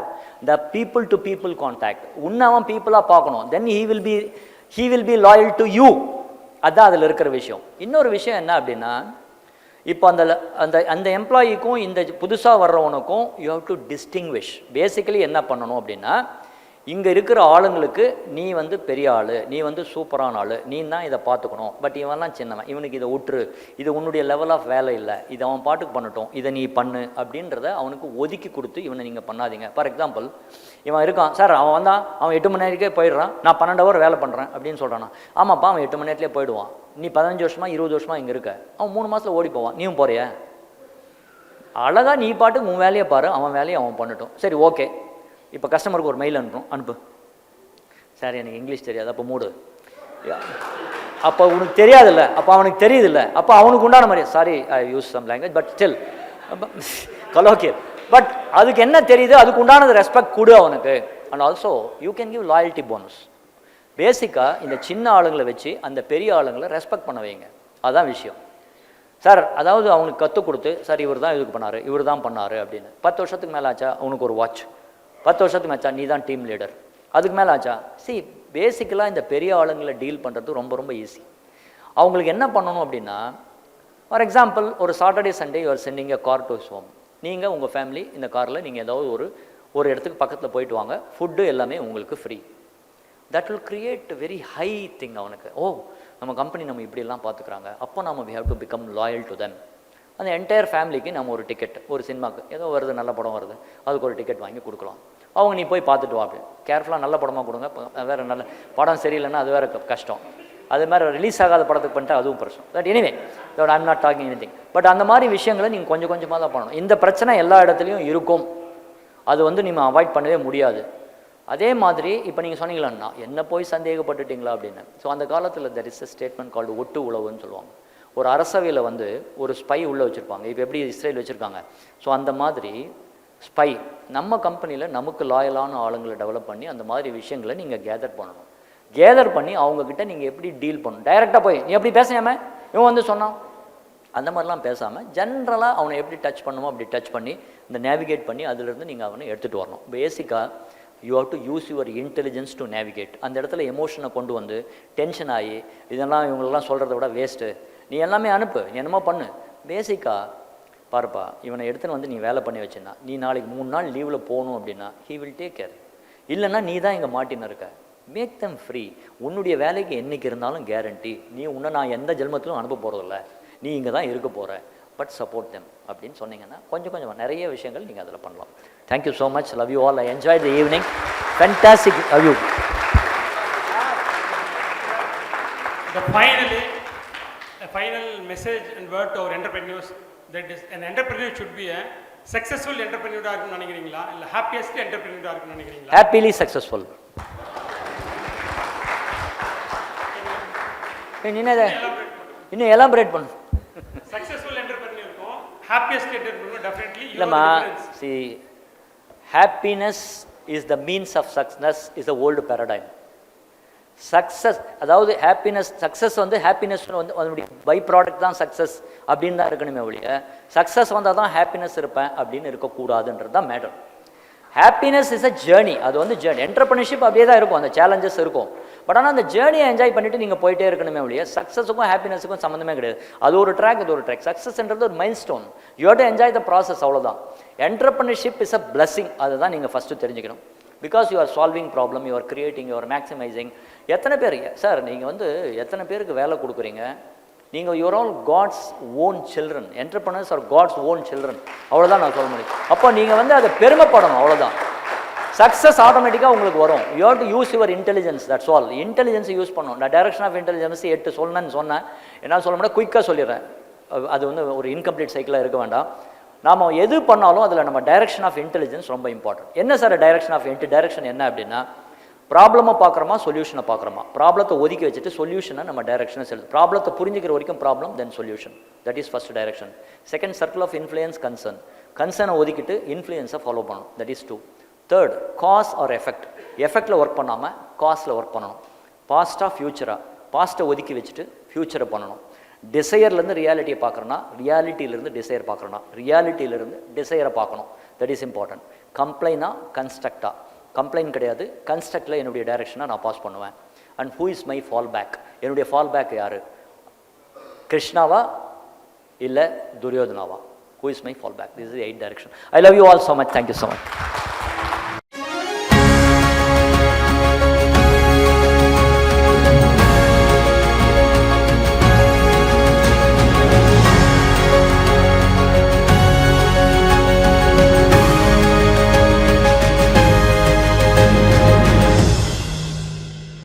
the people to people contact. உன்னை அவன் பீப்புளாக பார்க்கணும். தென் he will be loyal to you. அதுதான் அதில் இருக்கிற விஷயம். இன்னொரு விஷயம் என்ன அப்படின்னா, இப்போ அந்த அந்த அந்த எம்ப்ளாயிக்கும் இந்த புதுசாக வர்றவனுக்கும் you have to distinguish. Basically என்ன பண்ணணும் அப்படின்னா, இங்கே இருக்கிற ஆளுங்களுக்கு நீ வந்து பெரிய ஆள், நீ வந்து சூப்பரான ஆள், நீ தான் இதை பார்த்துக்கணும், பட் இவன்லாம் சின்னவன், இவனுக்கு இதை விட்டுரு, இது உன்னுடைய லெவல் ஆஃப் வேலை இல்லை, இதை அவன் பாட்டுக்கு பண்ணட்டும், இதை நீ பண்ணு அப்படின்றத அவனுக்கு ஒதுக்கி கொடுத்து இவனை நீங்கள் பண்ணாதீங்க. ஃபார் எக்ஸாம்பிள், இவன் இருக்கான் சார், அவன் வந்தான், அவன் 8 மணி நேரத்துக்கே போயிடுறான், நான் 12 ஹவர் வேலை பண்ணுறேன் அப்படின்னு சொல்கிறானா. ஆமாப்பா, அவன் 8 மணி நேரத்துலேயே போயிடுவான். நீ 15 வருஷமா 20 வருஷமா இங்கே இருக்க, அவன் 3 மாதத்தில் ஓடி போவான், நீயும் போறிய. அழகாக நீ பாட்டுக்கு உன் வேலையை பாரு, அவன் வேலையை அவன் பண்ணட்டும். சரி, ஓகே. இப்போ கஸ்டமருக்கு ஒரு மெயில் அனுப்பு. சார் எனக்கு இங்கிலீஷ் தெரியாது, அப்போ மூடு. அப்போ உனக்கு தெரியாதுல்ல, அப்போ அவனுக்கு தெரியுதில்ல, அப்போ அவனுக்கு உண்டான மாதிரி sorry I use some language but still colloquial, but அதுக்கு என்ன தெரியுது, அதுக்கு உண்டானது ரெஸ்பெக்ட் கொடு அவனுக்கு. And also you can give loyalty bonus. பேசிக்காக இந்த சின்ன ஆளுங்களை வச்சு அந்த பெரிய ஆளுங்களை ரெஸ்பெக்ட் பண்ண வைங்க. அதுதான் விஷயம் சார். அதாவது அவனுக்கு கற்றுக் கொடுத்து, சார் இவர் தான் இதுக்கு பண்ணார், இவர் தான் பண்ணார் அப்படின்னு. 10 வருஷத்துக்கு மேலே ஆச்சா அவனுக்கு ஒரு வாட்ச், 10 வருஷத்துக்கு ஆச்சா நீ தான் டீம் லீடர், அதுக்கு மேலே ஆச்சா. பேசிக்கலாக இந்த பெரிய ஆளுங்களை டீல் பண்ணுறது ரொம்ப ரொம்ப ஈஸி. அவங்களுக்கு என்ன பண்ணணும் அப்படின்னா, ஃபார் எக்ஸாம்பிள் ஒரு Saturday Sunday you're sending a car to home. நீங்கள் உங்கள் ஃபேமிலி இந்த காரில் நீங்கள் ஏதாவது ஒரு இடத்துக்கு பக்கத்தில் போயிட்டு வாங்க, ஃபுட்டு எல்லாமே உங்களுக்கு free. That will create very high thing அவனுக்கு. ஓ, நம்ம கம்பெனி நம்ம இப்படிலாம் பார்த்துக்குறாங்க, அப்போ நம்ம we have to become loyal to them. அந்த என்டையர் ஃபேமிலிக்கு நம்ம ஒரு டிக்கெட், ஒரு சினிமாவுக்கு ஏதோ வருது, நல்ல படம் வருது, அதுக்கு ஒரு டிக்கெட் வாங்கி கொடுக்கலாம். அவங்க நீ போய் பார்த்துட்டு வா அப்படி. கேர்ஃபுல்லாக நல்ல படமாக கொடுங்க, வேறு நல்ல படம் சரியில்லைன்னா அது வேறு கஷ்டம். அது மாதிரி ரிலீஸ் ஆகாத படத்துக்கு பண்ணிட்டு அதுவும் பிரச்சனை. That anyway that I'm not talking anything. But அந்த மாதிரி விஷயங்களை நீங்கள் கொஞ்சம் கொஞ்சமாக தான் பண்ணணும். இந்த பிரச்சனை எல்லா இடத்துலையும் இருக்கும், அது வந்து நீங்கள் அவாய்ட் பண்ணவே முடியாது. அதே மாதிரி இப்போ நீங்கள் சொன்னீங்களா, என்ன போய் சந்தேகப்பட்டுட்டீங்களா அப்படின்னு. ஸோ அந்த காலத்தில் there is a statement called ஒட்டு உளவுன்னு சொல்லுவாங்க. ஒரு அரசவையில் வந்து ஒரு ஸ்பை உள்ளே வச்சுருப்பாங்க. இப்போ எப்படி இஸ்ரேல் வச்சுருக்காங்க, ஸோ அந்த மாதிரி ஸ்பை நம்ம கம்பெனியில் நமக்கு லாயலான ஆளுங்களை டெவலப் பண்ணி அந்த மாதிரி விஷயங்களை நீங்கள் கேதர் பண்ணணும். கேதர் பண்ணி அவங்கக்கிட்ட நீங்கள் எப்படி டீல் பண்ணணும். டைரெக்டாக போய் நீ எப்படி பேசாமல் இவன் வந்து சொன்னான் அந்த மாதிரிலாம் பேசாமல் ஜென்ரலாக அவனை எப்படி டச் பண்ணுமோ அப்படி டச் பண்ணி இந்த நேவிகேட் பண்ணி அதிலிருந்து நீங்கள் அவனை எடுத்துகிட்டு வரணும். பேசிக்காக you have to use your intelligence to navigate. அந்த இடத்துல எமோஷனை கொண்டு வந்து டென்ஷன் ஆகி இதெல்லாம் இவங்களெல்லாம் சொல்கிறத விட வேஸ்ட்டு, நீ எல்லாமே அனுப்பு, நீ என்னமோ பண்ணு. பேசிக்காக பாருப்பா, இவனை எடுத்துன்னு வந்து நீ வேலை பண்ணி வச்சுன்னா, நீ நாளைக்கு 3 நாள் லீவில் போகணும் அப்படின்னா ஹீ வில் டேக் கேர். இல்லைன்னா நீ தான் இங்கே மாட்டின்னு இருக்க. Make them free. உன்னுடைய வேலைக்கு என்றைக்கு இருந்தாலும் கேரண்டி. உன்னை நான் எந்த ஜென்மத்திலும் அனுப்ப போகிறதில்ல, நீ இங்கே தான் இருக்க போகிற, பட் சப்போர்ட் தெம் அப்படின்னு சொன்னீங்கன்னா கொஞ்சம் கொஞ்சமாக நிறைய விஷயங்கள் நீங்கள் அதில் பண்ணலாம். Thank you so much. Love you all. I enjoy the evening. Fantastic. Love you. Final message and word to our entrepreneurs, that is an entrepreneur should be a successful entrepreneur ஆ இருக்கணும்னு நினைக்கிறீங்களா, இல்ல happiest entrepreneur ஆ இருக்கணும்னு நினைக்கிறீங்களா? Happily successful. இன்னும் elaborate பண்ணு. Successful entrepreneur க்கும் happiest entrepreneur definitely இல்லம்மா, see, happiness is the means of success is the old paradigm. Success, அதாவது ஹாப்பினஸ், சக்ஸஸ் வந்து ஹாப்பினஸ் வந்து அதனுடைய பை ப்ராடக்ட் தான் சக்ஸஸ் அப்படின்னு தான் இருக்கணுமே ஒழிய, சக்ஸஸ் வந்தால் தான் ஹாப்பினஸ் இருப்பேன் அப்படின்னு இருக்கக்கூடாதுன்றது தான் matter. Happiness is a journey. அது வந்து ஜேர்னி. என்டர்பிரினர்ஷிப் அப்படியே தான் இருக்கும், அந்த சேலஞ்சஸ் இருக்கும். பட் ஆனால் அந்த ஜேர்னியை என்ஜாய் பண்ணிட்டு நீங்கள் போயிட்டே இருக்கணுமே ஒழிய, சக்ஸஸுக்கும் ஹாப்பினஸுக்கும் சம்மந்தமே கிடையாது. அது ஒரு ட்ராக், இது ஒரு ட்ராக். சக்ஸஸ்ன்றது ஒரு milestone. You have to enjoy the process, அவ்வளோதான். Entrepreneurship is a blessing. அதை தான் நீங்கள் ஃபஸ்ட்டு தெரிஞ்சுக்கணும். Because you are solving problem, you are creating, you are maximising. எத்தனை பேர் சார் நீங்கள் வந்து எத்தனை பேருக்கு வேலை கொடுக்குறீங்க? நீங்கள் you're all God's own children. Entrepreneurs are God's own children. அவ்வளோதான் நான் சொல்ல முடியும். அப்போ நீங்கள் வந்து அதை பெருமைப்படணும், அவ்வளோதான். சக்ஸஸ் ஆட்டோமேட்டிக்காக உங்களுக்கு வரும். You have to use your intelligence, that's all. இன்டெலிஜென்ஸை யூஸ் பண்ணணும். நான் டைரக்ஷன் ஆஃப் இன்டெலிஜென்ஸ் 8 சொல்லணும்னு சொன்னேன். என்னால் சொல்ல முடியாது, குயிக்காக சொல்லிடுறேன். அது வந்து ஒரு இன்கம்ப்ளீட் சைக்கிளாக இருக்க வேண்டாம். நாம் எது பண்ணாலும் அதில் நம்ம டைரக்ஷன் ஆஃப் இன்டெலிஜென்ஸ் ரொம்ப இம்பார்ட்டன்ட். என்ன சார் டைரக்ஷன் ஆஃப் டைரக்ஷன் என்ன அப்படின்னா, ப்ராப்ளமாக பார்க்குறோமா சொல்யூஷனை பார்க்குறோமா? ப்ராப்ளத்தை ஒதுக்கி வச்சுட்டு சொல்யூஷனை நம்ம டைரக்ஷனை செலுத்து. ப்ராப்ளத்தை புரிஞ்சுக்கிற வரைக்கும் problem, then solution. That is first direction. Second, circle of influence, concern. கன்சர்னை ஒதுக்கிட்டு இன்ஃப்ளூயன்ஸை ஃபாலோ பண்ணணும். That is 2. Third, cause or effect. எஃபெக்டில் ஒர்க் பண்ணாமல் காஸ்ட்டில் ஒர்க் பண்ணணும். பாஸ்ட்டாக ஃப்யூச்சராக, பாஸ்ட்டை ஒதுக்கி வச்சுட்டு ஃப்யூச்சரை பண்ணணும். டிசையர்லேருந்து ரியாலிட்டியை பார்க்குறோன்னா, ரியாலிட்டியிலேருந்து டிசையர் பார்க்குறோன்னா, ரியாலிட்டியிலேருந்து டிசையரை பார்க்கணும். That is important. கம்ப்ளைனா கன்ஸ்ட்ரக்டா? கம்ப்ளைண்ட் கிடையாது, கன்ஸ்ட்ரக்டில் என்னுடைய டைரக்ஷனை நான் பாஸ் பண்ணுவேன். And who is my fall back? என்னுடைய ஃபால் பேக் யார்? கிருஷ்ணாவா இல்லை துரியோதனாவா? Who is my fallback? This is the 8 direction. I love you all so much. Thank you so much.